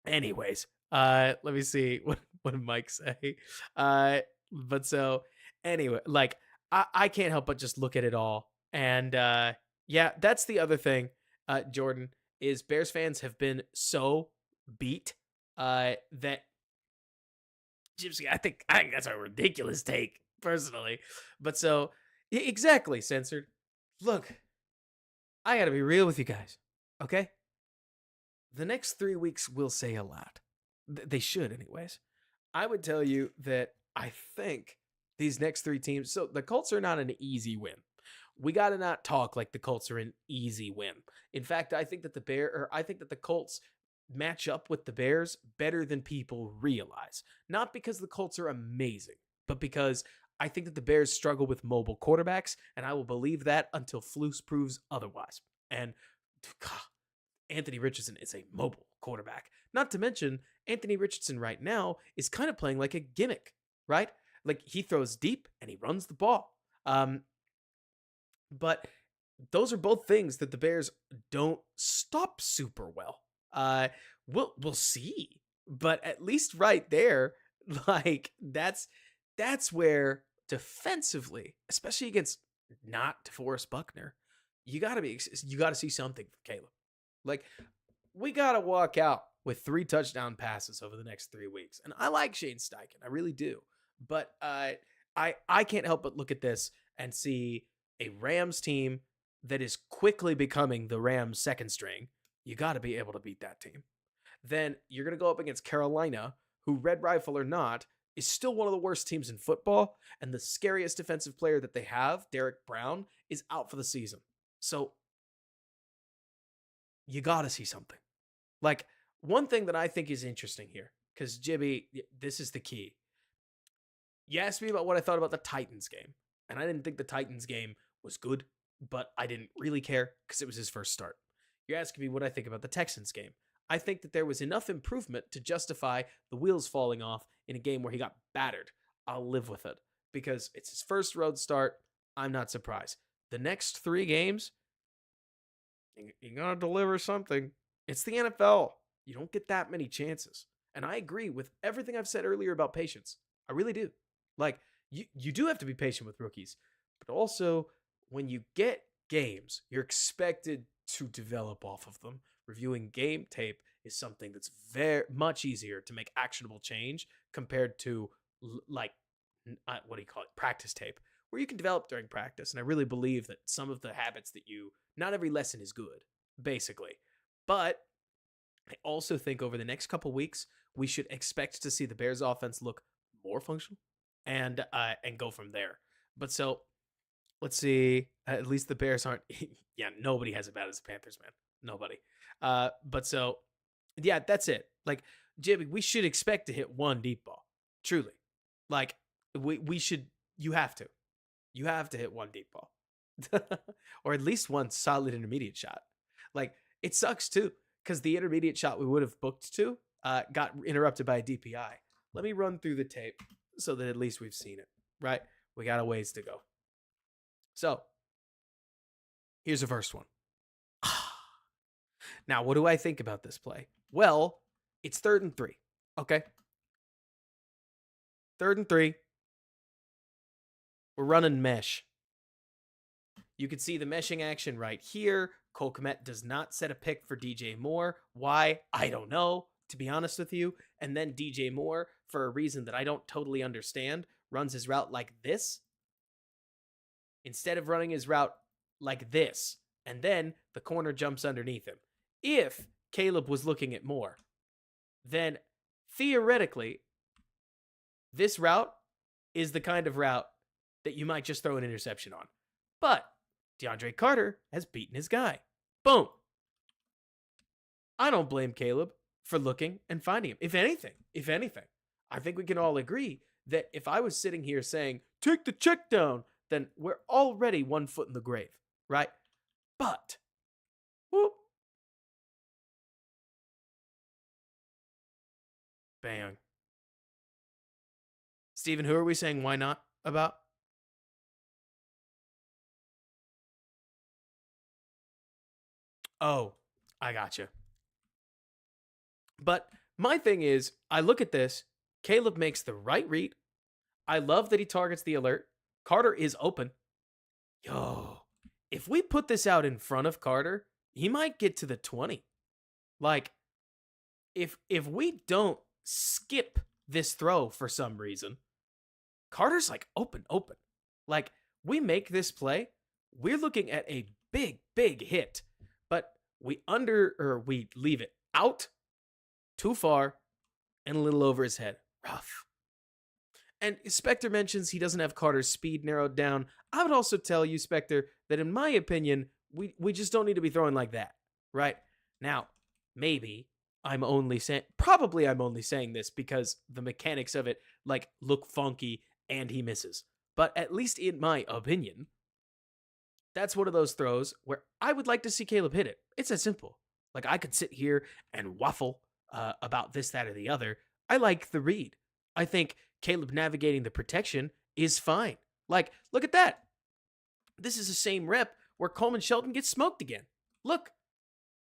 anyways, let me see what did Mike say. But so anyway, like I can't help but just look at it all. And yeah, that's the other thing, Jordan, is Bears fans have been so beat that Gypsy, I think that's a ridiculous take, personally. But so exactly, censored. Look, I gotta be real with you guys, okay? The next 3 weeks will say a lot. They should, anyways. I would tell you that I think these next 3 teams. So the Colts are not an easy win. We got to not talk like the Colts are an easy win. In fact, I think that the Colts match up with the Bears better than people realize. Not because the Colts are amazing, but because I think that the Bears struggle with mobile quarterbacks, and I will believe that until Flus proves otherwise. And God, Anthony Richardson is a mobile quarterback. Not to mention, Anthony Richardson right now is kind of playing like a gimmick, right? Like he throws deep and he runs the ball. But those are both things that the Bears don't stop super well. We'll see, but at least right there, like that's where defensively, especially against not DeForest Buckner, you got to see something from Caleb. Like, we got to walk out with 3 touchdown passes over the next 3 weeks. And I like Shane Steichen. I really do. But I can't help but look at this and see a Rams team that is quickly becoming the Rams' second string. You got to be able to beat that team. Then you're going to go up against Carolina, who, Red Rifle or not, is still one of the worst teams in football. And the scariest defensive player that they have, Derek Brown, is out for the season. So you got to see something. Like, one thing that I think is interesting here, because Jibby, this is the key. You asked me about what I thought about the Titans game, and I didn't think the Titans game was good, but I didn't really care because it was his first start. You're asking me what I think about the Texans game. I think that there was enough improvement to justify the wheels falling off in a game where he got battered. I'll live with it because it's his first road start. I'm not surprised. The next 3 games, you're going to deliver something. It's the NFL. You don't get that many chances. And I agree with everything I've said earlier about patience. I really do. Like, you do have to be patient with rookies. But also, when you get games, you're expected to develop off of them. Reviewing game tape is something that's very much easier to make actionable change compared to, like, what do you call it? Practice tape, where you can develop during practice. And I really believe that some of the habits that not every lesson is good, basically. But I also think over the next couple weeks, we should expect to see the Bears offense look more functional and go from there. But so let's see. At least the Bears aren't. Yeah, nobody has it bad as the Panthers, man. Nobody. But so, yeah, that's it. Like, Jimmy, we should expect to hit one deep ball. Truly. Like, we should. You have to. You have to hit one deep ball. Or at least one solid intermediate shot. Like, it sucks too, because the intermediate shot we would have booked to got interrupted by a DPI. Let me run through the tape so that at least we've seen it, right? We got a ways to go. So, here's the first one. Now, what do I think about this play? Well, it's 3rd and 3, okay? 3rd and 3. We're running mesh. You can see the meshing action right here. Cole Kmet does not set a pick for DJ Moore. Why? I don't know, to be honest with you. And then DJ Moore, for a reason that I don't totally understand, runs his route like this instead of running his route like this. And then the corner jumps underneath him. If Caleb was looking at Moore, then theoretically, this route is the kind of route that you might just throw an interception on. But DeAndre Carter has beaten his guy. Boom. I don't blame Caleb for looking and finding him. If anything, I think we can all agree that if I was sitting here saying, take the check down, then we're already 1 foot in the grave, right? But, whoop. Bang. Steven, who are we saying why not about? Oh, I gotcha. But my thing is, I look at this. Caleb makes the right read. I love that he targets the alert. Carter is open. Yo, if we put this out in front of Carter, he might get to the 20. Like, if we don't skip this throw for some reason, Carter's like open. Like, we make this play, we're looking at a big hit, but we leave it out too far and a little over his head. Rough. And Spectre mentions he doesn't have Carter's speed narrowed down. I would also tell you, Spectre, that in my opinion, we just don't need to be throwing like that, right? Now, maybe I'm only saying this because the mechanics of it, like, look funky and he misses. But at least in my opinion, that's one of those throws where I would like to see Caleb hit it. It's that simple. Like, I could sit here and waffle about this, that, or the other. I like the read. I think Caleb navigating the protection is fine. Like, look at that. This is the same rep where Coleman Shelton gets smoked again. Look,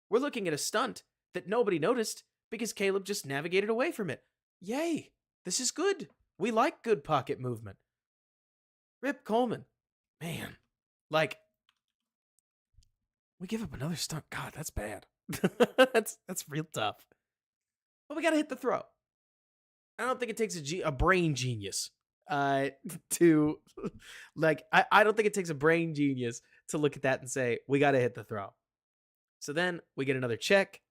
we're looking at a stunt that nobody noticed because Caleb just navigated away from it. Yay, this is good. We like good pocket movement. Rip Coleman. Man, like, we give up another stunt. God, that's bad. That's real tough. But we got to hit the throw. I don't think it takes a brain genius to like I don't think it takes a brain genius to look at that and say we got to hit the throw. So then we get another check.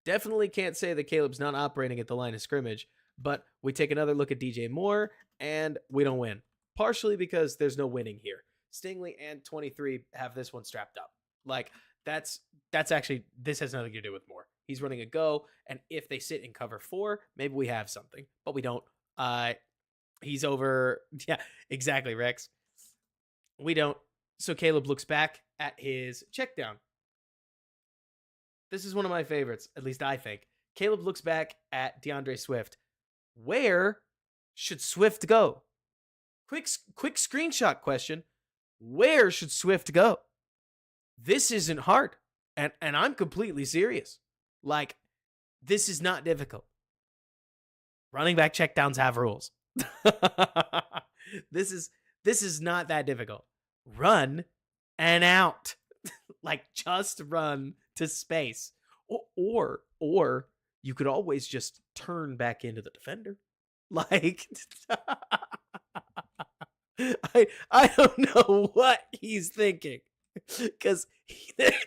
Definitely can't say that Caleb's not operating at the line of scrimmage, but we take another look at DJ Moore and we don't win. Partially because there's no winning here. Stingley and 23 have this one strapped up. Like that's actually, this has nothing to do with Moore. He's running a go, and if they sit in cover 4, maybe we have something, but we don't. He's over. Yeah, exactly, Rex. We don't. So Caleb looks back at his check down. This is one of my favorites, at least I think. Caleb looks back at DeAndre Swift. Where should Swift go? Quick screenshot question. Where should Swift go? This isn't hard. And I'm completely serious. Like, this is not difficult. Running back checkdowns have rules. This is not that difficult. Run and out. Like, just run to space. Or you could always just turn back into the defender. Like, I don't know what he's thinking. Because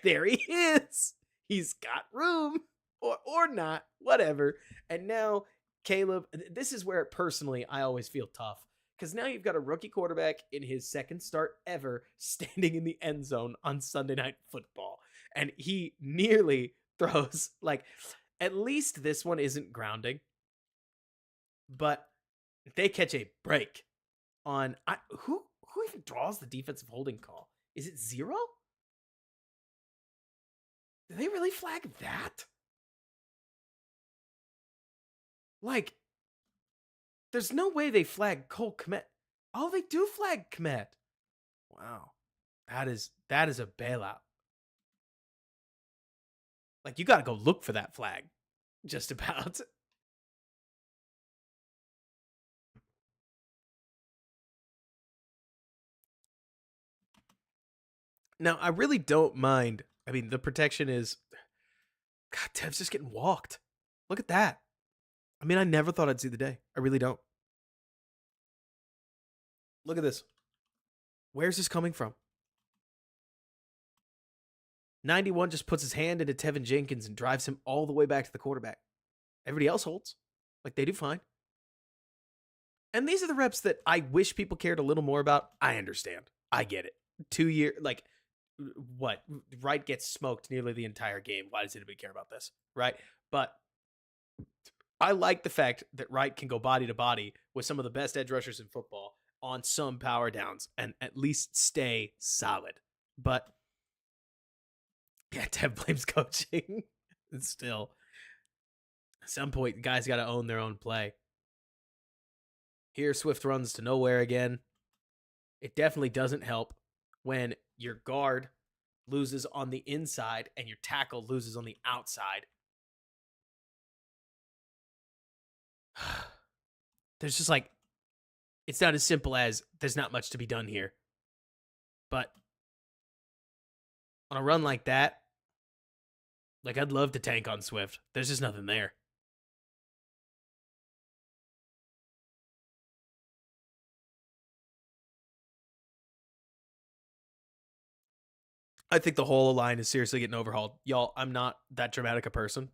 there he is. He's got room. Or not. Whatever. And now, Caleb, this is where personally I always feel tough. Because now you've got a rookie quarterback in his second start ever standing in the end zone on Sunday Night Football. And he nearly throws, like, at least this one isn't grounding. But they catch a break on, who even draws the defensive holding call? Is it 0? Did they really flag that? Like, there's no way they flag Cole Kmet. Oh, they do flag Kmet. Wow. That is a bailout. Like, you got to go look for that flag. Just about. Now, I really don't mind. I mean, the protection is... God, Tev's just getting walked. Look at that. I mean, I never thought I'd see the day. I really don't. Look at this. Where's this coming from? 91 just puts his hand into Tevin Jenkins and drives him all the way back to the quarterback. Everybody else holds. Like, they do fine. And these are the reps that I wish people cared a little more about. I understand. I get it. 2 year, like, what? Wright gets smoked nearly the entire game. Why does anybody care about this? Right? But I like the fact that Wright can go body to body with some of the best edge rushers in football on some power downs and at least stay solid. But yeah, Tev blames coaching. Still, at some point, guys got to own their own play. Here, Swift runs to nowhere again. It definitely doesn't help when your guard loses on the inside and your tackle loses on the outside. There's just like, it's not as simple as there's not much to be done here. But on a run like that, like, I'd love to tank on Swift. There's just nothing there. I think the whole line is seriously getting overhauled. Y'all, I'm not that dramatic a person.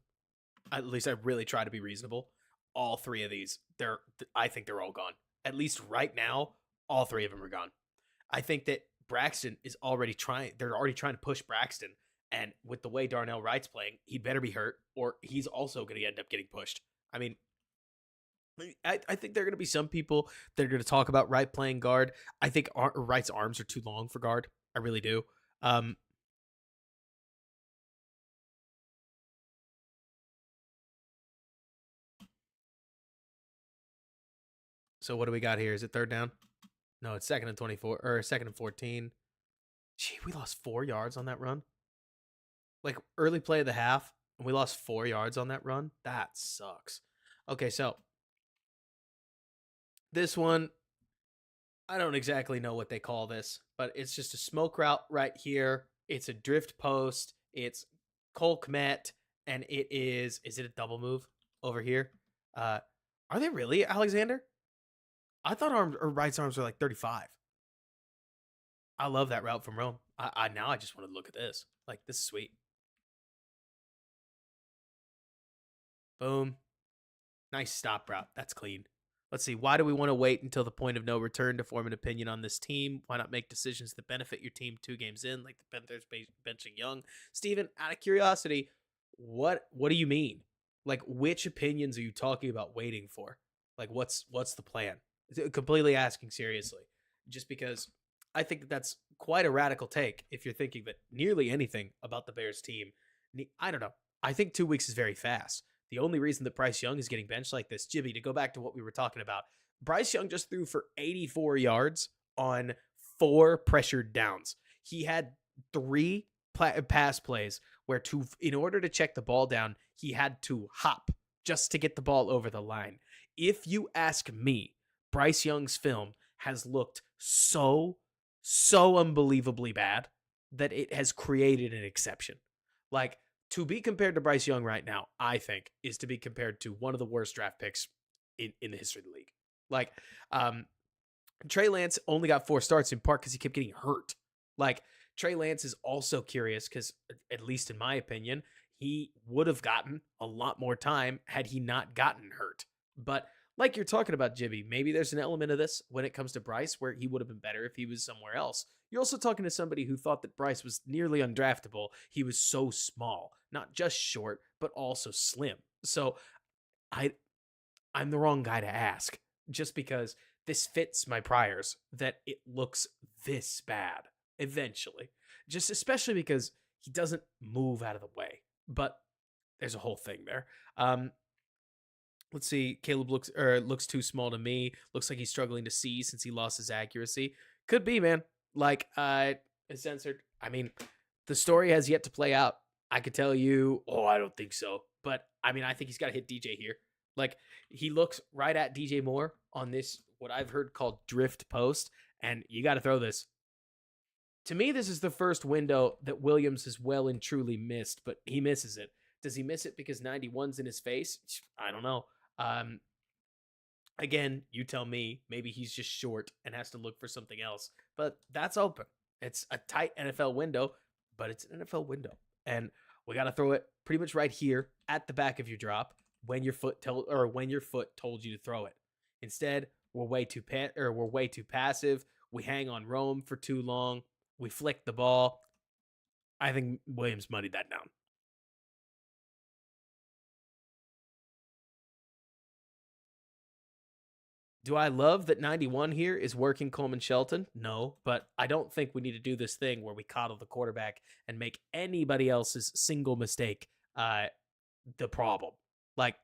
At least I really try to be reasonable. All 3 of these, I think they're all gone. At least right now, all 3 of them are gone. I think that Braxton is already trying. They're already trying to push Braxton. And with the way Darnell Wright's playing, he better be hurt or he's also going to end up getting pushed. I mean, I think there are going to be some people that are going to talk about Wright playing guard. I think Wright's arms are too long for guard. I really do. So what do we got here? Is it third down? No, it's 2nd and 24 or 2nd and 14. Gee, we lost 4 yards on that run. Like, early play of the half, and we lost 4 yards on that run. That sucks. Okay, so this one, I don't exactly know what they call this, but it's just a smoke route right here. It's a drift post. It's Cole Kmet, and is it a double move over here? Uh, are they really, Alexander? I thought Wright's arms were like 35. I love that route from Rome. I now I just want to look at this. Like, this is sweet. Boom. Nice stop route. That's clean. Let's see. Why do we want to wait until the point of no return to form an opinion on this team? Why not make decisions that benefit your team 2 games in, like the Panthers benching Young? Steven, out of curiosity, what do you mean? Like, which opinions are you talking about waiting for? Like, what's the plan? Completely asking seriously, just because I think that's quite a radical take if you're thinking that nearly anything about the Bears team. I don't know. I think 2 weeks is very fast. The only reason that Bryce Young is getting benched like this, Jimmy, to go back to what we were talking about, Bryce Young just threw for 84 yards on 4 pressured downs. He had 3 pass plays where in order to check the ball down, he had to hop just to get the ball over the line. If you ask me, Bryce Young's film has looked so unbelievably bad that it has created an exception. Like, to be compared to Bryce Young right now, I think, is to be compared to one of the worst draft picks in the history of the league. Like, Trey Lance only got 4 starts in part because he kept getting hurt. Like, Trey Lance is also curious because, at least in my opinion, he would have gotten a lot more time had he not gotten hurt. But like you're talking about, Jimmy, maybe there's an element of this when it comes to Bryce where he would have been better if he was somewhere else. You're also talking to somebody who thought that Bryce was nearly undraftable. He was so small, not just short, but also slim. So I'm the wrong guy to ask, just because this fits my priors that it looks this bad eventually. Just especially because he doesn't move out of the way. But there's a whole thing there. Let's see. Caleb looks too small to me. Looks like he's struggling to see since he lost his accuracy. Could be, man. Like, it's censored. I mean, the story has yet to play out. I could tell you, I don't think so. But I mean, I think he's got to hit DJ here. Like, he looks right at DJ Moore on this, what I've heard called drift post, and you got to throw this. To me, this is the first window that Williams has well and truly missed, but he misses it. Does he miss it because 91's in his face? I don't know. Again, you tell me. Maybe he's just short and has to look for something else. But that's open. It's a tight NFL window, but it's an NFL window. And we got to throw it pretty much right here at the back of your drop when your foot told you to throw it. Instead, we're way too passive. We hang on Rome for too long. We flick the ball. I think Williams muddied that down. Do I love that 91 here is working Coleman Shelton? No, but I don't think we need to do this thing where we coddle the quarterback and make anybody else's single mistake the problem. Like,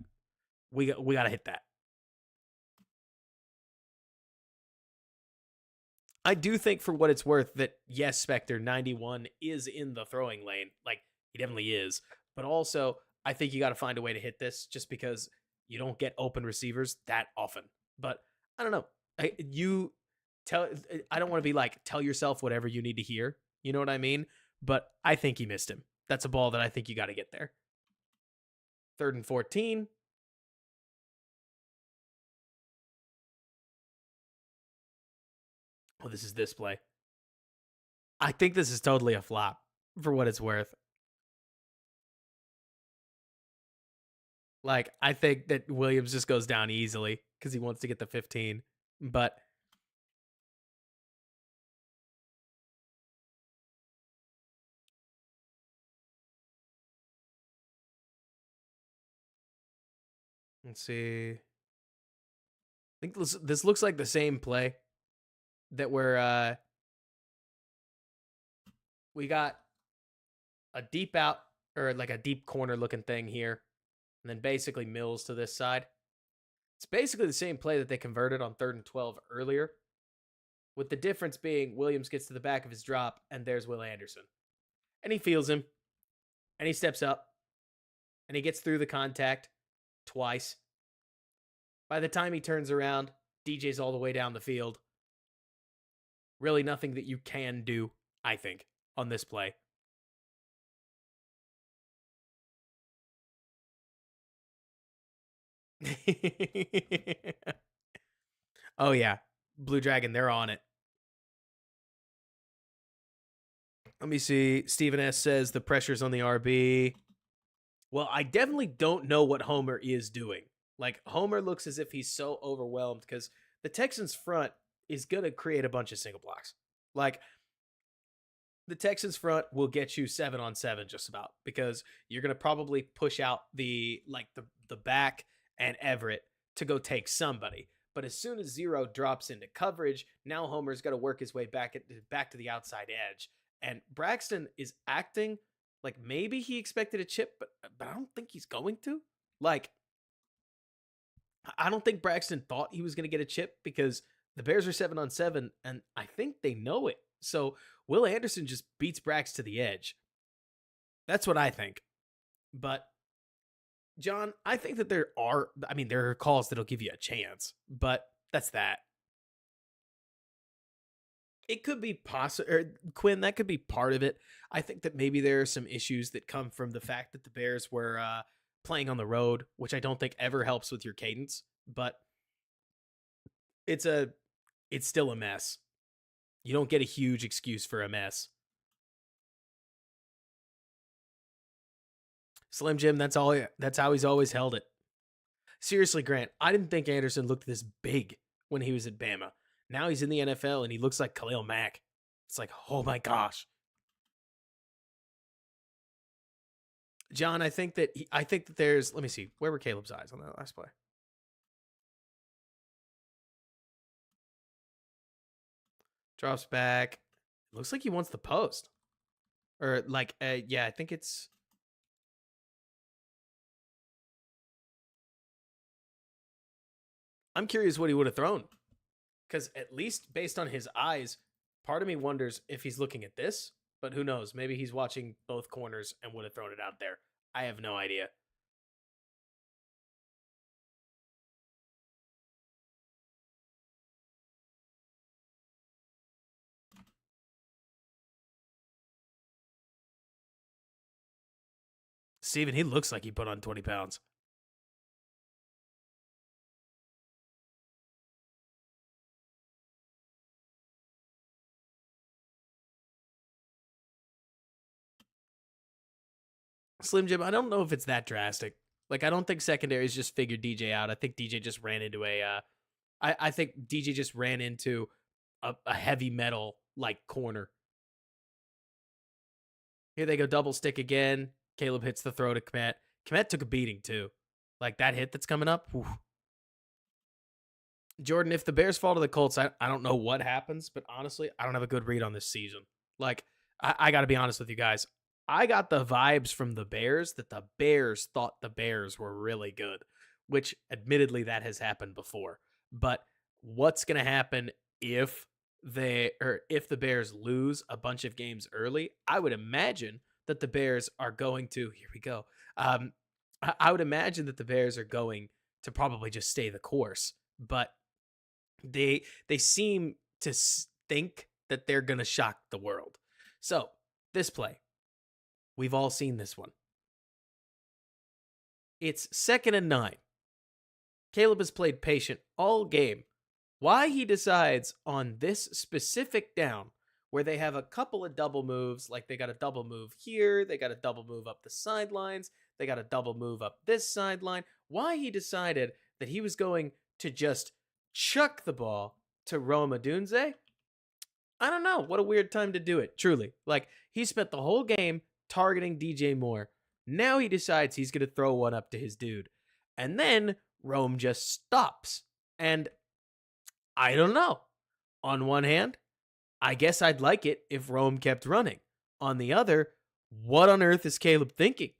we got to hit that. I do think, for what it's worth, that yes, Spectre 91 is in the throwing lane. Like, he definitely is. But also, I think you got to find a way to hit this, just because you don't get open receivers that often. But I don't know. I don't want to be like, tell yourself whatever you need to hear. You know what I mean? But I think he missed him. That's a ball that I think you got to get there. 3rd and 14. Oh, this is this play. I think this is totally a flop, for what it's worth. Like, I think that Williams just goes down easily because he wants to get the 15. But let's see. I think this looks like the same play that we got a deep out, or like a deep corner looking thing here, and then basically Mills to this side. It's basically the same play that they converted on 3rd and 12 earlier, with the difference being Williams gets to the back of his drop, and there's Will Anderson. And he feels him, and he steps up, and he gets through the contact twice. By the time he turns around, DJ's all the way down the field. Really nothing that you can do, I think, on this play. Oh yeah, Blue Dragon, they're on it. Let me see. Steven S says the pressure's on the RB. Well, I definitely don't know what Homer is doing. Like, Homer looks as if he's so overwhelmed because the Texans front is going to create a bunch of single blocks. Like, the Texans front will get you 7-on-7 just about because you're going to probably push out the back and Everett to go take somebody. But as soon as zero drops into coverage, now Homer's got to work his way back to the outside edge. And Braxton is acting like maybe he expected a chip, but I don't think he's going to. Like, I don't think Braxton thought he was going to get a chip because the Bears are 7-on-7, and I think they know it. So Will Anderson just beats Brax to the edge. That's what I think. But John, I think that there are calls that'll give you a chance, but that's that. It could be possible, Quinn, that could be part of it. I think that maybe there are some issues that come from the fact that the Bears were playing on the road, which I don't think ever helps with your cadence, but it's still a mess. You don't get a huge excuse for a mess. Slim Jim, that's how he's always held it. Seriously, Grant, I didn't think Anderson looked this big when he was at Bama. Now he's in the NFL and he looks like Khalil Mack. It's like, oh my gosh. John, I think that there's, let me see, where were Caleb's eyes on that last play? Drops back. Looks like he wants the post. Or yeah, I think it's. I'm curious what he would have thrown. Because at least based on his eyes, part of me wonders if he's looking at this. But who knows? Maybe he's watching both corners and would have thrown it out there. I have no idea. Steven, he looks like he put on 20 pounds. Slim Jim, I don't know if it's that drastic. Like, I don't think secondaries just figured DJ out. I think DJ just ran into I think DJ just ran into a heavy metal like corner. Here they go, double stick again. Caleb hits the throw to Kmet. Kmet took a beating too. Like that hit that's coming up. Whew. Jordan, if the Bears fall to the Colts, I don't know what happens, but honestly, I don't have a good read on this season. Like, I got to be honest with you guys. I got the vibes from the Bears that the Bears thought the Bears were really good, which admittedly that has happened before. But what's going to happen if if the Bears lose a bunch of games early? I would imagine that the Bears are going to, here we go. I would imagine that the Bears are going to probably just stay the course, but they seem to think that they're going to shock the world. So this play, we've all seen this one. It's 2nd and 9. Caleb has played patient all game. Why he decides on this specific down where they have a couple of double moves, like they got a double move here, they got a double move up the sidelines, they got a double move up this sideline. Why he decided that he was going to just chuck the ball to Rome Odunze, I don't know. What a weird time to do it, truly. Like, he spent the whole game targeting DJ Moore. Now he decides he's going to throw one up to his dude. And then Rome just stops. And I don't know. On one hand, I guess I'd like it if Rome kept running. On the other, what on earth is Caleb thinking?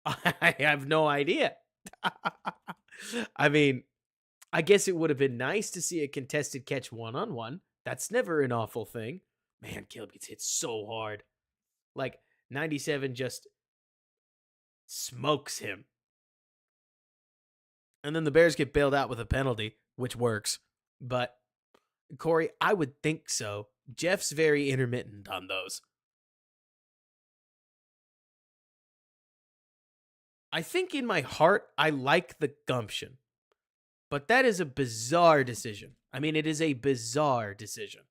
I have no idea. I mean, I guess it would have been nice to see a contested catch one-on-one. That's never an awful thing. Man, Caleb gets hit so hard. Like, 97 just smokes him. And then the Bears get bailed out with a penalty, which works. But, Corey, I would think so. Jeff's very intermittent on those. I think in my heart, I like the gumption, but that is a bizarre decision. I mean, it is a bizarre decision.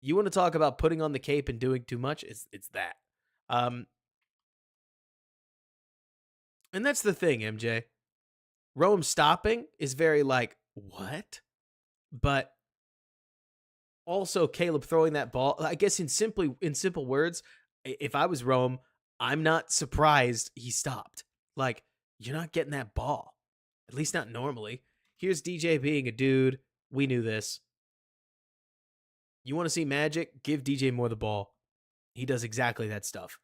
You want to talk about putting on the cape and doing too much? It's that. Um, and that's the thing, MJ. Rome stopping is very like, what? But also Caleb throwing that ball, I guess in simple words, if I was Rome, I'm not surprised he stopped. Like, you're not getting that ball. At least not normally. Here's DJ being a dude. We knew this. You want to see magic? Give DJ Moore the ball. He does exactly that stuff.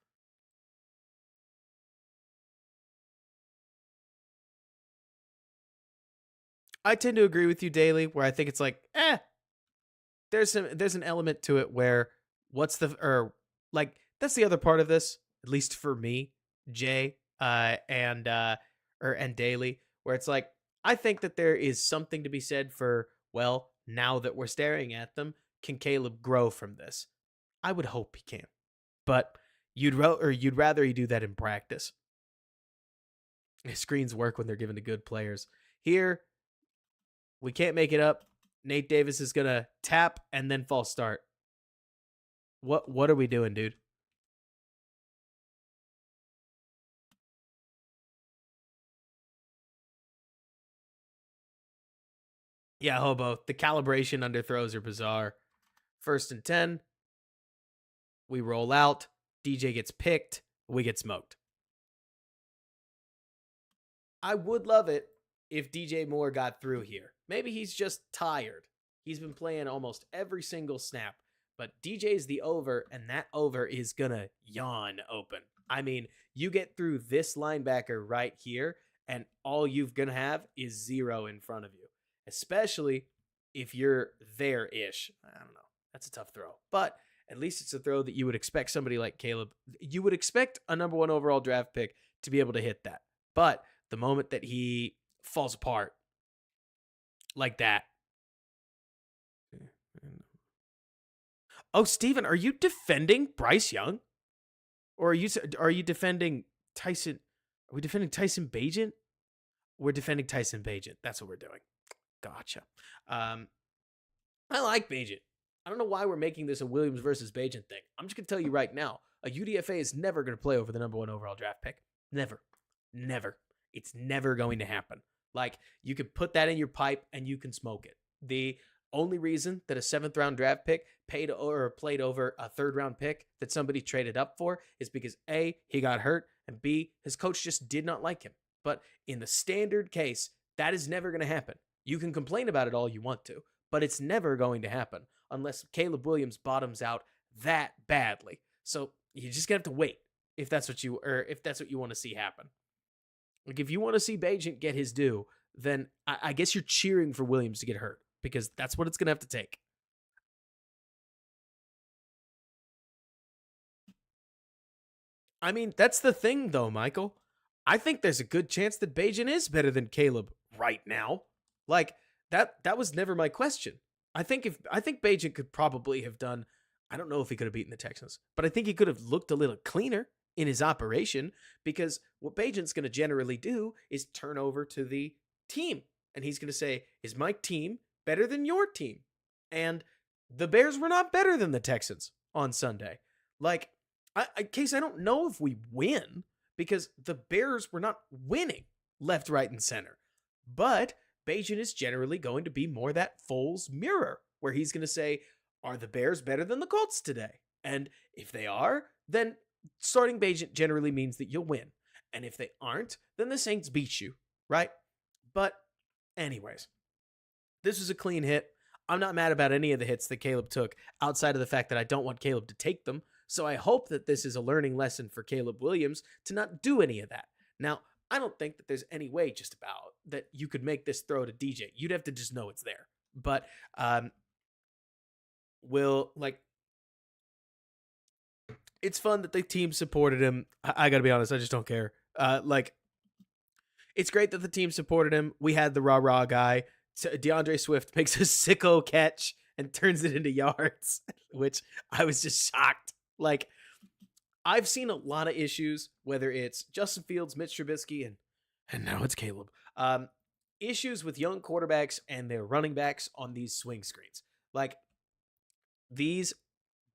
I tend to agree with you, Daily, where I think it's like, there's an element to it where that's the other part of this, at least for me, Jay, and Daily, where it's like, I think that there is something to be said for, well, now that we're staring at them, can Caleb grow from this? I would hope he can, but you'd rather he do that in practice. His screens work when they're given to good players. Here, we can't make it up. Nate Davis is gonna tap and then false start. What are we doing, dude? Yeah, Hobo. The calibration under throws are bizarre. 1st and 10. We roll out. DJ gets picked. We get smoked. I would love it if DJ Moore got through here. Maybe he's just tired. He's been playing almost every single snap. But DJ's the over, and that over is going to yawn open. I mean, you get through this linebacker right here, and all you're going to have is 0 in front of you. Especially if you're there-ish. I don't know. That's a tough throw. But at least it's a throw that you would expect somebody like Caleb. You would expect a number 1 overall draft pick to be able to hit that. But the moment that he falls apart like that. Oh, Steven, are you defending Bryce Young? Or are you defending Tyson? Are we defending Tyson Bagent? We're defending Tyson Bagent. That's what we're doing. Gotcha. I like Bagent. I don't know why we're making this a Williams versus Bagent thing. I'm just going to tell you right now, a UDFA is never going to play over the number 1 overall draft pick. Never. Never. It's never going to happen. Like, you could put that in your pipe and you can smoke it. The only reason that a 7th round draft pick played over a 3rd round pick that somebody traded up for is because A, he got hurt, and B, his coach just did not like him. But in the standard case, that is never going to happen. You can complain about it all you want to, but it's never going to happen unless Caleb Williams bottoms out that badly. So you just gonna have to wait if that's what you want to see happen. Like, if you want to see Bagent get his due, then I guess you're cheering for Williams to get hurt, because that's what it's gonna have to take. I mean, that's the thing though, Michael. I think there's a good chance that Bagent is better than Caleb right now. Like, that was never my question. I think Bagent could probably have done, I don't know if he could have beaten the Texans, but I think he could have looked a little cleaner in his operation, because what Bagent's going to generally do is turn over to the team, and he's going to say, is my team better than your team? And the Bears were not better than the Texans on Sunday. Like, Case, I don't know if we win, because the Bears were not winning left, right, and center. But Bagent is generally going to be more that Foles mirror, where he's going to say, are the Bears better than the Colts today? And if they are, then starting Bagent generally means that you'll win. And if they aren't, then the Saints beat you, right? But anyways, this was a clean hit. I'm not mad about any of the hits that Caleb took, outside of the fact that I don't want Caleb to take them. So I hope that this is a learning lesson for Caleb Williams to not do any of that. Now, I don't think that there's any way just about that you could make this throw to DJ. You'd have to just know it's there. But it's fun that the team supported him. I gotta be honest, I just don't care. It's great that the team supported him. We had the rah-rah guy. DeAndre Swift makes a sicko catch and turns it into yards, which I was just shocked. Like, I've seen a lot of issues, whether it's Justin Fields, Mitch Trubisky, and now it's Caleb. Issues with young quarterbacks and their running backs on these swing screens. Like these,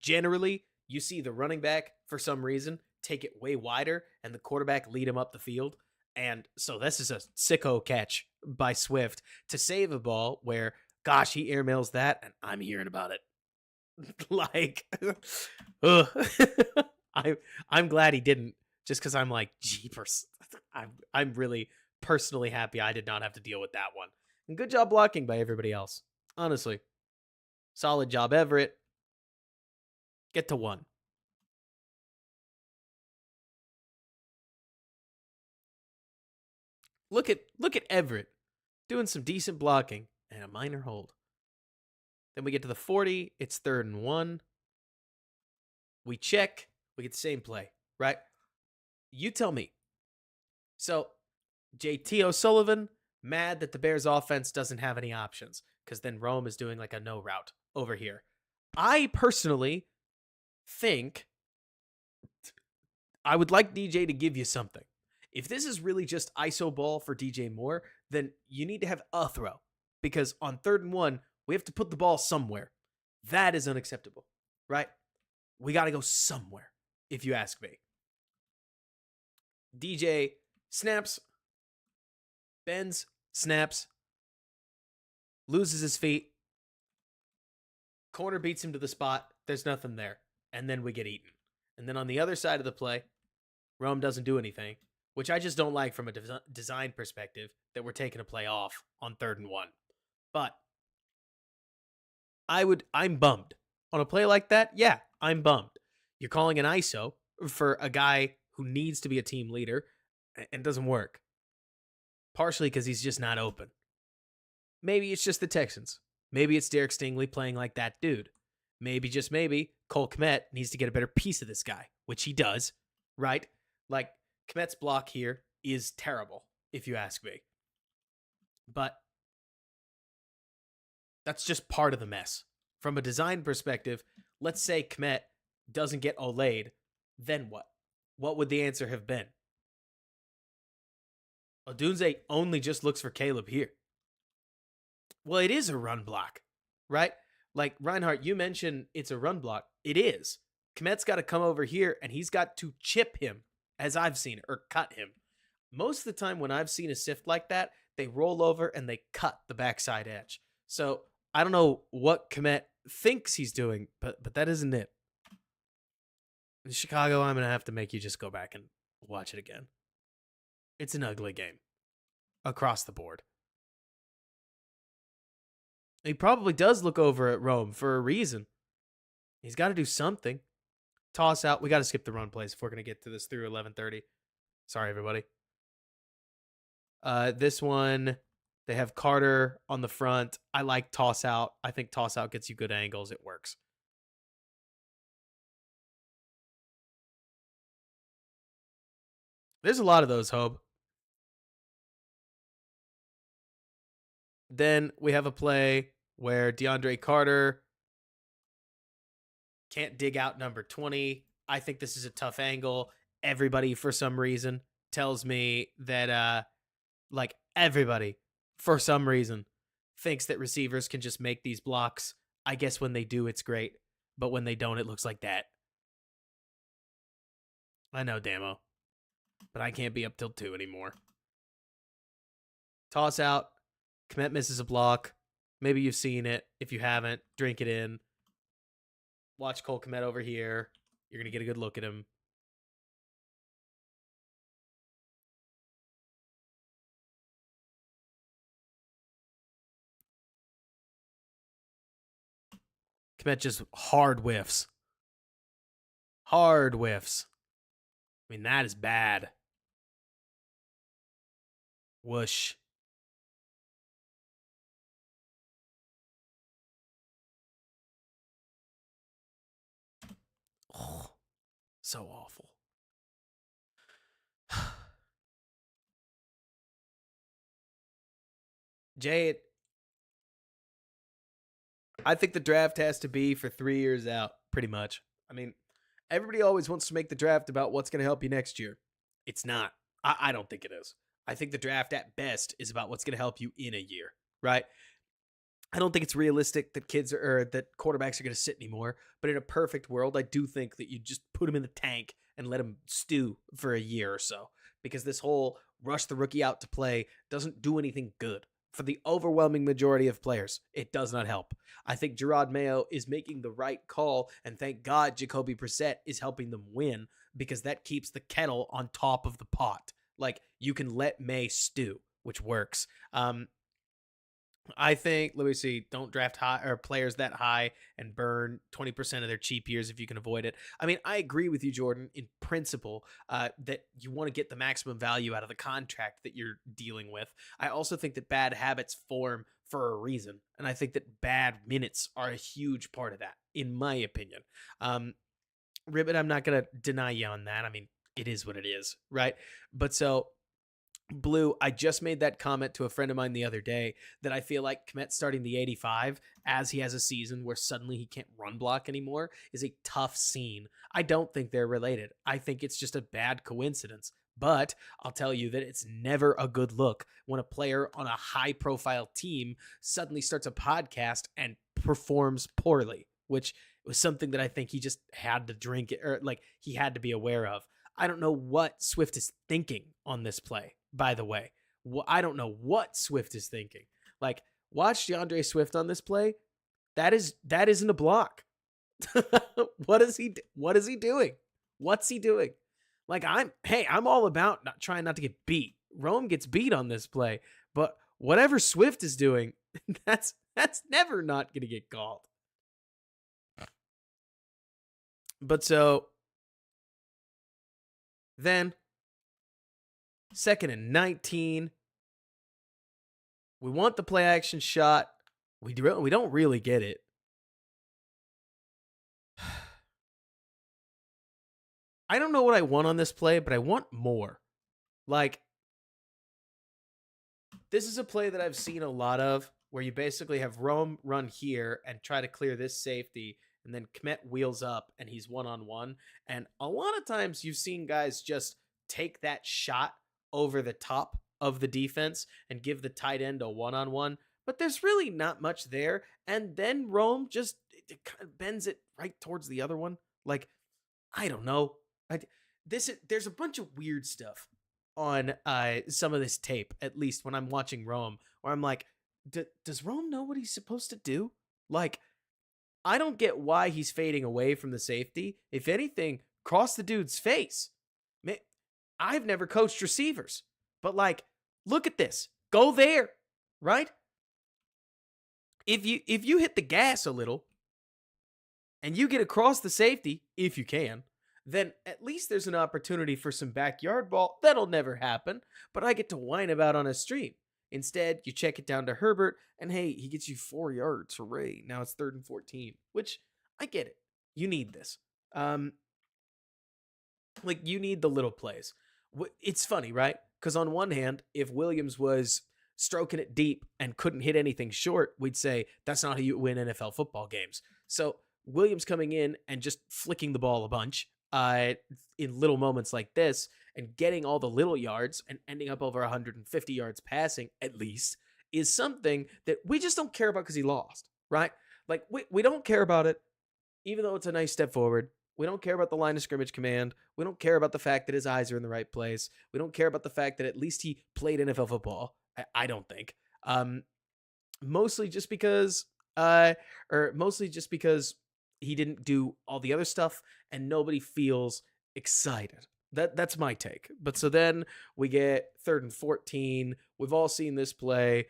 generally, you see the running back for some reason take it way wider, and the quarterback lead him up the field. And so this is a sicko catch by Swift to save a ball where, gosh, he airmails that, and I'm hearing about it. Like, ugh. I'm glad he didn't, just because I'm like, jeepers. I'm really personally happy I did not have to deal with that one. And good job blocking by everybody else. Honestly, solid job, Everett. Get to 1. Look at Everett doing some decent blocking and a minor hold. Then we get to the 40. It's 3rd and 1. We check. We get the same play, right? You tell me. So, JT O'Sullivan, mad that the Bears offense doesn't have any options because then Rome is doing like a no route over here. I personally think I would like DJ to give you something. If this is really just ISO ball for DJ Moore, then you need to have a throw because on 3rd and 1, we have to put the ball somewhere. That is unacceptable, right? We got to go somewhere, if you ask me. DJ snaps, bends, snaps, loses his feet. Corner beats him to the spot. There's nothing there. And then we get eaten. And then on the other side of the play, Rome doesn't do anything, which I just don't like from a design perspective that we're taking a play off on 3rd and 1. But I'm bummed. On a play like that, yeah, I'm bummed. You're calling an ISO for a guy who needs to be a team leader and doesn't work. Partially because he's just not open. Maybe it's just the Texans. Maybe it's Derek Stingley playing like that dude. Maybe, just maybe, Cole Kmet needs to get a better piece of this guy, which he does, right? Like, Kmet's block here is terrible, if you ask me. But that's just part of the mess. From a design perspective, let's say Kmet doesn't get Olayed, then what? What would the answer have been? Odunze only just looks for Caleb here. Well, it is a run block, right? Like, Reinhardt, you mentioned it's a run block. It is. Kmet's got to come over here, and he's got to chip him, as I've seen it, or cut him. Most of the time when I've seen a sift like that, they roll over and they cut the backside edge. So I don't know what Kmet thinks he's doing, but that isn't it. In Chicago, I'm going to have to make you just go back and watch it again. It's an ugly game across the board. He probably does look over at Rome for a reason. He's got to do something. Toss out. We got to skip the run plays if we're going to get to this through 11:30. Sorry, everybody. This one, they have Carter on the front. I like toss out. I think toss out gets you good angles. It works. There's a lot of those, Hope. Then we have a play where DeAndre Carter can't dig out number 20. I think this is a tough angle. Everybody, for some reason, tells me that, everybody, for some reason, thinks that receivers can just make these blocks. I guess when they do, it's great. But when they don't, it looks like that. I know, Damo. But I can't be up till 2 anymore. Toss out. Kmet misses a block. Maybe you've seen it. If you haven't, drink it in. Watch Cole Kmet over here. You're going to get a good look at him. Kmet just hard whiffs. Hard whiffs. I mean, that is bad. Whoosh. Oh, so awful. Jay, I think the draft has to be for 3 years out, pretty much. I mean, Everybody always wants to make the draft about what's going to help you next year. It's not. I don't think it is. I think the draft at best is about what's going to help you in a year, right? I don't think it's realistic that that quarterbacks are going to sit anymore. But in a perfect world, I do think that you just put them in the tank and let them stew for a year or so, because this whole rush the rookie out to play doesn't do anything good for the overwhelming majority of players. It does not help. I think Gerard Mayo is making the right call, and thank God Jacoby Brissett is helping them win, because that keeps the kettle on top of the pot. Like, you can let May stew, which works. I think, let me see, don't draft high or players that high and burn 20% of their cheap years if you can avoid it. I mean, I agree with you, Jordan, in principle, that you want to get the maximum value out of the contract that you're dealing with. I also think that bad habits form for a reason. And I think that bad minutes are a huge part of that, in my opinion. Ribbit, I'm not going to deny you on that. I mean, it is what it is, right? But so, Blue, I just made that comment to a friend of mine the other day that I feel like Kmet starting the 85 as he has a season where suddenly he can't run block anymore is a tough scene. I don't think they're related. I think it's just a bad coincidence. But I'll tell you that it's never a good look when a player on a high profile team suddenly starts a podcast and performs poorly, which was something that I think he just had to drink, or like he had to be aware of. I don't know what Swift is thinking on this play, by the way. I don't know what Swift is thinking. Like, watch DeAndre Swift on this play. That isn't a block. What is he doing? What's he doing? Like, I'm all about trying not to get beat. Rome gets beat on this play, but whatever Swift is doing, that's never not going to get called. But so then, 2nd and 19. We want the play action shot. We don't really get it. I don't know what I want on this play, but I want more. Like, this is a play that I've seen a lot of, where you basically have Rome run here and try to clear this safety, and then Kmet wheels up and he's one-on-one. And a lot of times you've seen guys just take that shot over the top of the defense and give the tight end a one-on-one, but there's really not much there. And then Rome just kind of bends it right towards the other one. Like, I don't know. There's a bunch of weird stuff on some of this tape, at least when I'm watching Rome, where I'm like, does Rome know what he's supposed to do? Like, I don't get why he's fading away from the safety. If anything, cross the dude's face. I've never coached receivers, but like, look at this. Go there, right? If you hit the gas a little and you get across the safety, if you can, then at least there's an opportunity for some backyard ball. That'll never happen, but I get to whine about on a stream. Instead, you check it down to Herbert, and hey, he gets you 4 yards. Hooray. Now it's 3rd and 14, which I get it. You need this. Like, you need the little plays. It's funny, right? Because on one hand, if Williams was stroking it deep and couldn't hit anything short, we'd say that's not how you win NFL football games. So Williams coming in and just flicking the ball a bunch in little moments like this and getting all the little yards and ending up over 150 yards passing, at least, is something that we just don't care about because he lost, right? Like, we don't care about it, even though it's a nice step forward. We don't care about the line of scrimmage command. We don't care about the fact that his eyes are in the right place. We don't care about the fact that at least he played NFL football. I don't think. Mostly just because he didn't do all the other stuff and nobody feels excited. That's my take. But so then we get 3rd and 14. We've all seen this play.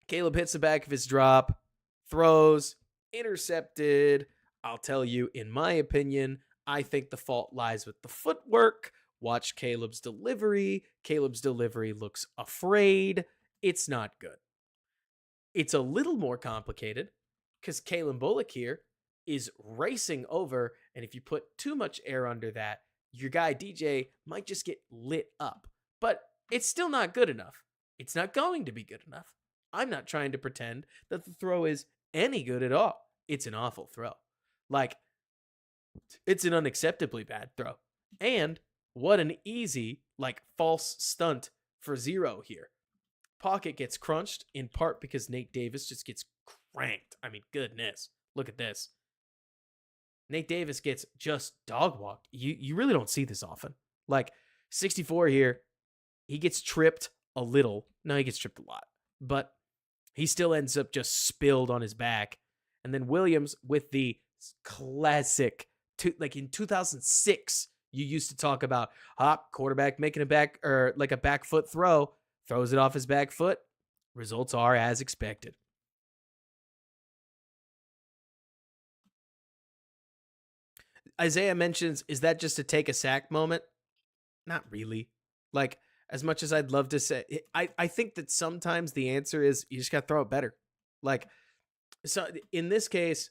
Caleb hits the back of his drop, throws, intercepted. I'll tell you, in my opinion, I think the fault lies with the footwork. Watch Caleb's delivery. Caleb's delivery looks afraid. It's not good. It's a little more complicated because Kalen Bullock here is racing over, and if you put too much air under that, your guy DJ might just get lit up. But it's still not good enough. It's not going to be good enough. I'm not trying to pretend that the throw is any good at all. It's an awful throw. Like, It's an unacceptably bad throw. And what an easy, like, false stunt for zero here. Pocket gets crunched in part because Nate Davis just gets cranked. I mean, goodness. Look at this. Nate Davis gets just dog walked. You really don't see this often. Like 64 here, he gets tripped a little. No, he gets tripped a lot. But he still ends up just spilled on his back. And then Williams with the classic, like in 2006, you used to talk about quarterback making a back or like a back foot throw, throws it off his back foot. Results are as expected. Isaiah mentions, is that just a take a sack moment? Not really. Like, as much as I'd love to say, I think that sometimes the answer is you just got to throw it better. Like, so in this case,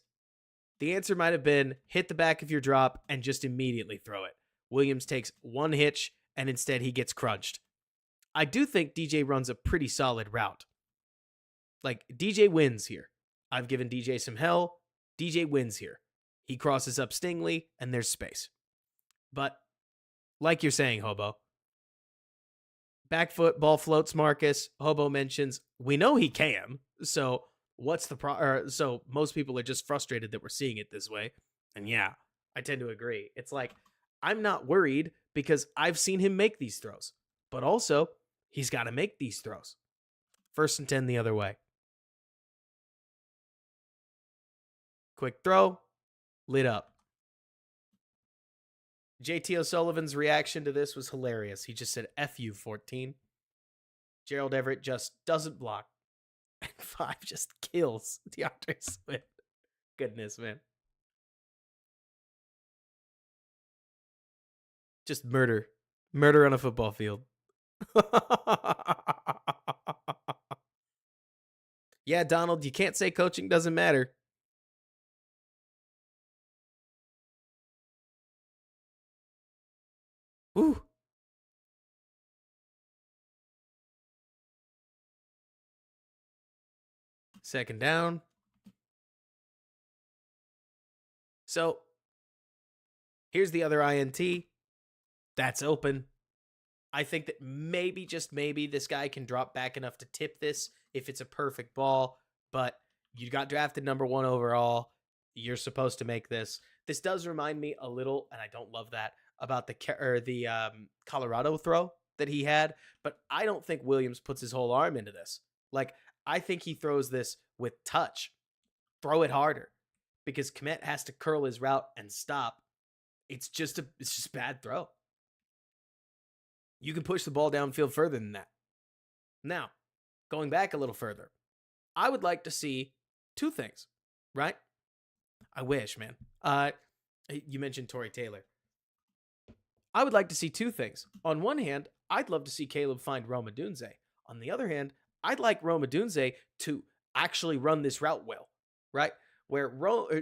the answer might have been hit the back of your drop and just immediately throw it. Williams takes one hitch and instead he gets crunched. I do think DJ runs a pretty solid route. Like, DJ wins here. I've given DJ some hell. DJ wins here. He crosses up Stingley and there's space. But like you're saying, Hobo, back foot, ball floats Marcus. Hobo mentions, we know he can. So what's the so most people are just frustrated that we're seeing it this way. And yeah, I tend to agree. It's like, I'm not worried because I've seen him make these throws. But also, he's got to make these throws. 1st and 10 the other way. Quick throw, lit up. JT O'Sullivan's reaction to this was hilarious. He just said, F you, 14. Gerald Everett just doesn't block. And 5 just kills DeAndre Swift. Goodness, man. Just murder. Murder on a football field. Yeah, Donald, you can't say coaching doesn't matter. Woo. Second down. So, here's the other INT. That's open. I think that maybe, just maybe, this guy can drop back enough to tip this if it's a perfect ball. But you got drafted number 1 overall. You're supposed to make this. This does remind me a little, and I don't love that, about the Colorado throw that he had. But I don't think Williams puts his whole arm into this. Like, I think he throws this with touch. Throw it harder. Because Kmet has to curl his route and stop. It's just a bad throw. You can push the ball downfield further than that. Now, going back a little further, I would like to see 2 things, right? I wish, man. You mentioned Torrey Taylor. I would like to see 2 things. On one hand, I'd love to see Caleb find Rome Odunze. On the other hand, I'd like Rome Odunze to actually run this route well, right?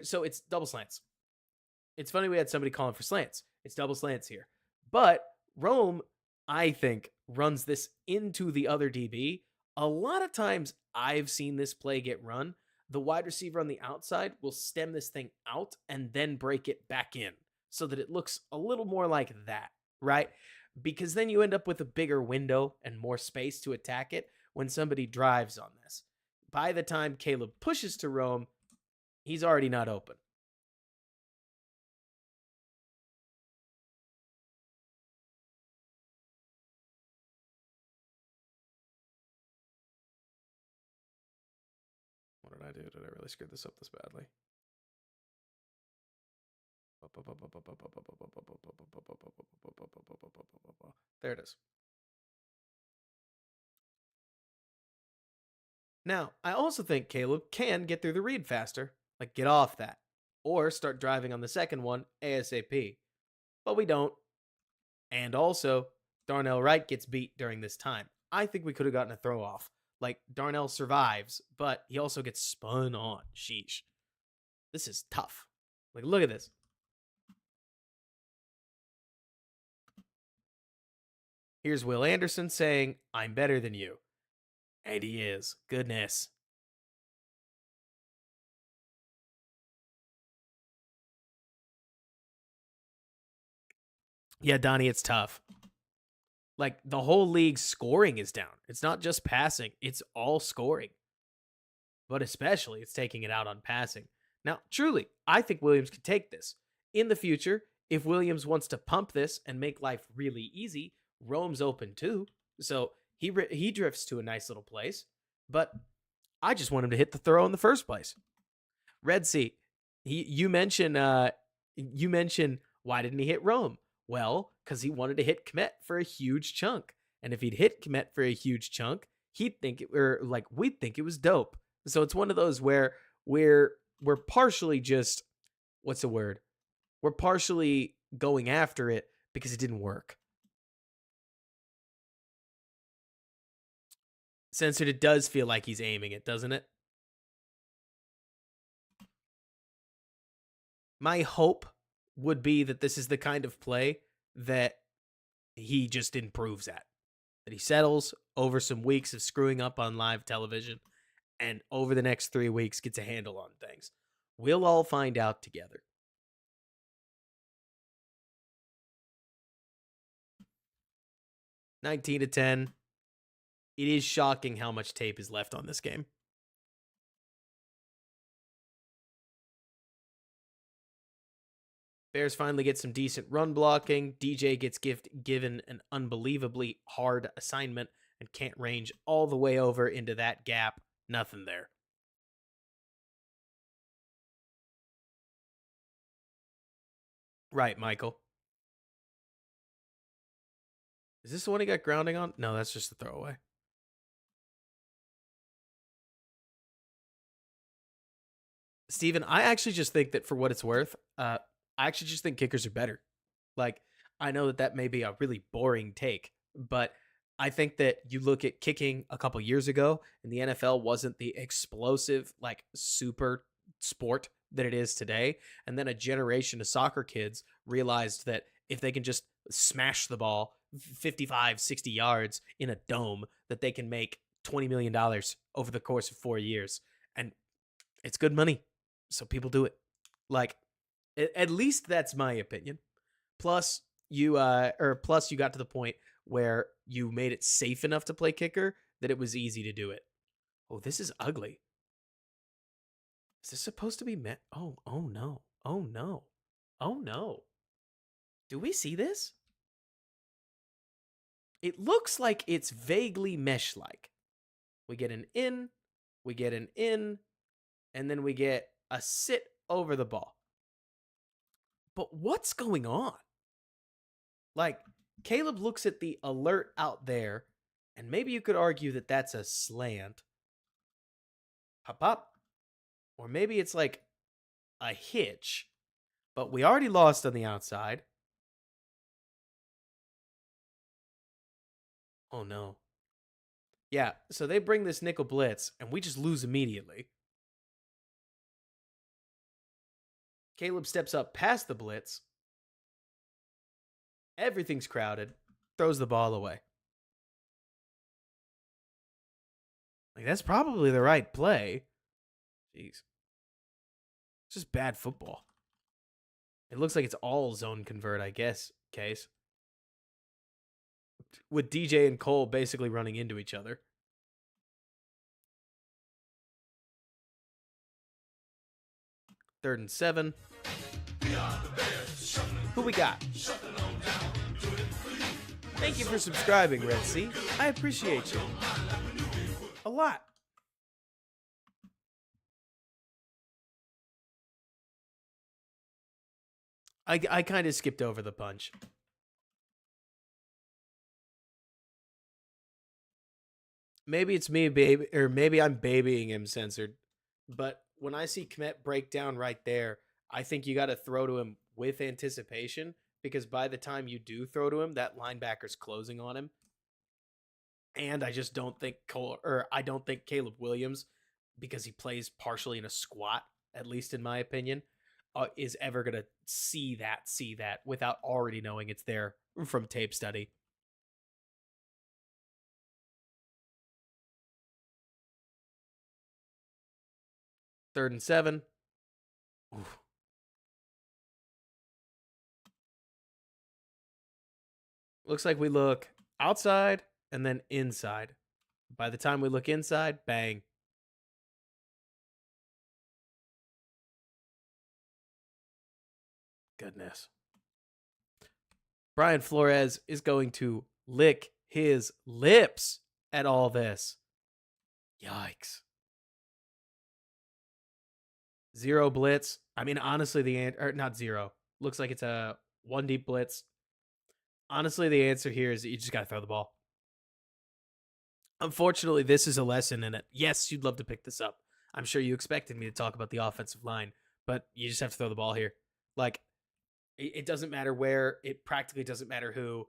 So it's double slants. It's funny we had somebody calling for slants. It's double slants here. But Rome, I think, runs this into the other DB. A lot of times I've seen this play get run. The wide receiver on the outside will stem this thing out and then break it back in so that it looks a little more like that, right? Because then you end up with a bigger window and more space to attack it when somebody drives on this. By the time Caleb pushes to Rome, he's already not open. What did I do? Did I really screw this up this badly? There it is. Now, I also think Caleb can get through the read faster, like get off that, or start driving on the second one ASAP. But we don't. And also, Darnell Wright gets beat during this time. I think we could have gotten a throw off. Like, Darnell survives, but he also gets spun on. Sheesh. This is tough. Like, look at this. Here's Will Anderson saying, I'm better than you. And he is. Goodness. Yeah, Donnie, it's tough. Like the whole league's scoring is down. It's not just passing, it's all scoring. But especially it's taking it out on passing. Now, truly, I think Williams can take this. In the future, if Williams wants to pump this and make life really easy, Rome's open too. So he drifts to a nice little place. But I just want him to hit the throw in the first place. Red Sea, you mentioned why didn't he hit Rome? Well, because he wanted to hit Kmet for a huge chunk. And if he'd hit Kmet for a huge chunk, he'd think it or like we'd think it was dope. So it's one of those where we're partially just what's the word? We're partially going after it because it didn't work. Censored, it does feel like he's aiming it, doesn't it? My hope would be that this is the kind of play that he just improves at. That he settles over some weeks of screwing up on live television and over the next 3 weeks gets a handle on things. We'll all find out together. $19-10. It is shocking how much tape is left on this game. Bears finally get some decent run blocking. DJ gets given an unbelievably hard assignment and can't range all the way over into that gap. Nothing there. Right, Michael. Is this the one he got grounding on? No, that's just a throwaway. Steven, I actually just think that for what it's worth, I actually just think kickers are better. Like, I know that may be a really boring take, but I think that you look at kicking a couple years ago, and the NFL wasn't the explosive, like, super sport that it is today. And then a generation of soccer kids realized that if they can just smash the ball 55, 60 yards in a dome, that they can make $20 million over the course of 4 years. And it's good money. So people do it. Like, at least that's my opinion. Plus, you got to the point where you made it safe enough to play kicker that it was easy to do it. Oh, this is ugly. Is this supposed to be met? Oh no. Oh no. Oh no. Do we see this? It looks like it's vaguely mesh-like. We get an in, and then we get a sit over the ball. But what's going on? Like, Caleb looks at the alert out there, and maybe you could argue that that's a slant. Pop, pop. Or maybe it's like a hitch, but we already lost on the outside. Oh, no. Yeah, so they bring this nickel blitz, and we just lose immediately. Caleb steps up past the blitz. Everything's crowded. Throws the ball away. Like, that's probably the right play. Jeez. It's just bad football. It looks like it's all zone convert, I guess, Case. With DJ and Cole basically running into each other. Third and 7. Who we got? Thank you for subscribing, Red Sea. I appreciate you. A lot. I kind of skipped over the punch. Maybe it's me, baby, or maybe I'm babying him, censored. But when I see Kmet break down right there, I think you got to throw to him with anticipation, because by the time you do throw to him, that linebacker's closing on him. And I just don't think I don't think Caleb Williams, because he plays partially in a squat, at least in my opinion, is ever gonna see that without already knowing it's there from tape study. Third and 7. Oof. Looks like we look outside and then inside. By the time we look inside, bang. Goodness. Brian Flores is going to lick his lips at all this. Yikes. Zero blitz. I mean, honestly, not zero. Looks like it's a one deep blitz. Honestly, the answer here is that you just got to throw the ball. Unfortunately, this is a lesson in it. Yes, you'd love to pick this up. I'm sure you expected me to talk about the offensive line, but you just have to throw the ball here. Like, it doesn't matter where, it practically doesn't matter who.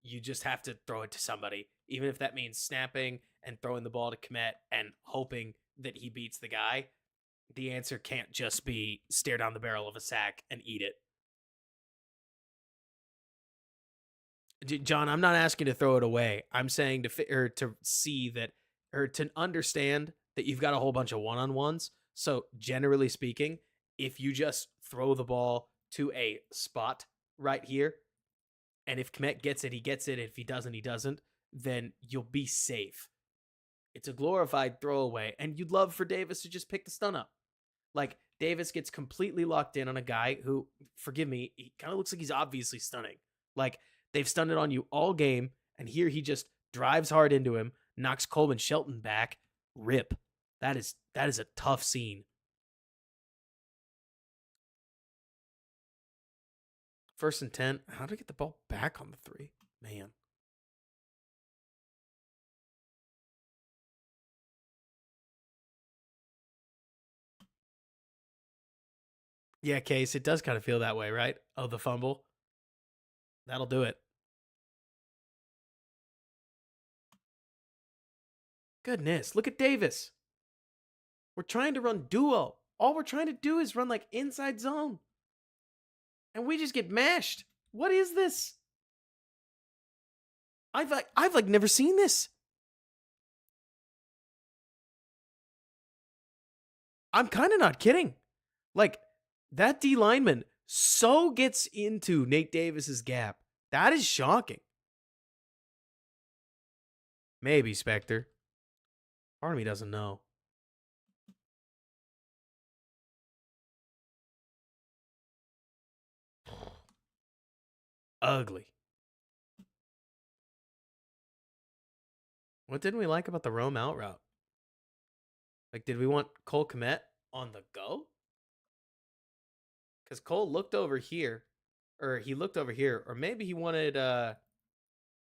You just have to throw it to somebody, even if that means snapping and throwing the ball to Kmet and hoping that he beats the guy. The answer can't just be stare down the barrel of a sack and eat it. John, I'm not asking to throw it away. I'm saying to see that, or to understand that you've got a whole bunch of one-on-ones. So generally speaking, if you just throw the ball to a spot right here, and if Kmet gets it, he gets it. If he doesn't, he doesn't. Then you'll be safe. It's a glorified throwaway, and you'd love for Davis to just pick the stun up. Like, Davis gets completely locked in on a guy who, forgive me, he kind of looks like he's obviously stunning. Like, they've stunned it on you all game, and here he just drives hard into him, knocks Coleman Shelton back. Rip. That is a tough scene. First and 10. How to get the ball back on the 3? Man. Yeah, Case, it does kind of feel that way, right? Oh, the fumble. That'll do it. Goodness, look at Davis. We're trying to run duo. All we're trying to do is run like inside zone. And we just get mashed. What is this? I've never seen this. I'm kind of not kidding. Like, that D lineman so gets into Nate Davis's gap. That is shocking. Maybe, Spectre. Part of me doesn't know. Ugly. What didn't we like about the roam out route? Like, did we want Cole Kmet on the go? Because Cole looked over here, or he looked over here, or maybe he wanted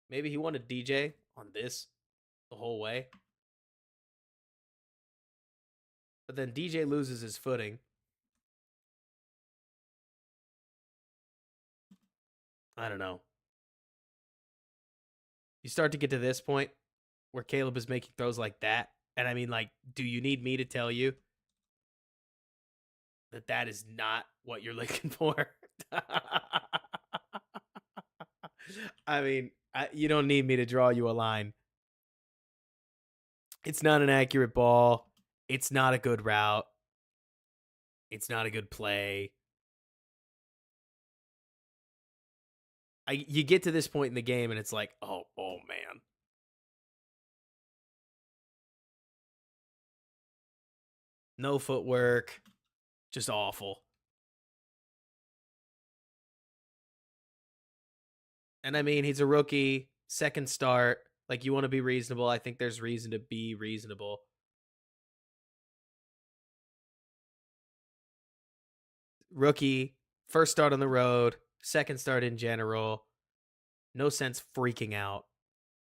DJ on this the whole way. But then DJ loses his footing. I don't know. You start to get to this point where Caleb is making throws like that. And I mean, like, do you need me to tell you that that is not what you're looking for? I mean, you don't need me to draw you a line. It's not an accurate ball. It's not a good route. It's not a good play. You get to this point in the game and it's like, oh man. No footwork. Just awful. And I mean, he's a rookie, second start. Like, you want to be reasonable. I think there's reason to be reasonable. Rookie, first start on the road, second start in general. No sense freaking out.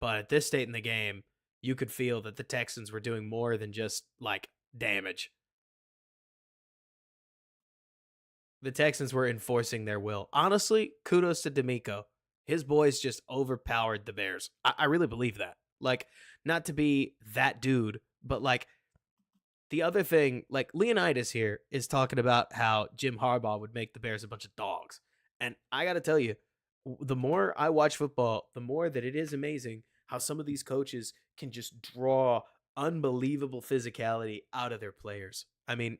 But at this state in the game, you could feel that the Texans were doing more than just, like, damage. The Texans were enforcing their will. Honestly, kudos to D'Amico. His boys just overpowered the Bears. I really believe that. Like, not to be that dude, but like, the other thing, like, Leonidas here is talking about how Jim Harbaugh would make the Bears a bunch of dogs. And I got to tell you, the more I watch football, the more that it is amazing how some of these coaches can just draw unbelievable physicality out of their players. I mean,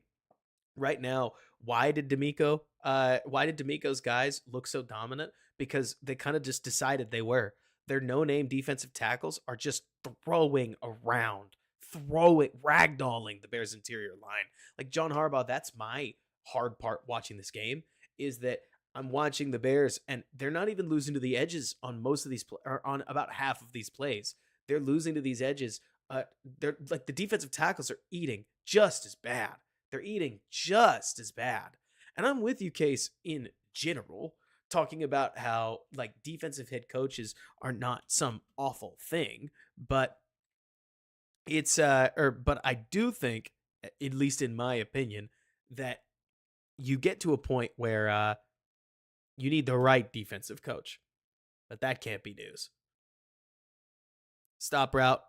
right now, why did D'Amico's guys look so dominant? Because they kind of just decided they were. Their no-name defensive tackles are just throwing around, throwing, ragdolling the Bears' interior line. Like John Harbaugh, that's my hard part watching this game, is that I'm watching the Bears and they're not even losing to the edges on most of these or on about half of these plays. They're losing to these edges. They're like the defensive tackles are eating just as bad. They're eating just as bad. And I'm with you, Case, in general, talking about how like defensive head coaches are not some awful thing, but but I do think, at least in my opinion, that you get to a point where you need the right defensive coach. But that can't be news. Stop route.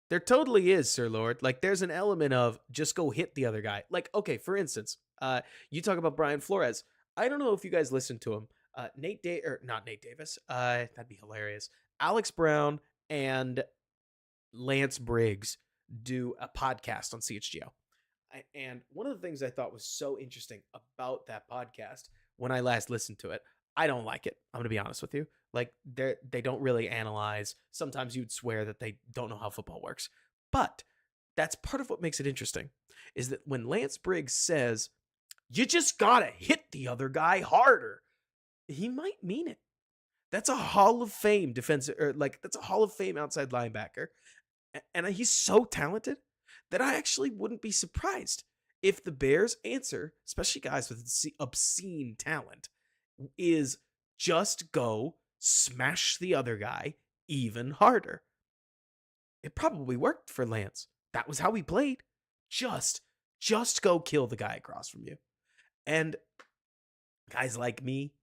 There totally is, Sir Lord. Like, there's an element of just go hit the other guy. Like, okay, for instance, you talk about Brian Flores. I don't know if you guys listened to him. Not Nate Davis. That'd be hilarious. Alex Brown and Lance Briggs do a podcast on CHGO. And one of the things I thought was so interesting about that podcast when I last listened to it, I don't like it. I'm going to be honest with you. Like they don't really analyze. Sometimes you'd swear that they don't know how football works. But that's part of what makes it interesting is that when Lance Briggs says, you just got to hit the other guy harder, he might mean it. That's a Hall of Fame defensive, or like that's a Hall of Fame outside linebacker. And he's so talented that I actually wouldn't be surprised if the Bears' answer, especially guys with obscene talent, is just go smash the other guy even harder. It probably worked for Lance. That was how he played. Just go kill the guy across from you. And guys like me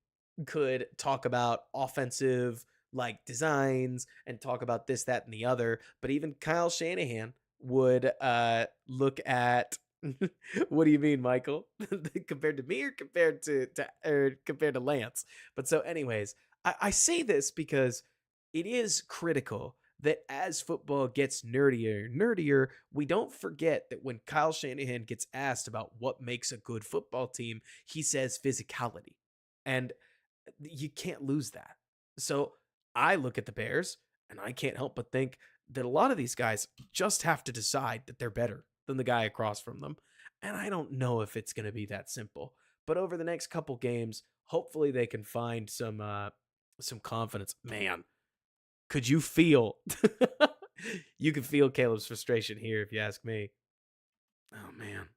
could talk about offensive like designs and talk about this, that, and the other. But even Kyle Shanahan would look at what do you mean, Michael? Compared to me or compared to Lance? But so, anyways, I say this because it is critical that as football gets nerdier, we don't forget that when Kyle Shanahan gets asked about what makes a good football team, he says physicality. And you can't lose that. So I look at the Bears and I can't help but think that a lot of these guys just have to decide that they're better than the guy across from them. And I don't know if it's going to be that simple. But over the next couple games, hopefully they can find some confidence. Man, could you feel you can feel Caleb's frustration here if you ask me. Oh man.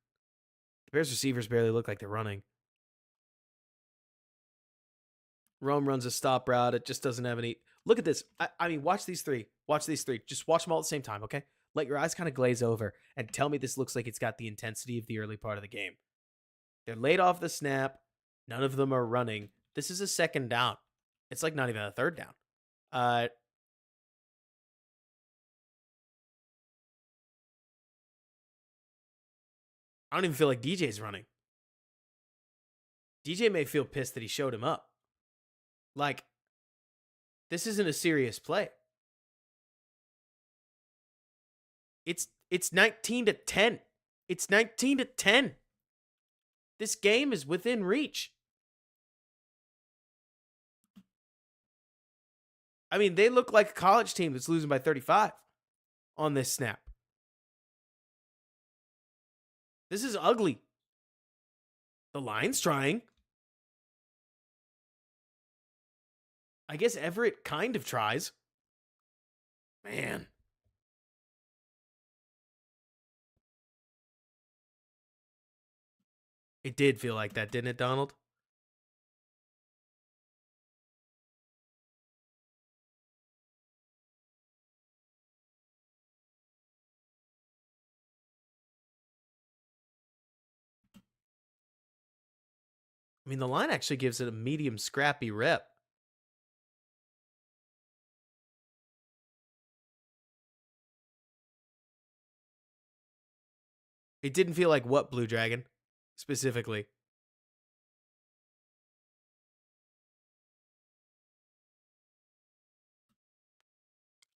The Bears receivers barely look like they're running. Rome runs a stop route. It just doesn't have any. Look at this. I mean, watch these three. Watch these three. Just watch them all at the same time, okay? Let your eyes kind of glaze over and tell me this looks like it's got the intensity of the early part of the game. They're laid off the snap. None of them are running. This is a second down. It's like not even a third down. I don't even feel like DJ's running. DJ may feel pissed that he showed him up. Like, this isn't a serious play. It's 19-10. It's 19-10. This game is within reach. I mean, they look like a college team that's losing by 35 on this snap. This is ugly. The line's trying. I guess Everett kind of tries. Man. It did feel like that, didn't it, Donald? I mean, the line actually gives it a medium scrappy rep. It didn't feel like what, Blue Dragon? Specifically.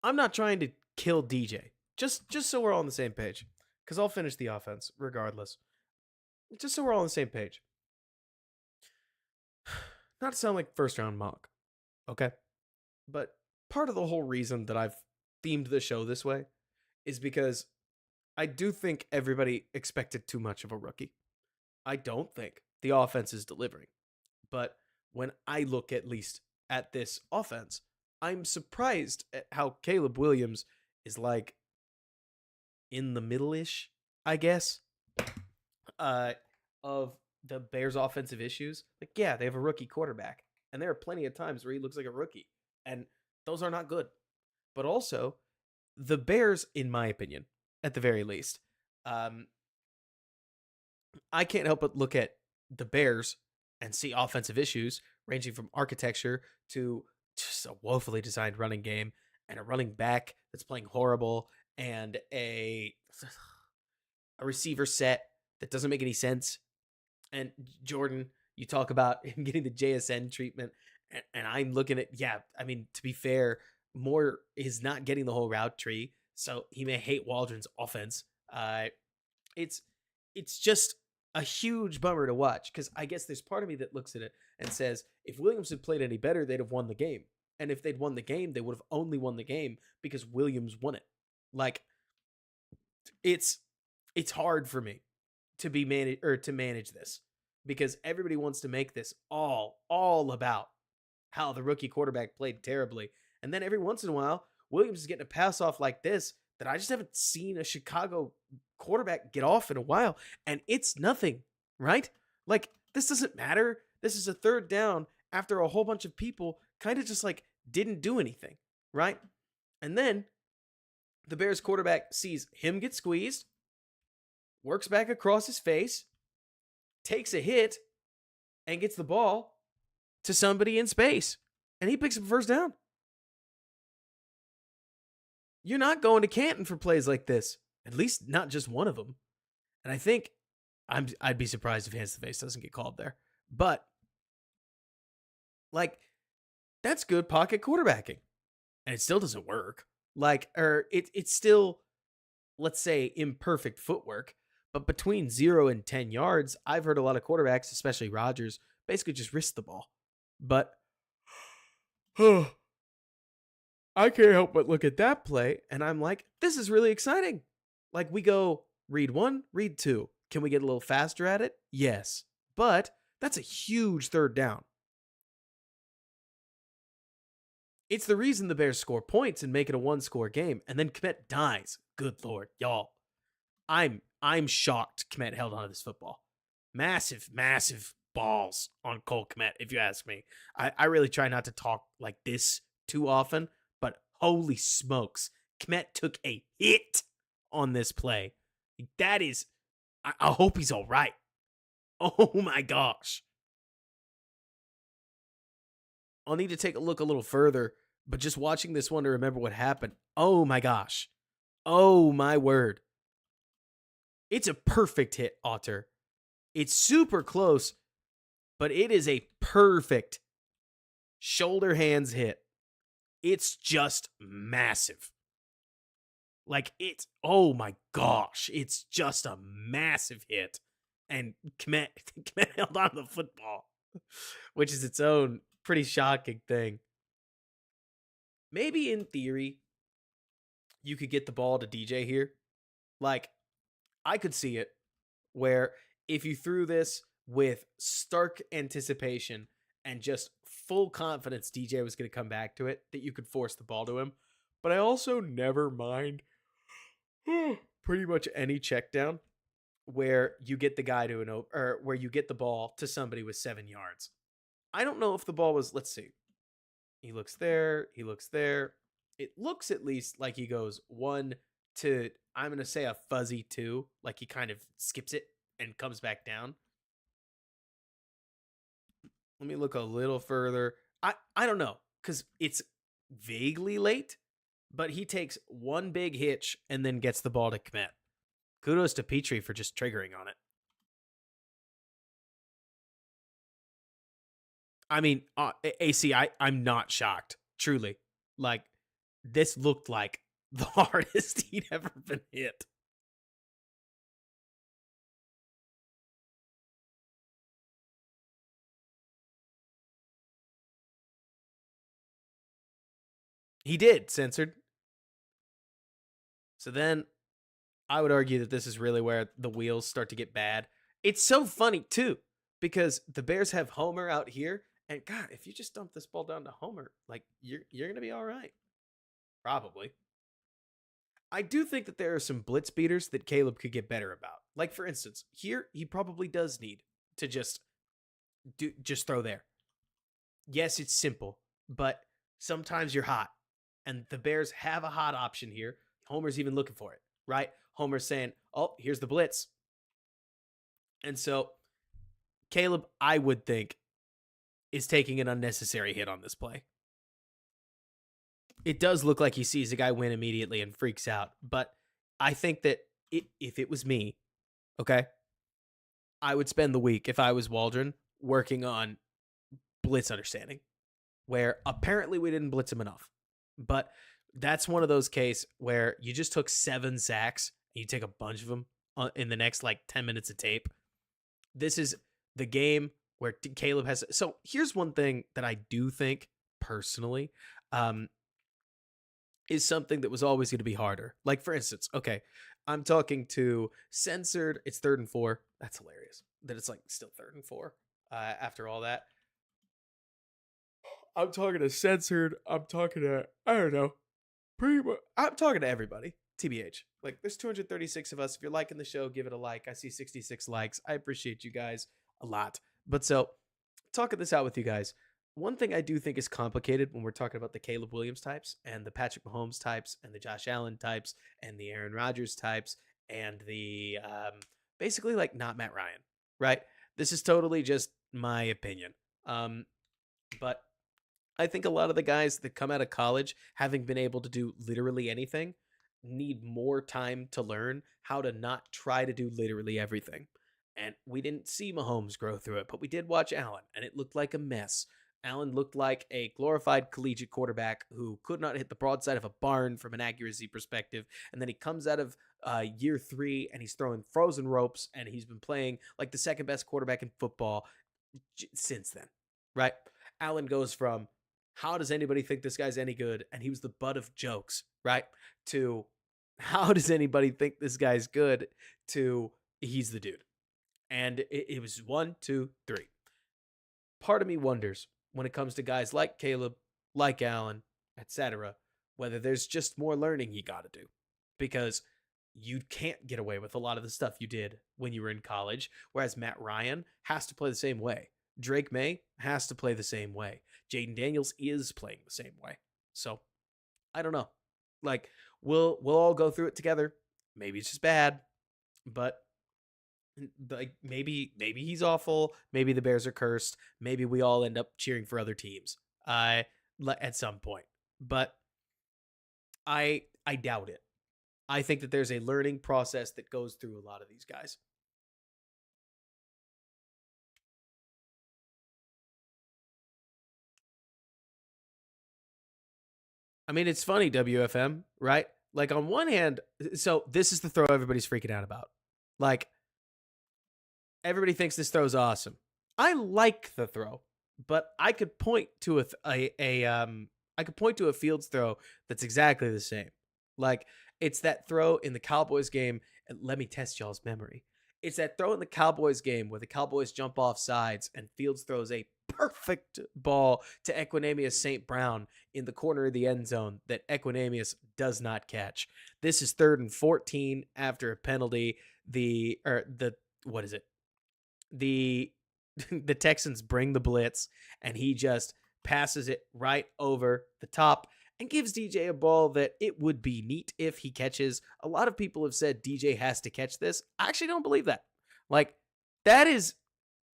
I'm not trying to kill DJ. Just so we're all on the same page. because I'll finish the offense regardless. Just so we're all on the same page. Not to sound like first round mock, okay? But part of the whole reason that I've themed the show this way is because I do think everybody expected too much of a rookie. I don't think the offense is delivering. But when I look at least at this offense, I'm surprised at how Caleb Williams is like in the middle-ish, I guess, of the Bears' offensive issues. Like, yeah, they have a rookie quarterback, and there are plenty of times where he looks like a rookie, and those are not good. But also, the Bears, in my opinion, at the very least, I can't help but look at the Bears and see offensive issues ranging from architecture to just a woefully designed running game and a running back that's playing horrible and a receiver set that doesn't make any sense. And Jordan, you talk about him getting the JSN treatment, and I'm looking at, yeah, I mean, to be fair, Moore is not getting the whole route tree, so he may hate Waldron's offense. It's just a huge bummer to watch, because I guess there's part of me that looks at it and says, if Williams had played any better, they'd have won the game. And if they'd won the game, they would have only won the game because Williams won it. Like, it's hard for me to be manage this, because everybody wants to make this all about how the rookie quarterback played terribly. And then every once in a while, Williams is getting a pass off like this that I just haven't seen a Chicago quarterback get off in a while. And it's nothing, right? Like, this doesn't matter. This is a third down after a whole bunch of people kind of just like didn't do anything, right? And then the Bears quarterback sees him get squeezed, works back across his face, takes a hit, and gets the ball to somebody in space. And he picks up a first down. You're not going to Canton for plays like this. At least not just one of them. And I think I'd be surprised if hands to face doesn't get called there. But like, that's good pocket quarterbacking. And it still doesn't work. Like, or it's still, let's say, imperfect footwork. But between 0 and 10 yards, I've heard a lot of quarterbacks, especially Rodgers, basically just wrist the ball. But I can't help but look at that play, and I'm like, this is really exciting. Like, we go read 1, read 2. Can we get a little faster at it? Yes. But that's a huge third down. It's the reason the Bears score points and make it a 1-score game, and then Kmet dies. Good Lord, y'all. I'm shocked Kmet held on to this football. Massive, massive balls on Cole Kmet, if you ask me. I really try not to talk like this too often, but holy smokes, Kmet took a hit on this play. That is, I hope he's all right. Oh my gosh. I'll need to take a look a little further, but just watching this one to remember what happened. Oh my gosh. Oh my word. It's a perfect hit, Otter. It's super close, but it is a perfect shoulder hands hit. It's just massive. Like, it's, oh my gosh, it's just a massive hit. And Kmet held on to the football, which is its own pretty shocking thing. Maybe in theory, you could get the ball to DJ here. Like, I could see it where if you threw this with stark anticipation and just full confidence DJ was going to come back to it, that you could force the ball to him. But I also never mind pretty much any check down where you get the guy to or where you get the ball to somebody with 7 yards. I don't know if the ball was, let's see. He looks there. He looks there. It looks at least like he goes 1 to, I'm going to say a fuzzy 2. Like he kind of skips it and comes back down. Let me look a little further. I don't know, because it's vaguely late, but he takes one big hitch and then gets the ball to Kmet. Kudos to Petrie for just triggering on it. I mean, AC, I'm not shocked, truly. Like, this looked like the hardest he'd ever been hit. He did, censored. So then I would argue that this is really where the wheels start to get bad. It's so funny too, because the Bears have Homer out here, and God, if you just dump this ball down to Homer, like you're gonna be all right. Probably. I do think that there are some blitz beaters that Caleb could get better about. Like for instance, here he probably does need to just throw there. Yes, it's simple, but sometimes you're hot. And the Bears have a hot option here. Homer's even looking for it, right? Homer's saying, "Oh, here's the blitz." And so Caleb, I would think, is taking an unnecessary hit on this play. It does look like he sees a guy win immediately and freaks out, but I think that if it was me, okay, I would spend the week, if I was Waldron, working on blitz understanding, where apparently we didn't blitz him enough. But that's one of those cases where you just took 7 sacks and you take a bunch of them in the next like 10 minutes of tape. This is the game where Caleb has. So here's one thing that I do think personally is something that was always going to be harder. Like, for instance, okay, I'm talking to censored. It's 3rd and 4. That's hilarious that it's like still 3rd and 4 after all that. I'm talking to censored. I'm talking to, I don't know. Pretty much, I'm talking to everybody. TBH. Like, there's 236 of us. If you're liking the show, give it a like. I see 66 likes. I appreciate you guys a lot. But so, talking this out with you guys, one thing I do think is complicated when we're talking about the Caleb Williams types and the Patrick Mahomes types and the Josh Allen types and the Aaron Rodgers types and the basically like not Matt Ryan, right? This is totally just my opinion. But I think a lot of the guys that come out of college, having been able to do literally anything, need more time to learn how to not try to do literally everything. And we didn't see Mahomes grow through it, but we did watch Allen, and it looked like a mess. Allen looked like a glorified collegiate quarterback who could not hit the broadside of a barn from an accuracy perspective. And then he comes out of year 3 and he's throwing frozen ropes, and he's been playing like the second best quarterback in football since then, right? Allen goes from how does anybody think this guy's any good? And he was the butt of jokes, right? To how does anybody think this guy's good? To he's the dude. And it was 1, 2, 3. Part of me wonders when it comes to guys like Caleb, like Allen, etc., whether there's just more learning you got to do. Because you can't get away with a lot of the stuff you did when you were in college, whereas Matt Ryan has to play the same way. Drake May has to play the same way. Jaden Daniels is playing the same way. So, I don't know. Like, we'll all go through it together. Maybe it's just bad, but like maybe he's awful. Maybe the Bears are cursed. Maybe we all end up cheering for other teams at some point. But I doubt it. I think that there's a learning process that goes through a lot of these guys. I mean, it's funny, WFM, right? Like, on one hand, so this is the throw everybody's freaking out about. Like, everybody thinks this throw's awesome. I like the throw, but I could point to I could point to a Fields throw that's exactly the same. Like, it's that throw in the Cowboys game. And let me test y'all's memory. It's that throw in the Cowboys game where the Cowboys jump off sides and Fields throws a perfect ball to Equanimeous St. Brown in the corner of the end zone that Equanimeous does not catch. This is 3rd and 14 after a penalty. What is it? The the Texans bring the blitz, and he just passes it right over the top and gives DJ a ball that it would be neat if he catches. A lot of people have said DJ has to catch this. I actually don't believe that. Like, that is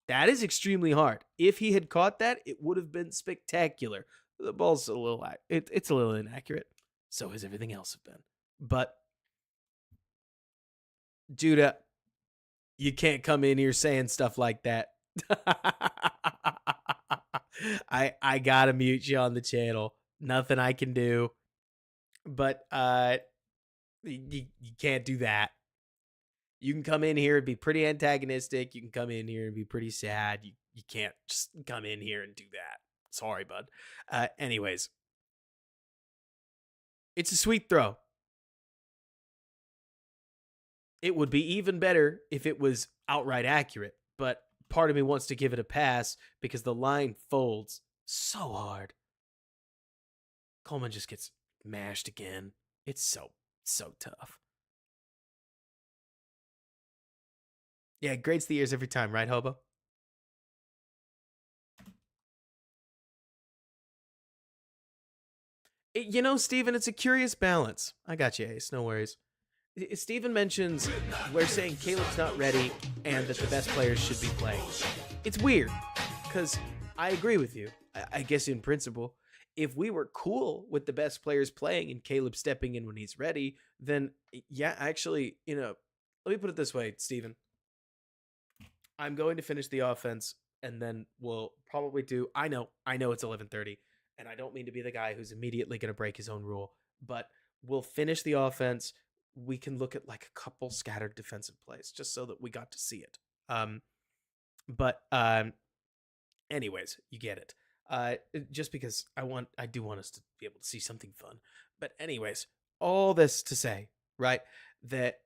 extremely hard. If he had caught that, it would have been spectacular. The ball's it's a little inaccurate. So has everything else have been. But Judah, you can't come in here saying stuff like that. I gotta mute you on the channel. Nothing I can do. But you can't do that. You can come in here and be pretty antagonistic. You can come in here and be pretty sad. You can't just come in here and do that. Sorry, bud. Anyways, It's a sweet throw. It would be even better if it was outright accurate, but part of me wants to give it a pass because the line folds so hard. Coleman just gets mashed again. It's so tough. Yeah, grades the ears every time, right, Hobo? Steven, it's a curious balance. I got you, Ace. No worries. Steven mentions we're saying Caleb's not ready and that the best players should be playing. It's weird because I agree with you. I guess in principle, if we were cool with the best players playing and Caleb stepping in when he's ready, then yeah, actually, let me put it this way, Steven. I'm going to finish the offense and then we'll probably do I know it's 11:30 and I don't mean to be the guy who's immediately going to break his own rule, but we'll finish the offense. We can look at like a couple scattered defensive plays just so that we got to see it. But anyways, you get it. Just because I do want us to be able to see something fun. But anyways, all this to say, right, that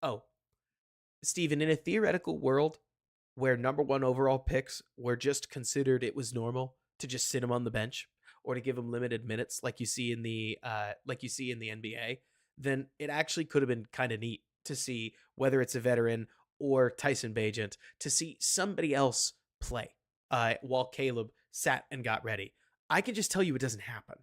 oh, Steven, in a theoretical world where number one overall picks were just considered it was normal to just sit them on the bench or to give them limited minutes like you see in the NBA, then it actually could have been kind of neat to see whether it's a veteran or Tyson Bagent to see somebody else play while Caleb sat and got ready. I can just tell you it doesn't happen.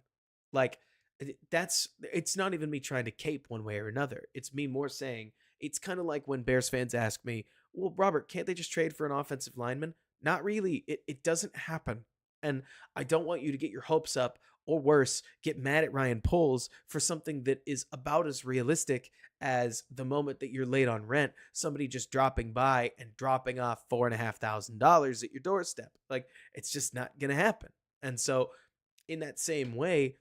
Like it's not even me trying to cape one way or another. It's me more saying it's kind of like when Bears fans ask me, well, Robert, can't they just trade for an offensive lineman? Not really. It doesn't happen. And I don't want you to get your hopes up or worse, get mad at Ryan Poles for something that is about as realistic as the moment that you're late on rent, somebody just dropping by and dropping off $4,500 at your doorstep. Like, it's just not going to happen. And so, in that same way,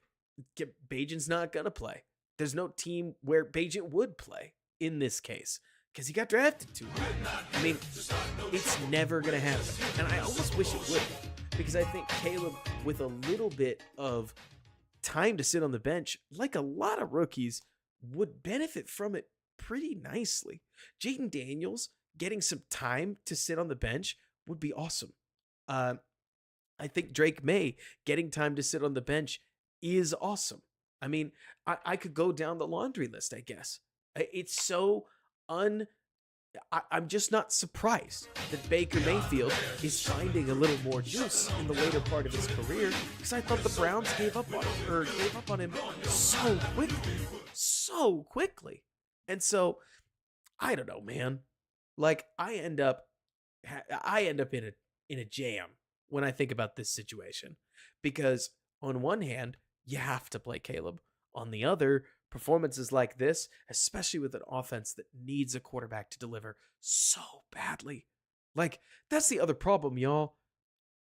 Bajan's not going to play. There's no team where Bajan would play in this case because he got drafted too high. I mean, it's never going to happen. And I almost wish it would because I think Caleb, with a little bit of time to sit on the bench, like a lot of rookies, would benefit from it pretty nicely. Jaden Daniels getting some time to sit on the bench would be awesome. I think Drake May getting time to sit on the bench is awesome. I mean, I could go down the laundry list, I guess. It's so I'm just not surprised that Baker Mayfield is finding a little more juice in the later part of his career because I thought the Browns gave up on him so quickly. And so I don't know, man. Like I end up in a jam when I think about this situation because on one hand, you have to play Caleb. On the other, performances like this, especially with an offense that needs a quarterback to deliver so badly. Like, that's the other problem, y'all.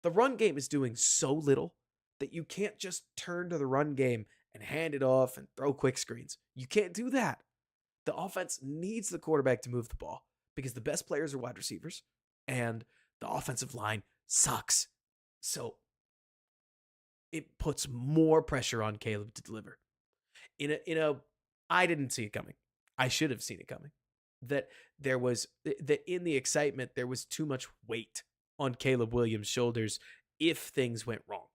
The run game is doing so little that you can't just turn to the run game and hand it off and throw quick screens. You can't do that. The offense needs the quarterback to move the ball because the best players are wide receivers and the offensive line sucks. So it puts more pressure on Caleb to deliver. I didn't see it coming. I should have seen it coming. That in the excitement, there was too much weight on Caleb Williams' shoulders if things went wrong.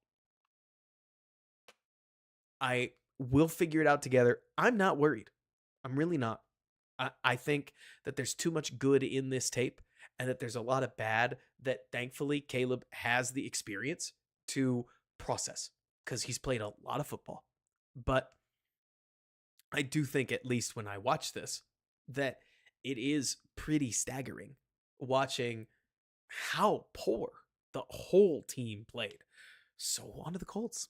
I will figure it out together. I'm not worried. I'm really not. I think that there's too much good in this tape and that there's a lot of bad that thankfully Caleb has the experience to process because he's played a lot of football. But I do think, at least when I watch this, that it is pretty staggering watching how poor the whole team played. So on to the Colts.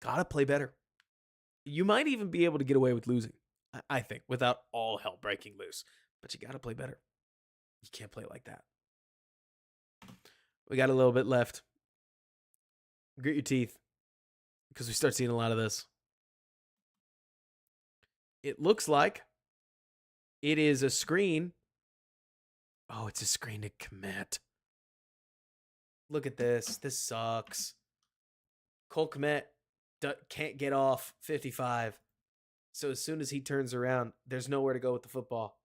Gotta play better. You might even be able to get away with losing, I think, without all hell breaking loose. But you gotta play better. You can't play like that. We got a little bit left. Grit your teeth, because we start seeing a lot of this. It looks like it is a screen. Oh, it's a screen to commit. Look at this. This sucks. Cole Kmet can't get off 55. So as soon as he turns around, there's nowhere to go with the football.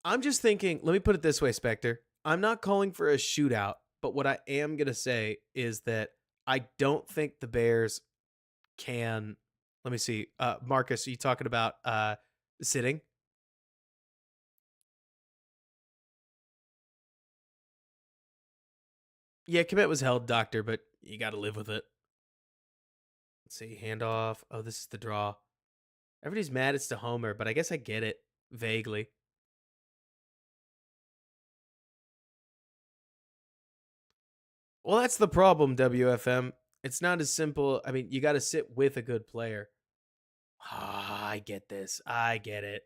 I'm just thinking, let me put it this way, Spectre. I'm not calling for a shootout, but what I am going to say is that I don't think the Bears can. Let me see. Marcus, are you talking about sitting? Yeah, commit was held, doctor, but you got to live with it. Let's see. Handoff. Oh, this is the draw. Everybody's mad it's to Homer, but I guess I get it vaguely. Well, that's the problem, WFM. It's not as simple. I mean, you got to sit with a good player. Ah, I get this. I get it.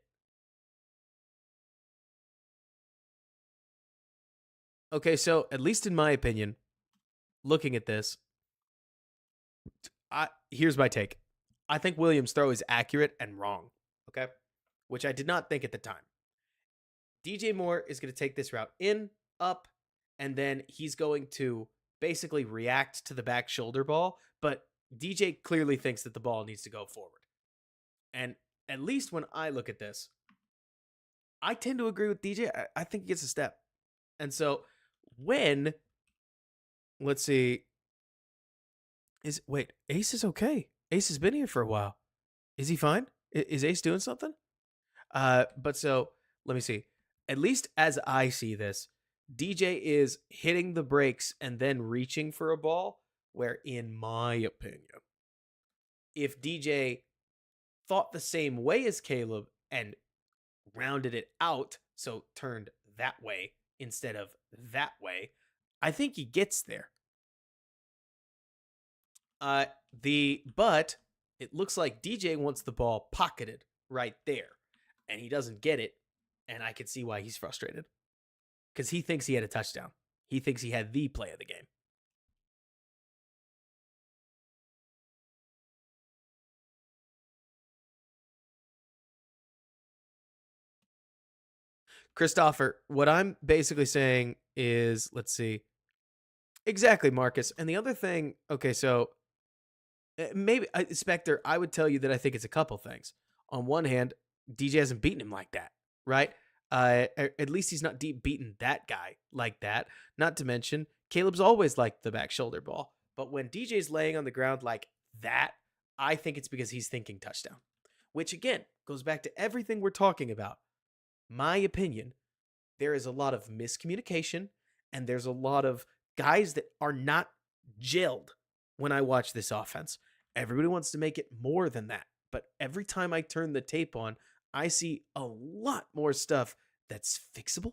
Okay, so at least in my opinion, looking at this, here's my take. I think Williams' throw is accurate and wrong. Okay, which I did not think at the time. DJ Moore is going to take this route in, up, and then he's going to basically react to the back shoulder ball. But DJ clearly thinks that the ball needs to go forward. And at least when I look at this, I tend to agree with DJ. I think he gets a step. And so when, let's see, Ace is okay. Ace has been here for a while. Is he fine? Is Ace doing something? But so let me see. At least as I see this, DJ is hitting the brakes and then reaching for a ball. Where, in my opinion, if DJ thought the same way as Caleb and rounded it out, so turned that way instead of that way, I think he gets there. But it looks like DJ wants the ball pocketed right there, and he doesn't get it, and I can see why he's frustrated because he thinks he had a touchdown. He thinks he had the play of the game. Christopher, what I'm basically saying is, let's see. Exactly, Marcus. And the other thing, okay, so maybe Spectre, I would tell you that I think it's a couple things. On one hand, DJ hasn't beaten him like that, right? At least he's not deep beaten that guy like that. Not to mention, Caleb's always liked the back shoulder ball. But when DJ's laying on the ground like that, I think it's because he's thinking touchdown. Which again goes back to everything we're talking about. My opinion, there is a lot of miscommunication and there's a lot of guys that are not gelled when I watch this offense. Everybody wants to make it more than that. But every time I turn the tape on, I see a lot more stuff that's fixable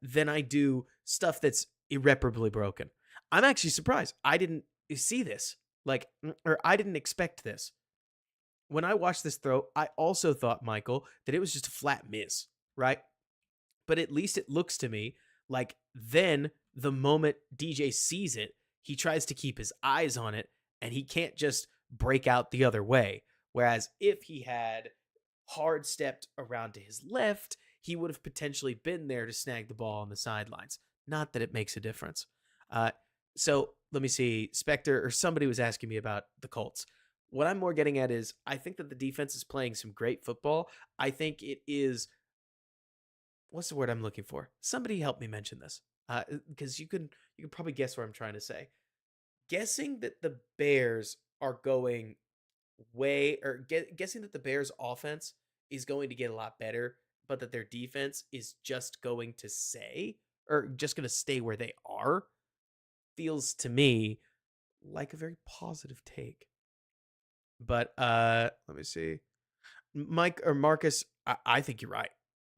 than I do stuff that's irreparably broken. I'm actually surprised. I didn't see this. Or I didn't expect this. When I watched this throw, I also thought, Michael, that it was just a flat miss, right? But at least it looks to me like then the moment DJ sees it, he tries to keep his eyes on it and he can't just break out the other way. Whereas if he had hard stepped around to his left, he would have potentially been there to snag the ball on the sidelines. Not that it makes a difference. So let me see. Spectre or somebody was asking me about the Colts. What I'm more getting at is I think that the defense is playing some great football. I think it is, what's the word I'm looking for? Somebody help me mention this, because you can probably guess what I'm trying to say. Guessing that the Bears are going guessing that the Bears offense is going to get a lot better, but that their defense is just going to stay where they are, feels to me like a very positive take. But let me see. Mike or Marcus, I think you're right,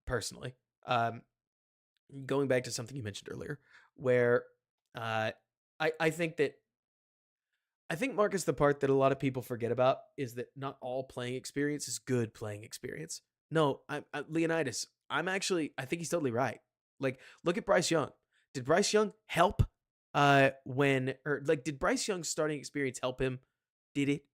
personally. Going back to something you mentioned earlier, where I think that Marcus, the part that a lot of people forget about is that not all playing experience is good playing experience. No, Leonidas. I think he's totally right. Like, look at Bryce Young. Did Bryce Young help? Did Bryce Young's starting experience help him? Did it?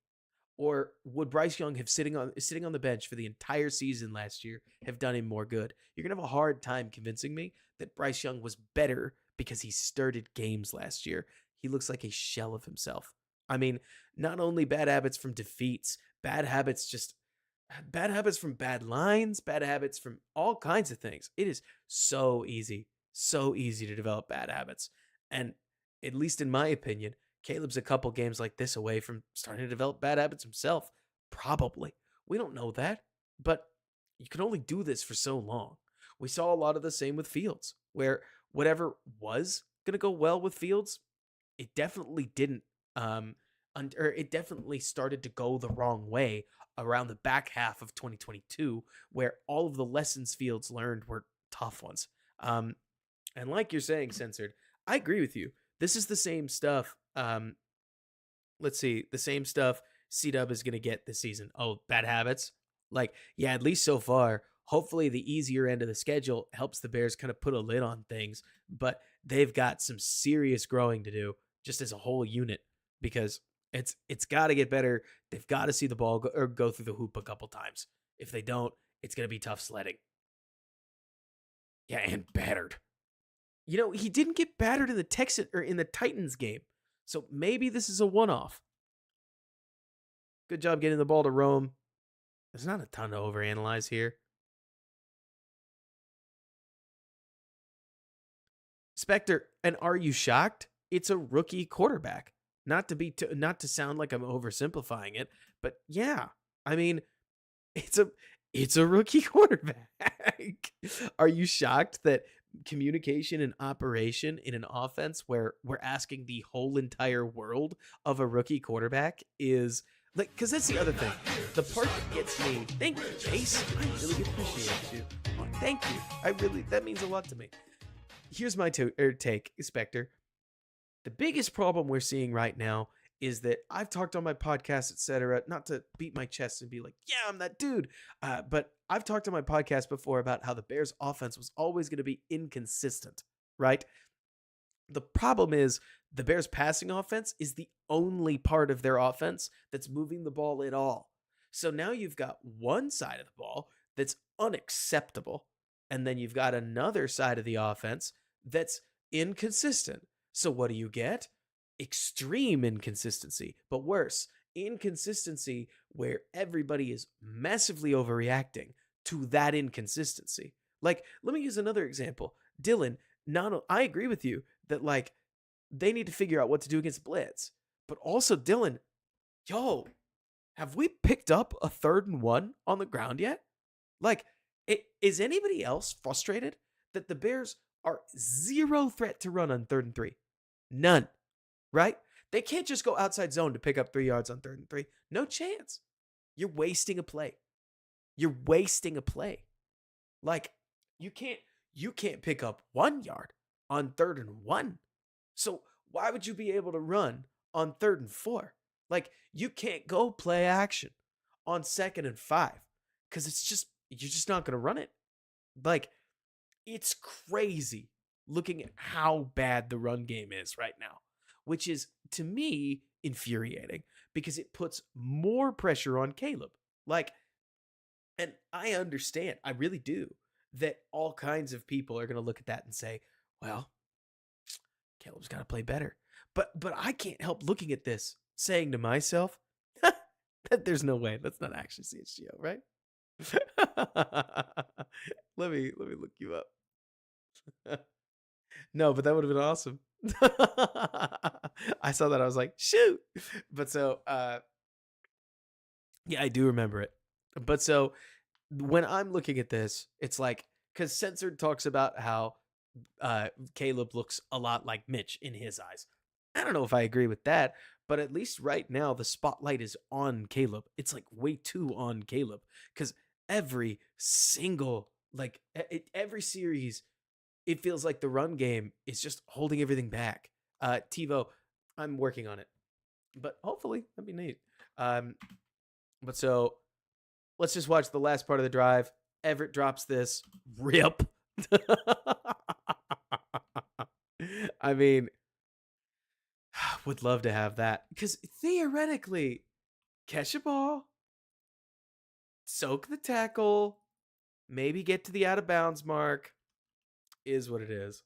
Or would Bryce Young have sitting on the bench for the entire season last year have done him more good? You're gonna have a hard time convincing me that Bryce Young was better because he started games last year. He looks like a shell of himself. I mean, not only bad habits from defeats, bad habits from bad lines, bad habits from all kinds of things. It is so easy to develop bad habits. And at least in my opinion, Caleb's a couple games like this away from starting to develop bad habits himself. Probably. We don't know that, but you can only do this for so long. We saw a lot of the same with Fields, where whatever was going to go well with Fields, it definitely didn't. Or it definitely started to go the wrong way around the back half of 2022, where all of the lessons Fields learned were tough ones. And like you're saying, Censored, I agree with you. This is the same stuff. Let's see, the same stuff C-Dub is going to get this season. Oh, bad habits? Like, yeah, at least so far. Hopefully the easier end of the schedule helps the Bears kind of put a lid on things, but they've got some serious growing to do just as a whole unit because it's got to get better. They've got to see the ball go through the hoop a couple times. If they don't, it's going to be tough sledding. Yeah, and battered. You know, he didn't get battered in the Titans game. So maybe this is a one-off. Good job getting the ball to Rome. There's not a ton to overanalyze here. Spectre, and are you shocked? It's a rookie quarterback. Not to sound like I'm oversimplifying it, but yeah. I mean, it's a rookie quarterback. Are you shocked that communication and operation in an offense where we're asking the whole entire world of a rookie quarterback is like, because that's the other thing. The part that gets me, thank you, Chase. I really appreciate you. Thank you. That means a lot to me. Here's my take, Spectre. The biggest problem we're seeing right now is that I've talked on my podcast, etc., not to beat my chest and be like, yeah, I'm that dude. But I've talked on my podcast before about how the Bears offense was always going to be inconsistent, right? The problem is the Bears passing offense is the only part of their offense that's moving the ball at all. So now you've got one side of the ball that's unacceptable. And then you've got another side of the offense that's inconsistent. So what do you get? Extreme inconsistency, but worse, inconsistency where everybody is massively overreacting to that inconsistency. Like, let me use another example. Dylan, I agree with you that like they need to figure out what to do against blitz, but also Dylan, yo, have we picked up a 3rd and 1 on the ground yet? Like, is anybody else frustrated that the Bears are zero threat to run on 3rd and 3? None, right? They can't just go outside zone to pick up 3 yards on 3rd and 3. No chance. You're wasting a play. Like, you can't pick up 1 yard on 3rd and 1. So why would you be able to run on 3rd and 4? Like, you can't go play action on 2nd and 5 because you're just not going to run it. Like, it's crazy looking at how bad the run game is right now, which is, to me, infuriating because it puts more pressure on Caleb. Like, and I understand, I really do, that all kinds of people are going to look at that and say, well, Caleb's got to play better. But I can't help looking at this, saying to myself, that there's no way. That's not actually CHGO, right? let me look you up. No, but that would have been awesome. I saw that. I was like, shoot. But so, yeah, I do remember it. But so when I'm looking at this, it's like, because Censored talks about how Caleb looks a lot like Mitch in his eyes. I don't know if I agree with that, but at least right now the spotlight is on Caleb. It's like way too on Caleb because every single, like every series, it feels like the run game is just holding everything back. TiVo, I'm working on it, but hopefully that'd be neat. But so let's just watch the last part of the drive. Everett drops this. Rip. I mean, would love to have that because theoretically, catch a ball, soak the tackle, maybe get to the out of bounds mark, is what it is.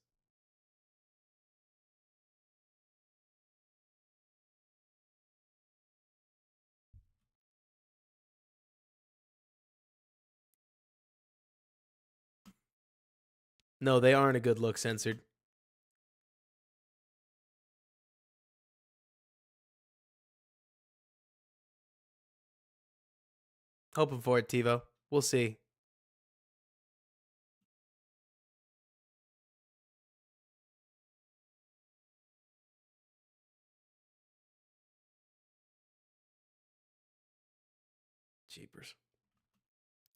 No, they aren't a good look censored. Hoping for it, TiVo. We'll see. Jeepers.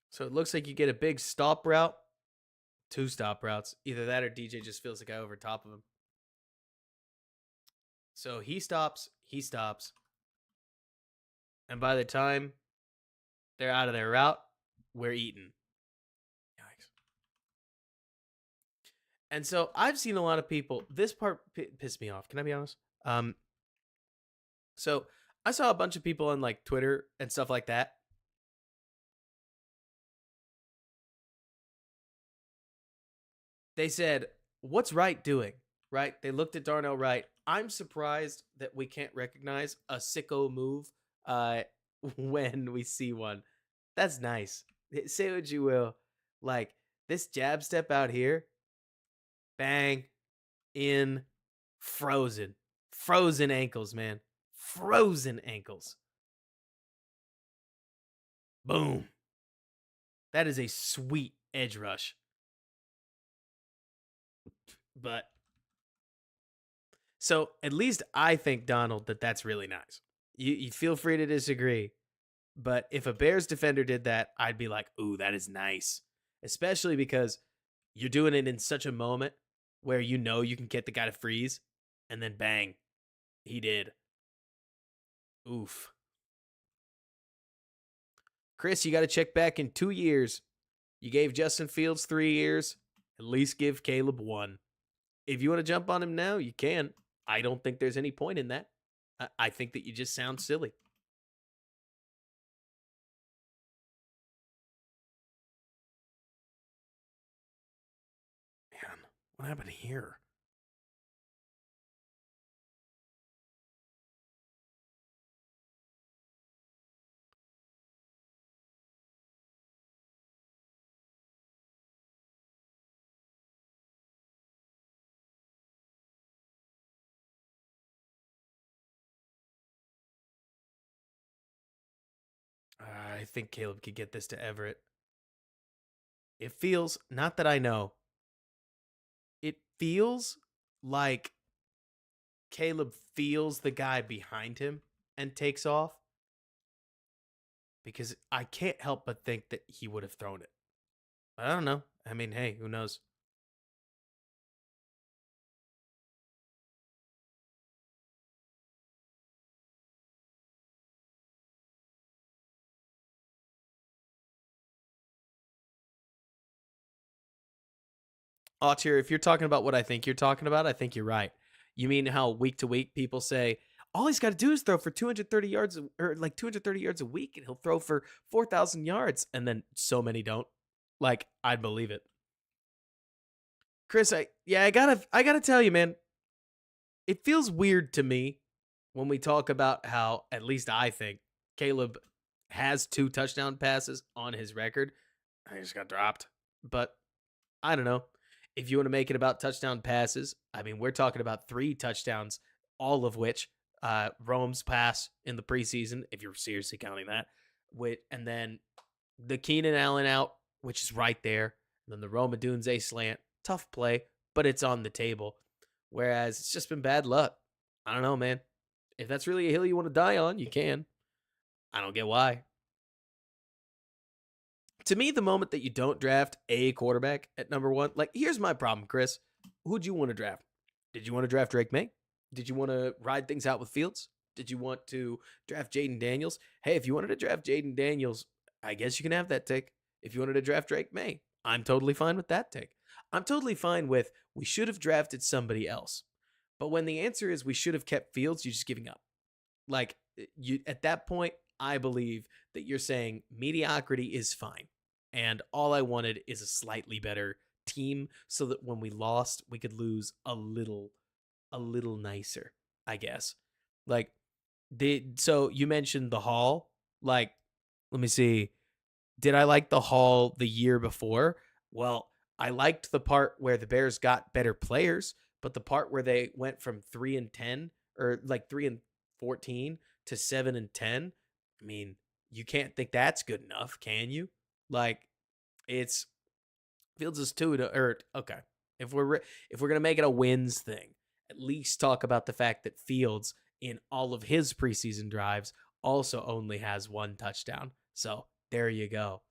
So it looks like you get a big stop route, 2 stop routes. Either that or DJ just feels the guy over top of him. So he stops. And by the time they're out of their route, we're eating. Yikes. And so I've seen a lot of people. This part pissed me off. Can I be honest? So I saw a bunch of people on like Twitter and stuff like that. They said, "What's Wright doing?" Right? They looked at Darnell Wright. I'm surprised that we can't recognize a sicko move when we see one. That's nice. Say what you will. Like this jab step out here, bang, in, frozen. Frozen ankles, man. Frozen ankles. Boom. That is a sweet edge rush. But so at least I think, Donald, that that's really nice. You feel free to disagree. But if a Bears defender did that, I'd be like, ooh, that is nice. Especially because you're doing it in such a moment where you know you can get the guy to freeze, and then bang, he did. Oof. Chris, you got to check back in 2 years. You gave Justin Fields 3 years. At least give Caleb 1. If you want to jump on him now, you can. I don't think there's any point in that. I think that you just sound silly. Man, what happened here? I think Caleb could get this to Everett. It feels, not that I know, it feels like Caleb feels the guy behind him and takes off, because I can't help but think that he would have thrown it. I don't know. I mean, hey, who knows? Autier, if you're talking about what I think you're talking about, I think you're right. You mean how week to week people say, all he's got to do is throw for 230 yards, or like 230 yards a week, and he'll throw for 4,000 yards. And then so many don't. Like, I'd believe it. Chris, I gotta tell you, man, it feels weird to me when we talk about how, at least I think, Caleb has 2 touchdown passes on his record. I just got dropped. But I don't know. If you want to make it about touchdown passes, I mean, we're talking about 3 touchdowns, all of which Rome's pass in the preseason, if you're seriously counting that, and then the Keenan Allen out, which is right there, and then the Rome Odunze slant, tough play, but it's on the table. Whereas it's just been bad luck. I don't know, man. If that's really a hill you want to die on, you can. I don't get why. To me, the moment that you don't draft a quarterback at number 1, like, here's my problem, Chris. Who'd you want to draft? Did you want to draft Drake May? Did you want to ride things out with Fields? Did you want to draft Jaden Daniels? Hey, if you wanted to draft Jaden Daniels, I guess you can have that take. If you wanted to draft Drake May, I'm totally fine with that take. I'm totally fine with, we should have drafted somebody else. But when the answer is we should have kept Fields, you're just giving up. Like, you at that point, I believe that you're saying mediocrity is fine. And all I wanted is a slightly better team so that when we lost, we could lose a little nicer, I guess. Like so you mentioned the Hall. Like, let me see. Did I like the Hall the year before? Well, I liked the part where the Bears got better players, but the part where they went from 3-10 or like 3-14 to 7-10, I mean, you can't think that's good enough, can you? Like, it's Fields is two to or okay. If we're gonna make it a wins thing, at least talk about the fact that Fields in all of his preseason drives also only has one touchdown. So there you go.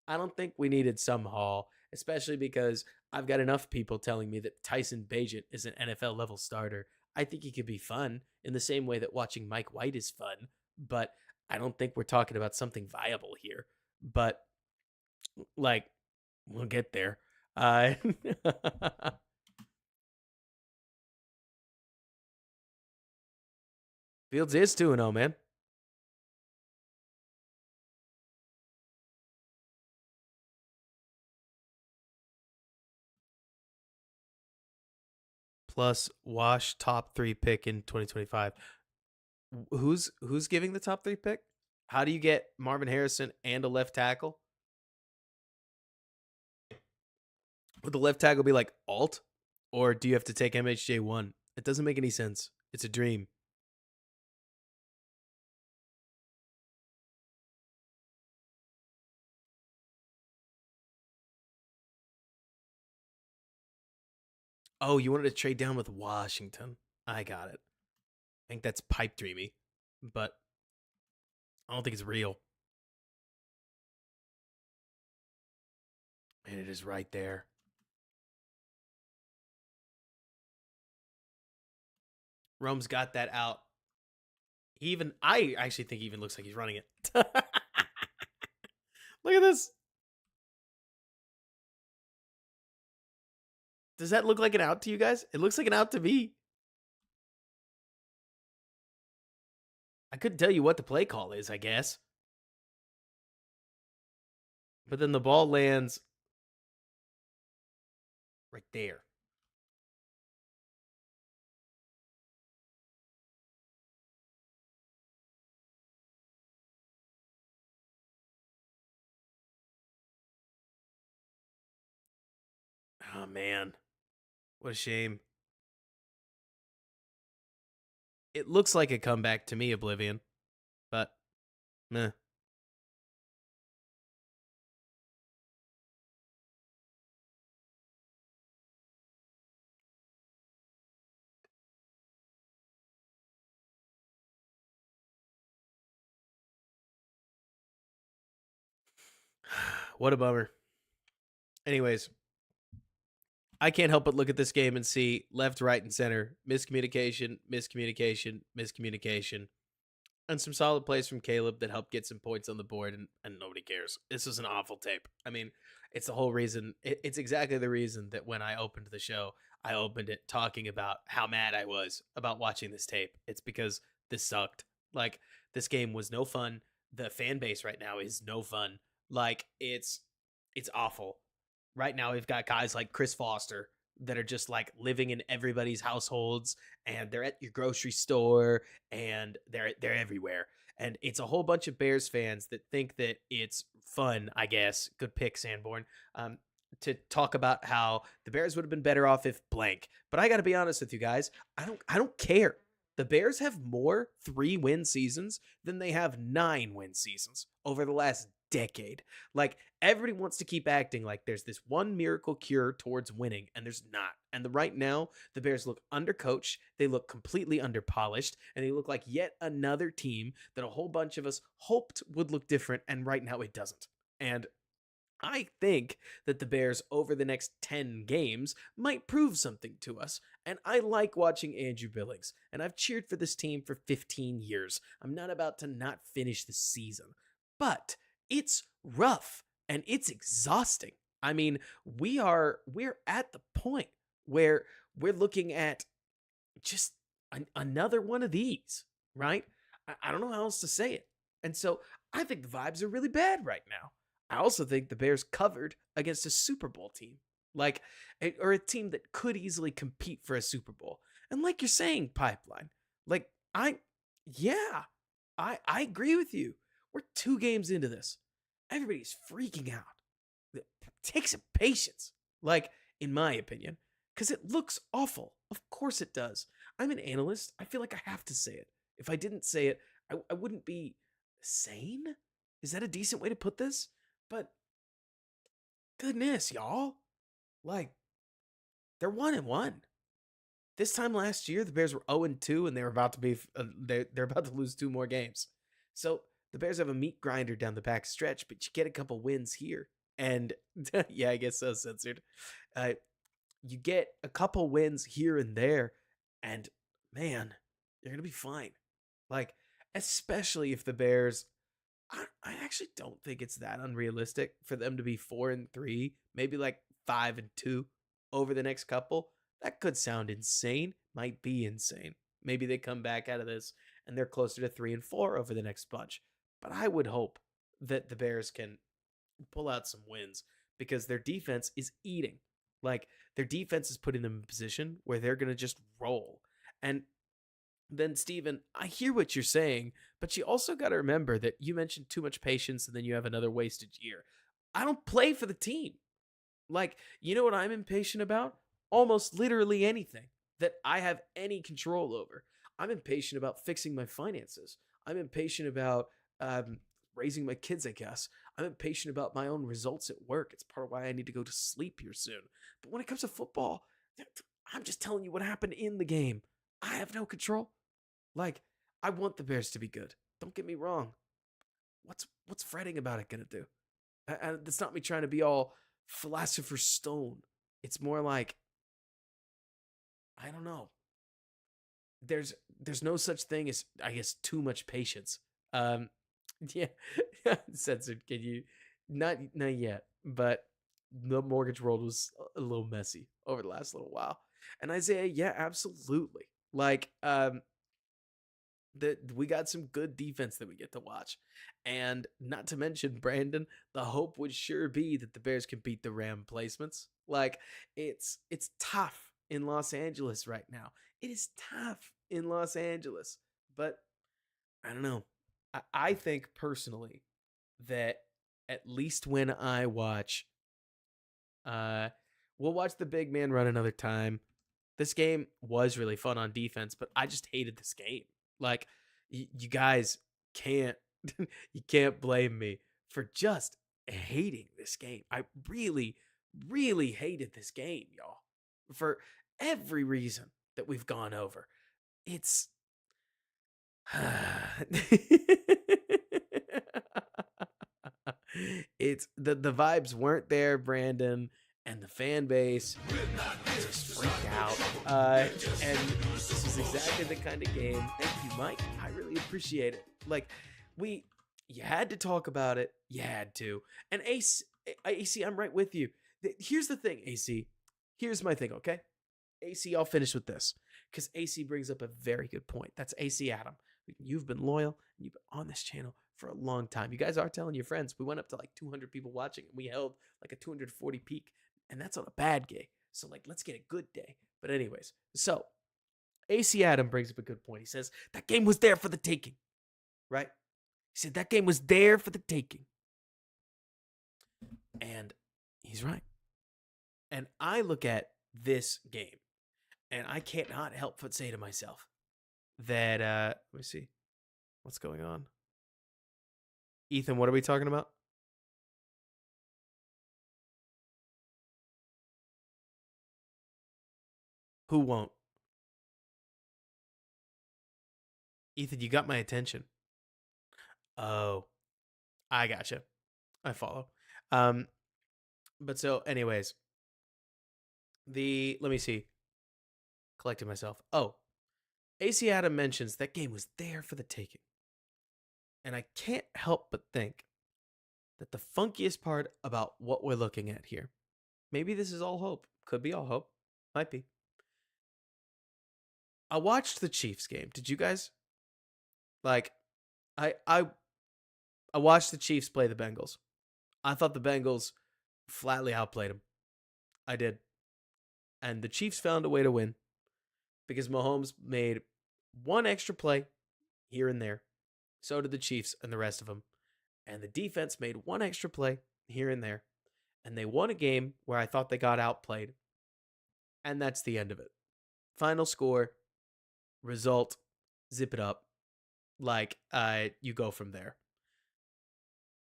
I don't think we needed some Hall, especially because I've got enough people telling me that Tyson Bagent is an NFL level starter. I think he could be fun in the same way that watching Mike White is fun, but I don't think we're talking about something viable here. But like, we'll get there. Uh, Fields is 2-0, man. Plus Wash top 3 pick in 2025. Who's giving the top 3 pick? How do you get Marvin Harrison and a left tackle? Would the left tackle be like Alt? Or do you have to take MHJ1? It doesn't make any sense. It's a dream. Oh, you wanted to trade down with Washington. I got it. I think that's pipe dreamy, but I don't think it's real. And it is right there. Rome's got that out. I actually think he even looks like he's running it. Look at this. Does that look like an out to you guys? It looks like an out to me. I couldn't tell you what the play call is, I guess. But then the ball lands right there. Oh, man. What a shame. It looks like a comeback to me, Oblivion. But, meh. What a bummer. Anyways, I can't help but look at this game and see left, right, and center miscommunication, miscommunication, miscommunication, and some solid plays from Caleb that helped get some points on the board, and nobody cares. This was an awful tape. I mean, it's the whole reason. It's exactly the reason that when I opened the show, I opened it talking about how mad I was about watching this tape. It's because this sucked. Like, this game was no fun. The fan base right now is no fun. Like, it's awful. Right now we've got guys like Chris Foster that are just like living in everybody's households, and they're at your grocery store, and they're everywhere. And it's a whole bunch of Bears fans that think that it's fun, I guess. Good pick, Sanborn. To talk about how the Bears would have been better off if blank. But I got to be honest with you guys, I don't care. The Bears have more 3-win seasons than they have 9-win seasons over the last decade. Like, everybody wants to keep acting like there's this one miracle cure towards winning, and there's not. And right now, the Bears look undercoached, they look completely underpolished, and they look like yet another team that a whole bunch of us hoped would look different, and right now it doesn't. And I think that the Bears over the next 10 games might prove something to us. And I like watching Andrew Billings, and I've cheered for this team for 15 years. I'm not about to not finish the season, but it's rough and it's exhausting. I mean, we're at the point where we're looking at just another one of these, right? I don't know how else to say it. And so I think the vibes are really bad right now. I also think the Bears covered against a Super Bowl team, like, or a team that could easily compete for a Super Bowl. And like you're saying, pipeline, like yeah, I agree with you. We're 2 games into this. Everybody's freaking out. Take some patience, like, in my opinion, because it looks awful. Of course it does. I'm an analyst. I feel like I have to say it. If I didn't say it, I wouldn't be sane. Is that a decent way to put this? But goodness, y'all. Like, they're 1-1. This time last year, the Bears were 0-2, and they were about to be they're about to lose 2 more games. So the Bears have a meat grinder down the back stretch, but you get a couple wins here, and yeah, I guess so, censored. Uh, you get a couple wins here and there, and man, you're gonna be fine. Like, especially if the Bears. I actually don't think it's that unrealistic for them to be 4-3, maybe like 5-2 over the next couple. That could sound insane, might be insane. Maybe they come back out of this and they're closer to 3-4 over the next bunch. But I would hope that the Bears can pull out some wins because their defense is eating. Like, their defense is putting them in a position where they're going to just roll. And then, Steven, I hear what you're saying, but you also got to remember that you mentioned too much patience and then you have another wasted year. I don't play for the team. Like, you know what I'm impatient about? Almost literally anything that I have any control over. I'm impatient about fixing my finances. I'm impatient about raising my kids, I guess. I'm impatient about my own results at work. It's part of why I need to go to sleep here soon. But when it comes to football, I'm just telling you what happened in the game. I have no control. Like, I want the Bears to be good. Don't get me wrong. What's fretting about it gonna do? It's not me trying to be all philosopher's stone. It's more like, I don't know. There's no such thing as, I guess, too much patience. Um, yeah, censored. Can you not yet? But the mortgage world was a little messy over the last little while. And Isaiah, yeah, absolutely. Like, that we got some good defense that we get to watch. And not to mention, Brandon, the hope would sure be that the Bears can beat the Ram placements. Like, it's tough in Los Angeles right now. It is tough in Los Angeles. But I don't know. I think personally that at least when I watch, uh we'll watch the big man run another time. This game was really fun on defense, but I just hated this game. Like, you guys can't you can't blame me for just hating this game. I really, really hated this game, y'all, for every reason that we've gone over. It's it's the vibes weren't there, Brandon, and the fan base just freaked out. And this is exactly the kind of game. Thank you, Mike. I really appreciate it. Like, you had to talk about it. You had to. And AC, I'm right with you. Here's the thing, AC. Here's my thing, okay? AC, I'll finish with this because AC brings up a very good point. That's AC Adam. You've been loyal and you've been on this channel for a long time. You guys are telling your friends. We went up to like 200 people watching and we held like a 240 peak, and that's on a bad day. So, like, let's get a good day. But anyways, so AC Adam brings up a good point. He says that game was there for the taking, right? He said that game was there for the taking. And he's right. And I look at this game and I can't not help but say to myself that, let me see. What's going on? Ethan, what are we talking about? Who won't? Ethan, you got my attention. Oh, I gotcha. I follow. But so, anyways, let me see. Collecting myself. Oh, AC Adam mentions that game was there for the taking. And I can't help but think that the funkiest part about what we're looking at here, maybe this is all hope, could be all hope, might be. I watched the Chiefs game. Did you guys? Like, I I watched the Chiefs play the Bengals. I thought the Bengals flatly outplayed them. I did. And the Chiefs found a way to win because Mahomes made one extra play here and there. So did the Chiefs and the rest of them. And the defense made one extra play here and there. And they won a game where I thought they got outplayed. And that's the end of it. Final score, result, zip it up. Like, you go from there.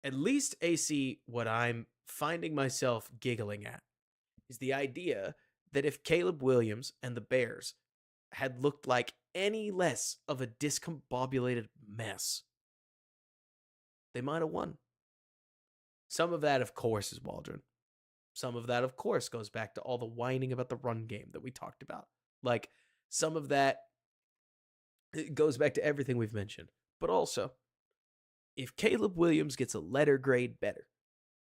At least, AC, what I'm finding myself giggling at is the idea that if Caleb Williams and the Bears had looked like any less of a discombobulated mess, they might have won. Some of that, of course, is Waldron. Some of that, of course, goes back to all the whining about the run game that we talked about. Like, some of that goes back to everything we've mentioned. But also, if Caleb Williams gets a letter grade better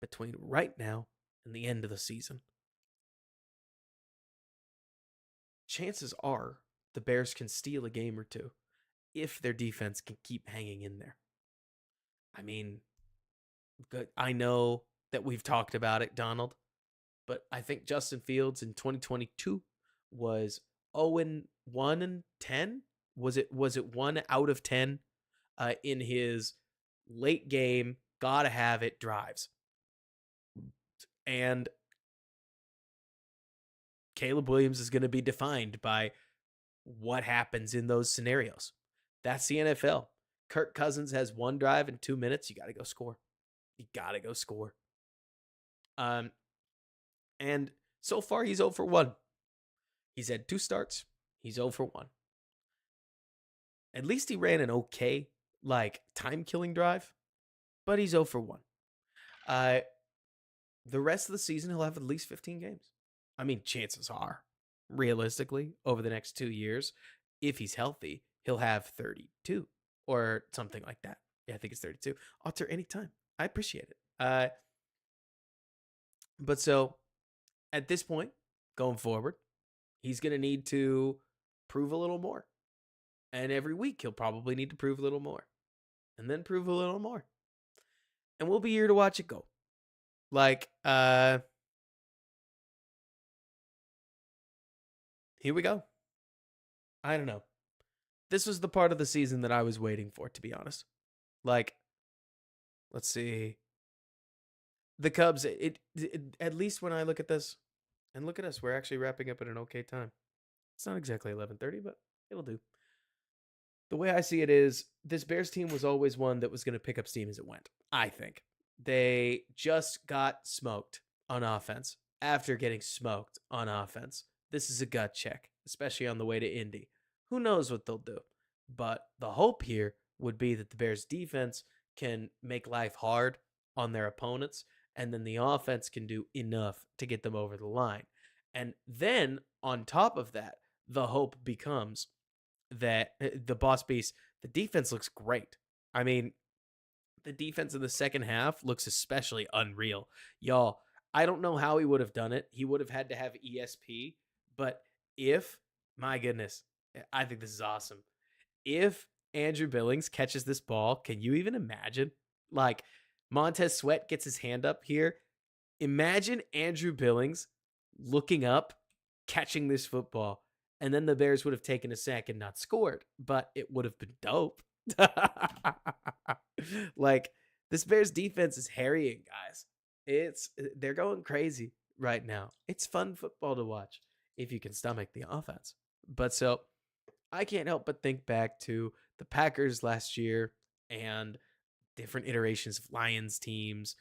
between right now and the end of the season, chances are the Bears can steal a game or two if their defense can keep hanging in there. I mean, I know that we've talked about it, Donald, but I think Justin Fields in 2022 was 0-1 and 10. Was it 1 out of 10 in his late game, gotta have it drives? And Caleb Williams is going to be defined by what happens in those scenarios. That's the NFL. Kirk Cousins has one drive in 2 minutes. You got to go score. You got to go score. And so far, he's 0 for 1. He's had 2 starts. He's 0 for 1. At least he ran an okay, time-killing drive, but he's 0 for 1. The rest of the season, he'll have at least 15 games. I mean, chances are, realistically, over the next 2 years, if he's healthy, he'll have 32 or something like that. Yeah, I think it's 32. Alter anytime. I appreciate it. But so, at this point, going forward, he's going to need to prove a little more. And every week, he'll probably need to prove a little more. And then prove a little more. And we'll be here to watch it go. Here we go. I don't know. This was the part of the season that I was waiting for, to be honest. Let's see. The Cubs, at least when I look at this, and look at us, we're actually wrapping up at an okay time. It's not exactly 11:30, but it'll do. The way I see it is, this Bears team was always one that was going to pick up steam as it went, I think. They just got smoked on offense after getting smoked on offense. This is a gut check, especially on the way to Indy. Who knows what they'll do? But the hope here would be that the Bears defense can make life hard on their opponents, and then the offense can do enough to get them over the line. And then, on top of that, the hope becomes that the Boss Beast, the defense looks great. I mean, the defense in the second half looks especially unreal. Y'all, I don't know how he would have done it. He would have had to have ESP. But my goodness, I think this is awesome. If Andrew Billings catches this ball, can you even imagine? Montez Sweat gets his hand up here. Imagine Andrew Billings looking up, catching this football, and then the Bears would have taken a sack and not scored, but it would have been dope. This Bears defense is harrying, guys. They're going crazy right now. It's fun football to watch if you can stomach the offense. But so I can't help but think back to the Packers last year and different iterations of Lions teams.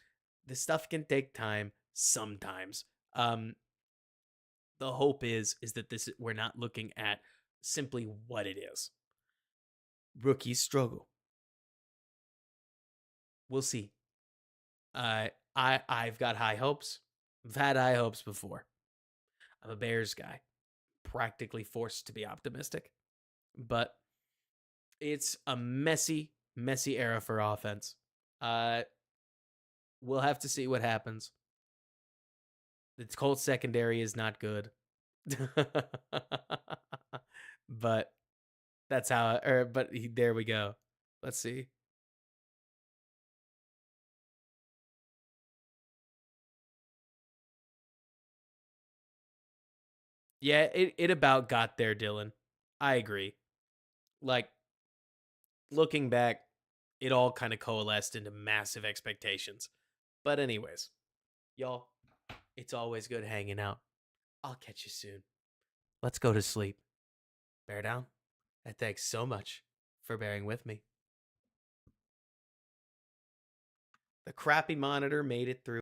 This stuff can take time sometimes. The hope is that we're not looking at simply what it is. Rookies struggle. We'll see. I've got high hopes. I've had high hopes before. I'm a Bears guy, practically forced to be optimistic. But it's a messy era for offense. We'll have to see what happens. The Colts secondary is not good. But that's how, there we go. Let's see. Yeah, it about got there, Dylan. I agree. Like, looking back, it all kind of coalesced into massive expectations. But anyways, y'all, it's always good hanging out. I'll catch you soon. Let's go to sleep. Bear down. And thanks so much for bearing with me. The crappy monitor made it through.